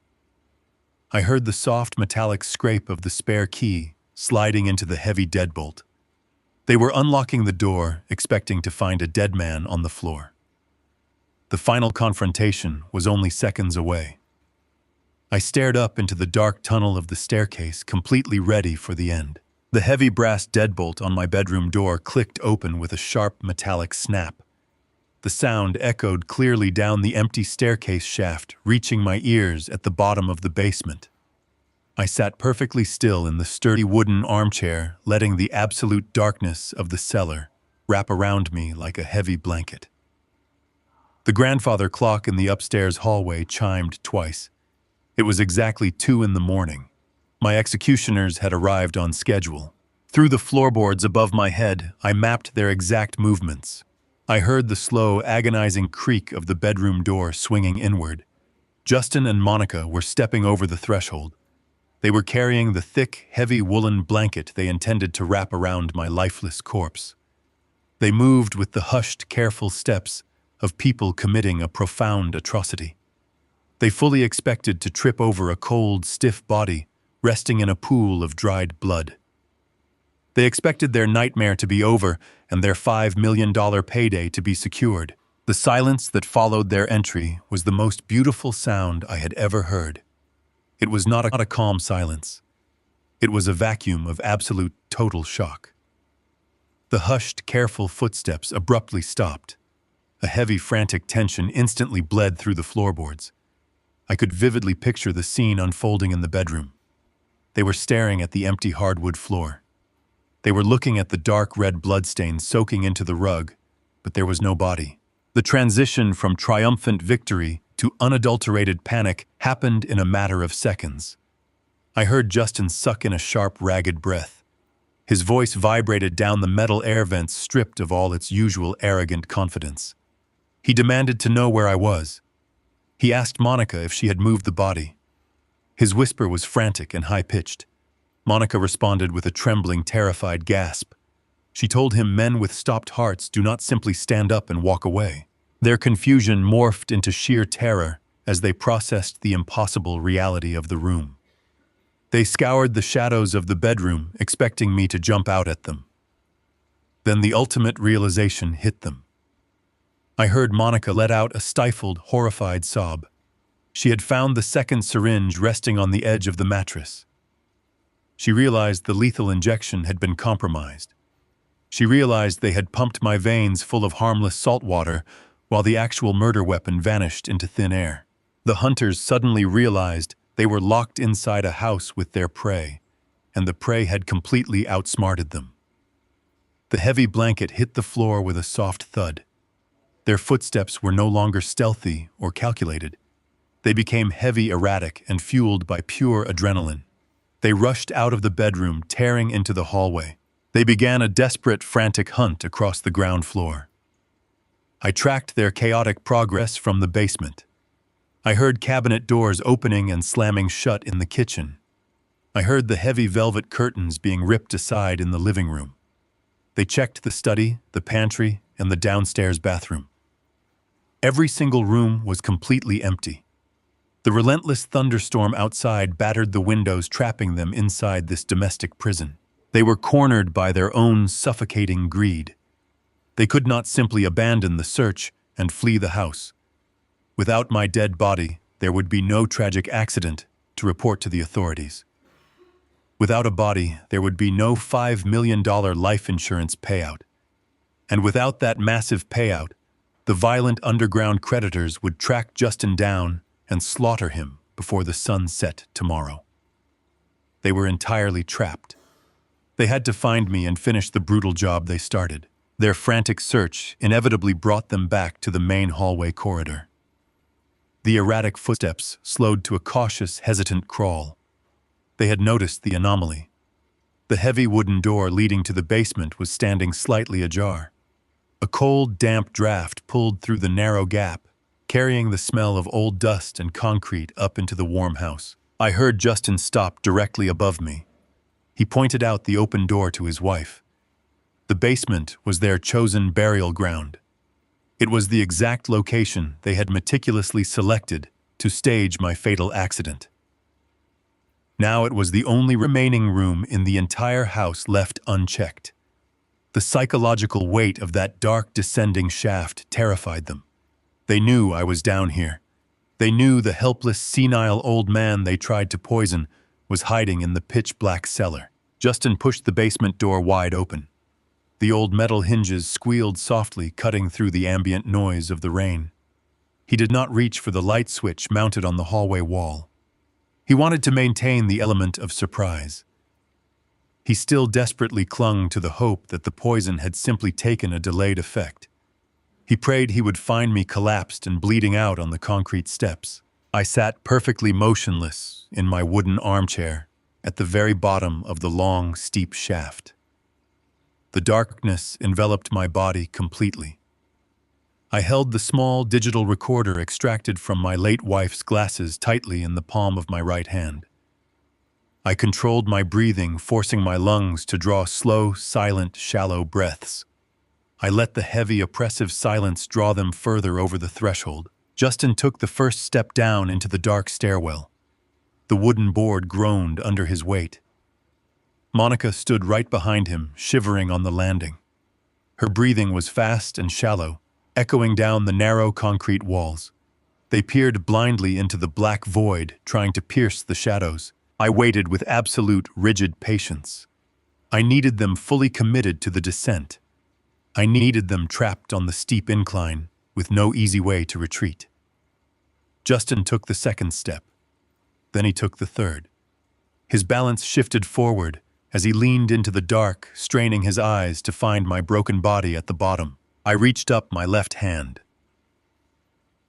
[SPEAKER 1] I heard the soft metallic scrape of the spare key sliding into the heavy deadbolt. They were unlocking the door, expecting to find a dead man on the floor. The final confrontation was only seconds away. I stared up into the dark tunnel of the staircase, completely ready for the end. The heavy brass deadbolt on my bedroom door clicked open with a sharp metallic snap. The sound echoed clearly down the empty staircase shaft, reaching my ears at the bottom of the basement. I sat perfectly still in the sturdy wooden armchair, letting the absolute darkness of the cellar wrap around me like a heavy blanket. The grandfather clock in the upstairs hallway chimed twice. It was exactly 2 in the morning. My executioners had arrived on schedule. Through the floorboards above my head, I mapped their exact movements. I heard the slow, agonizing creak of the bedroom door swinging inward. Justin and Monica were stepping over the threshold. They were carrying the thick, heavy woolen blanket they intended to wrap around my lifeless corpse. They moved with the hushed, careful steps of people committing a profound atrocity. They fully expected to trip over a cold, stiff body resting in a pool of dried blood. They expected their nightmare to be over and their $5 million payday to be secured. The silence that followed their entry was the most beautiful sound I had ever heard. It was not a calm silence. It was a vacuum of absolute, total shock. The hushed, careful footsteps abruptly stopped. A heavy, frantic tension instantly bled through the floorboards. I could vividly picture the scene unfolding in the bedroom. They were staring at the empty hardwood floor. They were looking at the dark red bloodstains soaking into the rug, but there was no body. The transition from triumphant victory to unadulterated panic happened in a matter of seconds. I heard Justin suck in a sharp, ragged breath. His voice vibrated down the metal air vents, stripped of all its usual arrogant confidence. He demanded to know where I was. He asked Monica if she had moved the body. His whisper was frantic and high-pitched. Monica responded with a trembling, terrified gasp. She told him men with stopped hearts do not simply stand up and walk away. Their confusion morphed into sheer terror as they processed the impossible reality of the room. They scoured the shadows of the bedroom, expecting me to jump out at them. Then the ultimate realization hit them. I heard Monica let out a stifled, horrified sob. She had found the second syringe resting on the edge of the mattress. She realized the lethal injection had been compromised. She realized they had pumped my veins full of harmless salt water while the actual murder weapon vanished into thin air. The hunters suddenly realized they were locked inside a house with their prey, and the prey had completely outsmarted them. The heavy blanket hit the floor with a soft thud. Their footsteps were no longer stealthy or calculated. They became heavy, erratic, and fueled by pure adrenaline. They rushed out of the bedroom, tearing into the hallway. They began a desperate, frantic hunt across the ground floor. I tracked their chaotic progress from the basement. I heard cabinet doors opening and slamming shut in the kitchen. I heard the heavy velvet curtains being ripped aside in the living room. They checked the study, the pantry, and the downstairs bathroom. Every single room was completely empty. The relentless thunderstorm outside battered the windows, trapping them inside this domestic prison. They were cornered by their own suffocating greed. They could not simply abandon the search and flee the house. Without my dead body, there would be no tragic accident to report to the authorities. Without a body, there would be no $5 million life insurance payout. And without that massive payout, the violent underground creditors would track Justin down and slaughter him before the sun set tomorrow. They were entirely trapped. They had to find me and finish the brutal job they started. Their frantic search inevitably brought them back to the main hallway corridor. The erratic footsteps slowed to a cautious, hesitant crawl. They had noticed the anomaly. The heavy wooden door leading to the basement was standing slightly ajar. A cold, damp draft pulled through the narrow gap, carrying the smell of old dust and concrete up into the warm house. I heard Justin stop directly above me. He pointed out the open door to his wife. The basement was their chosen burial ground. It was the exact location they had meticulously selected to stage my fatal accident. Now it was the only remaining room in the entire house left unchecked. The psychological weight of that dark descending shaft terrified them. They knew I was down here. They knew the helpless, senile old man they tried to poison was hiding in the pitch-black cellar. Justin pushed the basement door wide open. The old metal hinges squealed softly, cutting through the ambient noise of the rain. He did not reach for the light switch mounted on the hallway wall. He wanted to maintain the element of surprise. He still desperately clung to the hope that the poison had simply taken a delayed effect. He prayed he would find me collapsed and bleeding out on the concrete steps. I sat perfectly motionless in my wooden armchair at the very bottom of the long, steep shaft. The darkness enveloped my body completely. I held the small digital recorder extracted from my late wife's glasses tightly in the palm of my right hand. I controlled my breathing, forcing my lungs to draw slow, silent, shallow breaths. I let the heavy, oppressive silence draw them further over the threshold. Justin took the first step down into the dark stairwell. The wooden board groaned under his weight. Monica stood right behind him, shivering on the landing. Her breathing was fast and shallow, echoing down the narrow concrete walls. They peered blindly into the black void, trying to pierce the shadows. I waited with absolute, rigid patience. I needed them fully committed to the descent. I needed them trapped on the steep incline, with no easy way to retreat. Justin took the second step. Then he took the third. His balance shifted forward as he leaned into the dark, straining his eyes to find my broken body at the bottom. I reached up my left hand.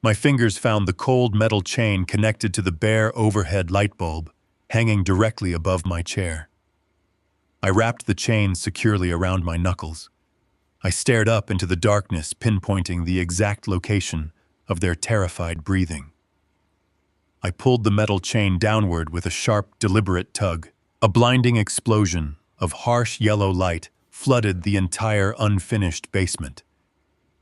[SPEAKER 1] My fingers found the cold metal chain connected to the bare overhead light bulb, hanging directly above my chair. I wrapped the chain securely around my knuckles. I stared up into the darkness, pinpointing the exact location of their terrified breathing. I pulled the metal chain downward with a sharp, deliberate tug. A blinding explosion of harsh yellow light flooded the entire unfinished basement.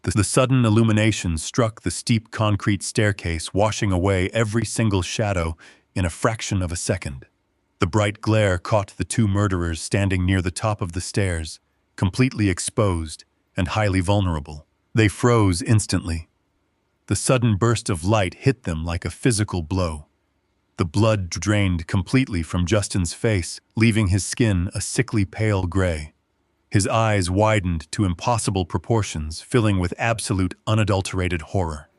[SPEAKER 1] The sudden illumination struck the steep concrete staircase, washing away every single shadow in a fraction of a second. The bright glare caught the two murderers standing near the top of the stairs, completely exposed and highly vulnerable. They froze instantly. The sudden burst of light hit them like a physical blow. The blood drained completely from Justin's face, leaving his skin a sickly pale gray. His eyes widened to impossible proportions, filling with absolute unadulterated horror.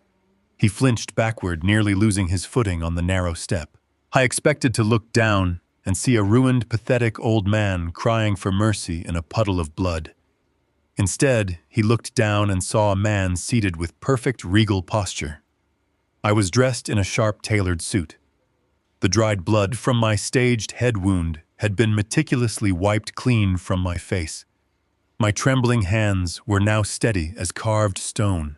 [SPEAKER 1] He flinched backward, nearly losing his footing on the narrow step. I expected to look down and see a ruined, pathetic old man crying for mercy in a puddle of blood. Instead, he looked down and saw a man seated with perfect regal posture. I was dressed in a sharp, tailored suit. The dried blood from my staged head wound had been meticulously wiped clean from my face. My trembling hands were now steady as carved stone.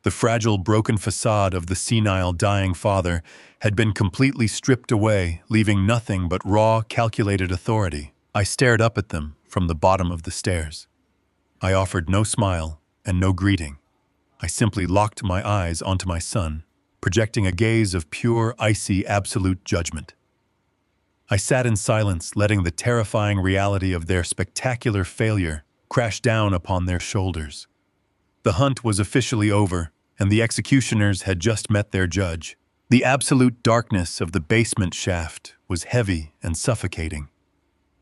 [SPEAKER 1] The fragile, broken facade of the senile, dying father had been completely stripped away, leaving nothing but raw, calculated authority. I stared up at them from the bottom of the stairs. I offered no smile and no greeting. I simply locked my eyes onto my son, projecting a gaze of pure, icy, absolute judgment. I sat in silence, letting the terrifying reality of their spectacular failure crash down upon their shoulders. The hunt was officially over, and the executioners had just met their judge. The absolute darkness of the basement shaft was heavy and suffocating.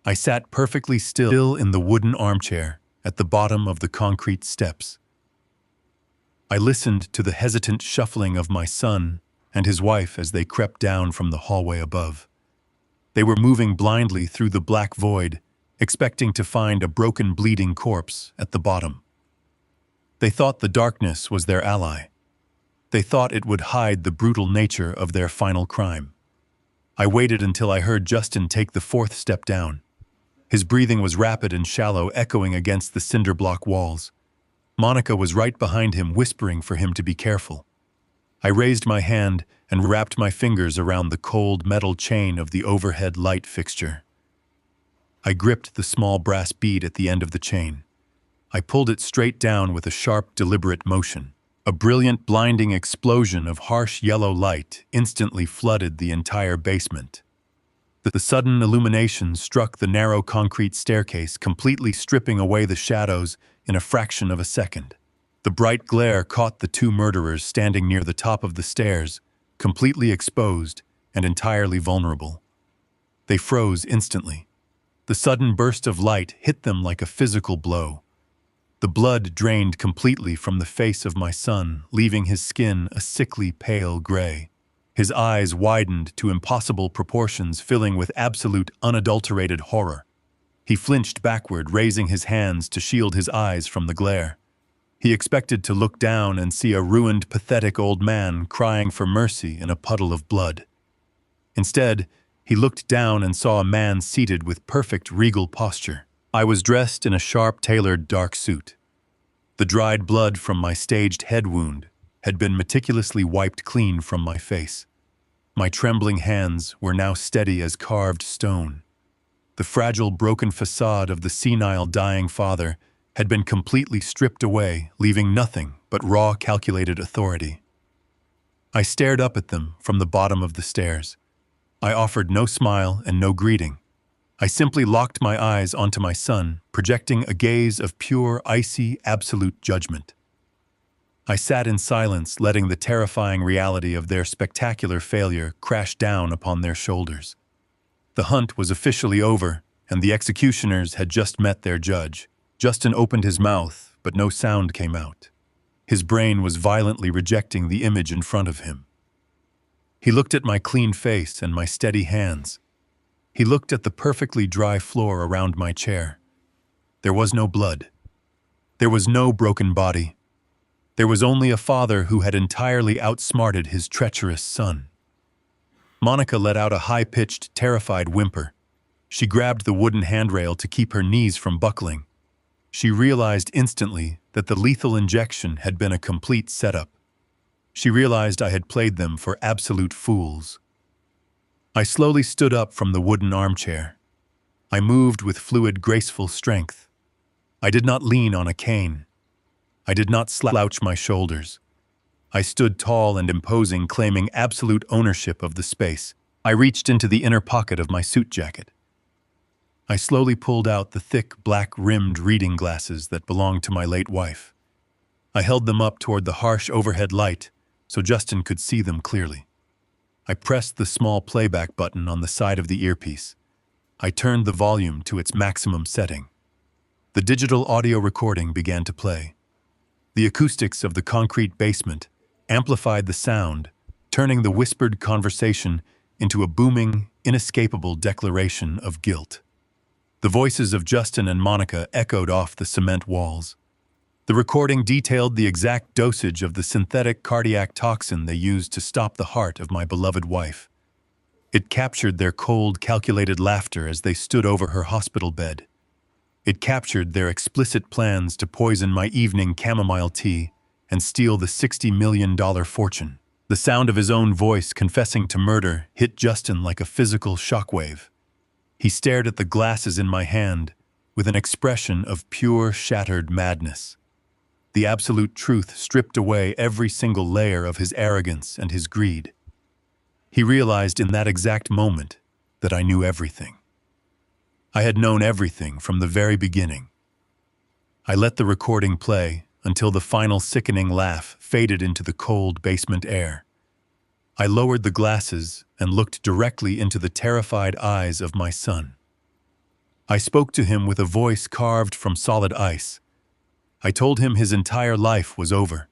[SPEAKER 1] I sat perfectly still in the wooden armchair at the bottom of the concrete steps. I listened to the hesitant shuffling of my son and his wife as they crept down from the hallway above. They were moving blindly through the black void, expecting to find a broken, bleeding corpse at the bottom. They thought the darkness was their ally. They thought it would hide the brutal nature of their final crime. I waited until I heard Justin take the fourth step down. His breathing was rapid and shallow, echoing against the cinder block walls. Monica was right behind him, whispering for him to be careful. I raised my hand and wrapped my fingers around the cold metal chain of the overhead light fixture. I gripped the small brass bead at the end of the chain. I pulled it straight down with a sharp, deliberate motion. A brilliant, blinding explosion of harsh yellow light instantly flooded the entire basement. The sudden illumination struck the narrow concrete staircase, completely stripping away the shadows in a fraction of a second. The bright glare caught the two murderers standing near the top of the stairs, completely exposed and entirely vulnerable. They froze instantly. The sudden burst of light hit them like a physical blow. The blood drained completely from the face of my son, leaving his skin a sickly pale gray. His eyes widened to impossible proportions, filling with absolute, unadulterated horror. He flinched backward, raising his hands to shield his eyes from the glare. He expected to look down and see a ruined, pathetic old man crying for mercy in a puddle of blood. Instead, he looked down and saw a man seated with perfect regal posture. I was dressed in a sharp, tailored dark suit. The dried blood from my staged head wound had been meticulously wiped clean from my face. My trembling hands were now steady as carved stone. The fragile, broken facade of the senile, dying father had been completely stripped away, leaving nothing but raw, calculated authority. I stared up at them from the bottom of the stairs. I offered no smile and no greeting. I simply locked my eyes onto my son, projecting a gaze of pure, icy, absolute judgment. I sat in silence, letting the terrifying reality of their spectacular failure crash down upon their shoulders. The hunt was officially over, and the executioners had just met their judge. Justin opened his mouth, but no sound came out. His brain was violently rejecting the image in front of him. He looked at my clean face and my steady hands. He looked at the perfectly dry floor around my chair. There was no blood. There was no broken body. There was only a father who had entirely outsmarted his treacherous son. Monica let out a high-pitched, terrified whimper. She grabbed the wooden handrail to keep her knees from buckling. She realized instantly that the lethal injection had been a complete setup. She realized I had played them for absolute fools. I slowly stood up from the wooden armchair. I moved with fluid, graceful strength. I did not lean on a cane. I did not slouch my shoulders. I stood tall and imposing, claiming absolute ownership of the space. I reached into the inner pocket of my suit jacket. I slowly pulled out the thick, black-rimmed reading glasses that belonged to my late wife. I held them up toward the harsh overhead light so Justin could see them clearly. I pressed the small playback button on the side of the earpiece. I turned the volume to its maximum setting. The digital audio recording began to play. The acoustics of the concrete basement amplified the sound, turning the whispered conversation into a booming, inescapable declaration of guilt. The voices of Justin and Monica echoed off the cement walls. The recording detailed the exact dosage of the synthetic cardiac toxin they used to stop the heart of my beloved wife. It captured their cold, calculated laughter as they stood over her hospital bed. It captured their explicit plans to poison my evening chamomile tea and steal the $60 million fortune. The sound of his own voice confessing to murder hit Justin like a physical shockwave. He stared at the glasses in my hand with an expression of pure, shattered madness. The absolute truth stripped away every single layer of his arrogance and his greed. He realized in that exact moment that I knew everything. I had known everything from the very beginning. I let the recording play until the final sickening laugh faded into the cold basement air. I lowered the glasses and looked directly into the terrified eyes of my son. I spoke to him with a voice carved from solid ice. I told him his entire life was over.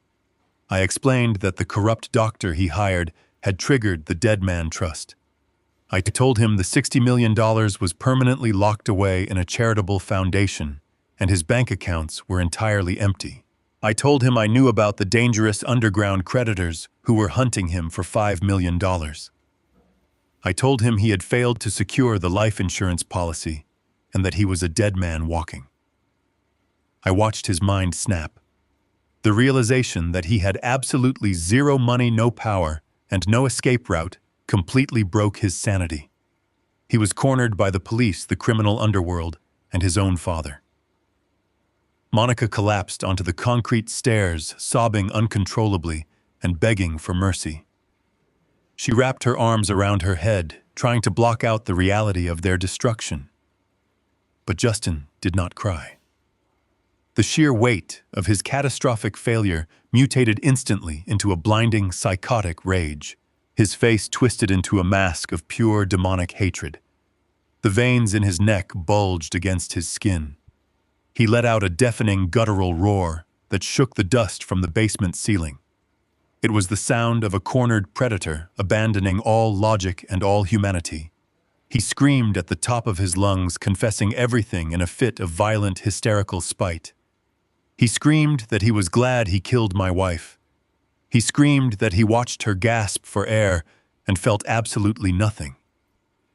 [SPEAKER 1] I explained that the corrupt doctor he hired had triggered the dead man trust. I told him the $60 million was permanently locked away in a charitable foundation, and his bank accounts were entirely empty. I told him I knew about the dangerous underground creditors who were hunting him for $5 million. I told him he had failed to secure the life insurance policy and that he was a dead man walking. I watched his mind snap. The realization that he had absolutely zero money, no power, and no escape route completely broke his sanity. He was cornered by the police, the criminal underworld, and his own father. Monica collapsed onto the concrete stairs, sobbing uncontrollably and begging for mercy. She wrapped her arms around her head, trying to block out the reality of their destruction. But Justin did not cry. The sheer weight of his catastrophic failure mutated instantly into a blinding, psychotic rage. His face twisted into a mask of pure demonic hatred. The veins in his neck bulged against his skin. He let out a deafening, guttural roar that shook the dust from the basement ceiling. It was the sound of a cornered predator abandoning all logic and all humanity. He screamed at the top of his lungs, confessing everything in a fit of violent, hysterical spite. He screamed that he was glad he killed my wife. He screamed that he watched her gasp for air and felt absolutely nothing.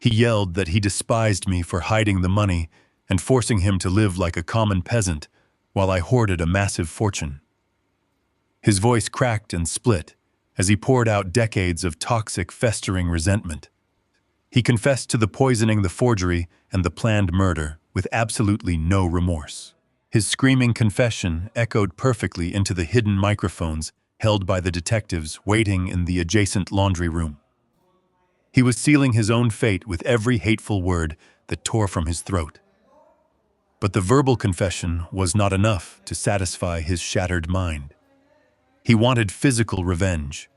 [SPEAKER 1] He yelled that he despised me for hiding the money and forcing him to live like a common peasant while I hoarded a massive fortune. His voice cracked and split as he poured out decades of toxic, festering resentment. He confessed to the poisoning, the forgery, and the planned murder with absolutely no remorse. His screaming confession echoed perfectly into the hidden microphones held by the detectives waiting in the adjacent laundry room. He was sealing his own fate with every hateful word that tore from his throat. But the verbal confession was not enough to satisfy his shattered mind. He wanted physical revenge.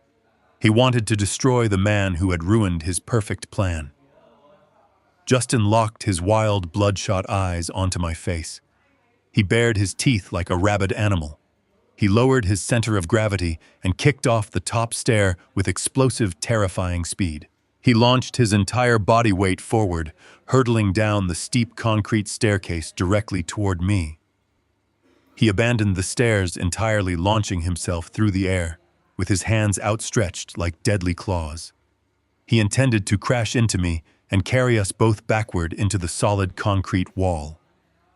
[SPEAKER 1] He wanted to destroy the man who had ruined his perfect plan. Justin locked his wild, bloodshot eyes onto my face. He bared his teeth like a rabid animal. He lowered his center of gravity and kicked off the top stair with explosive, terrifying speed. He launched his entire body weight forward, hurtling down the steep concrete staircase directly toward me. He abandoned the stairs entirely, launching himself through the air, with his hands outstretched like deadly claws. He intended to crash into me and carry us both backward into the solid concrete wall.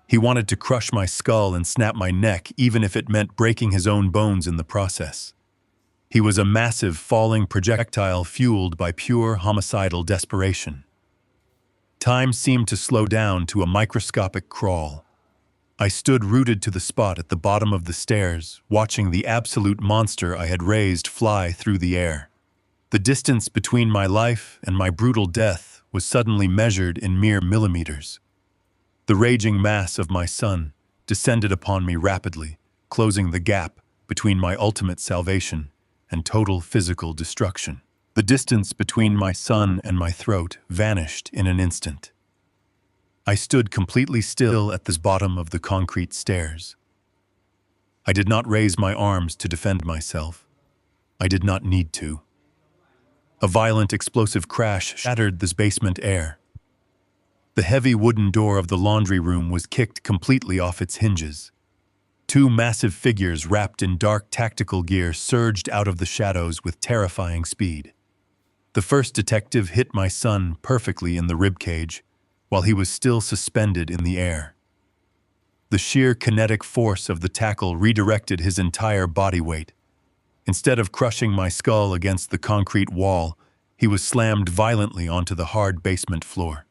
[SPEAKER 1] He wanted to crush my skull and snap my neck, even if it meant breaking his own bones in the process. He was a massive, falling projectile fueled by pure homicidal desperation. Time seemed to slow down to a microscopic crawl. I stood rooted to the spot at the bottom of the stairs, watching the absolute monster I had raised fly through the air. The distance between my life and my brutal death was suddenly measured in mere millimeters. The raging mass of my son descended upon me rapidly, closing the gap between my ultimate salvation and total physical destruction. The distance between my son and my throat vanished in an instant. I stood completely still at the bottom of the concrete stairs. I did not raise my arms to defend myself. I did not need to. A violent explosive crash shattered this basement air. The heavy wooden door of the laundry room was kicked completely off its hinges. Two massive figures wrapped in dark tactical gear surged out of the shadows with terrifying speed. The first detective hit my son perfectly in the ribcage, while he was still suspended in the air. The sheer kinetic force of the tackle redirected his entire body weight. Instead of crushing my skull against the concrete wall, he was slammed violently onto the hard basement floor.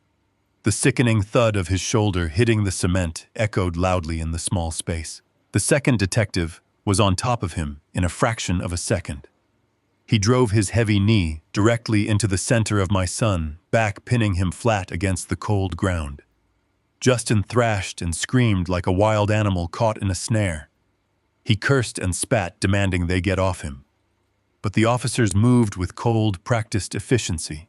[SPEAKER 1] The sickening thud of his shoulder hitting the cement echoed loudly in the small space. The second detective was on top of him in a fraction of a second. He drove his heavy knee directly into the center of my son, back pinning him flat against the cold ground. Justin thrashed and screamed like a wild animal caught in a snare. He cursed and spat, demanding they get off him. But the officers moved with cold, practiced efficiency.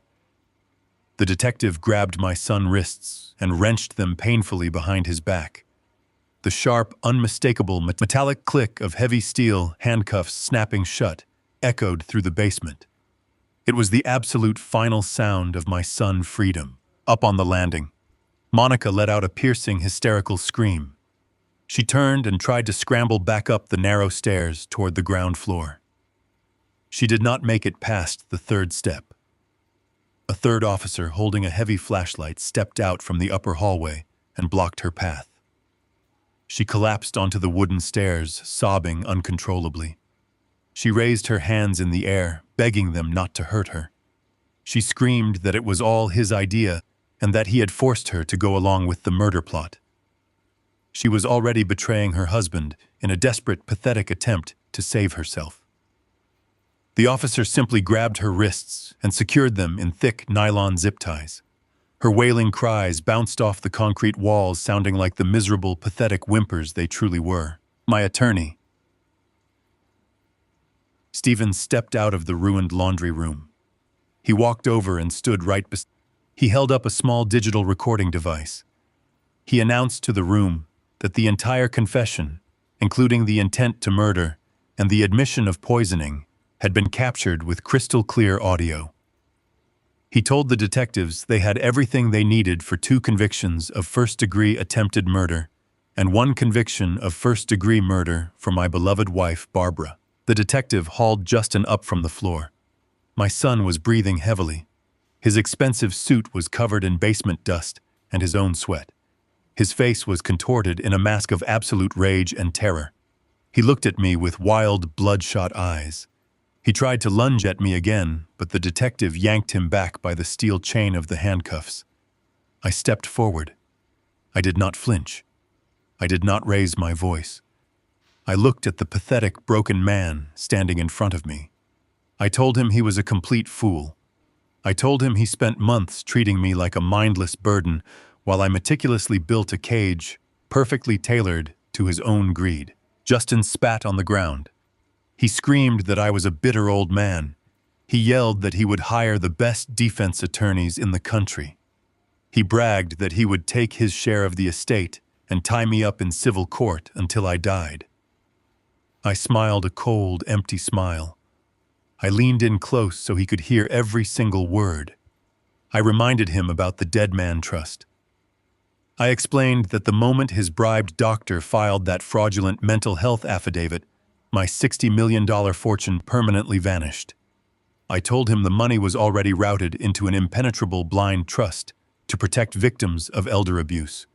[SPEAKER 1] The detective grabbed my son's wrists and wrenched them painfully behind his back. The sharp, unmistakable metallic click of heavy steel handcuffs snapping shut echoed through the basement. It was the absolute final sound of my son's freedom. Up on the landing, Monica let out a piercing, hysterical scream. She turned and tried to scramble back up the narrow stairs toward the ground floor. She did not make it past the third step. A third officer holding a heavy flashlight stepped out from the upper hallway and blocked her path. She collapsed onto the wooden stairs, sobbing uncontrollably. She raised her hands in the air, begging them not to hurt her. She screamed that it was all his idea and that he had forced her to go along with the murder plot. She was already betraying her husband in a desperate, pathetic attempt to save herself. The officer simply grabbed her wrists and secured them in thick nylon zip ties. Her wailing cries bounced off the concrete walls, sounding like the miserable, pathetic whimpers they truly were. My attorney. Stephen stepped out of the ruined laundry room. He walked over and stood right beside. He held up a small digital recording device. He announced to the room that the entire confession, including the intent to murder and the admission of poisoning, had been captured with crystal-clear audio. He told the detectives they had everything they needed for 2 convictions of first-degree attempted murder and 1 conviction of first-degree murder for my beloved wife, Barbara. The detective hauled Justin up from the floor. My son was breathing heavily. His expensive suit was covered in basement dust and his own sweat. His face was contorted in a mask of absolute rage and terror. He looked at me with wild, bloodshot eyes. He tried to lunge at me again, but the detective yanked him back by the steel chain of the handcuffs. I stepped forward. I did not flinch. I did not raise my voice. I looked at the pathetic, broken man standing in front of me. I told him he was a complete fool. I told him he spent months treating me like a mindless burden while I meticulously built a cage perfectly tailored to his own greed. Justin spat on the ground. He screamed that I was a bitter old man. He yelled that he would hire the best defense attorneys in the country. He bragged that he would take his share of the estate and tie me up in civil court until I died. I smiled a cold, empty smile. I leaned in close so he could hear every single word. I reminded him about the dead man trust. I explained that the moment his bribed doctor filed that fraudulent mental health affidavit, my $60 million fortune permanently vanished. I told him the money was already routed into an impenetrable blind trust to protect victims of elder abuse.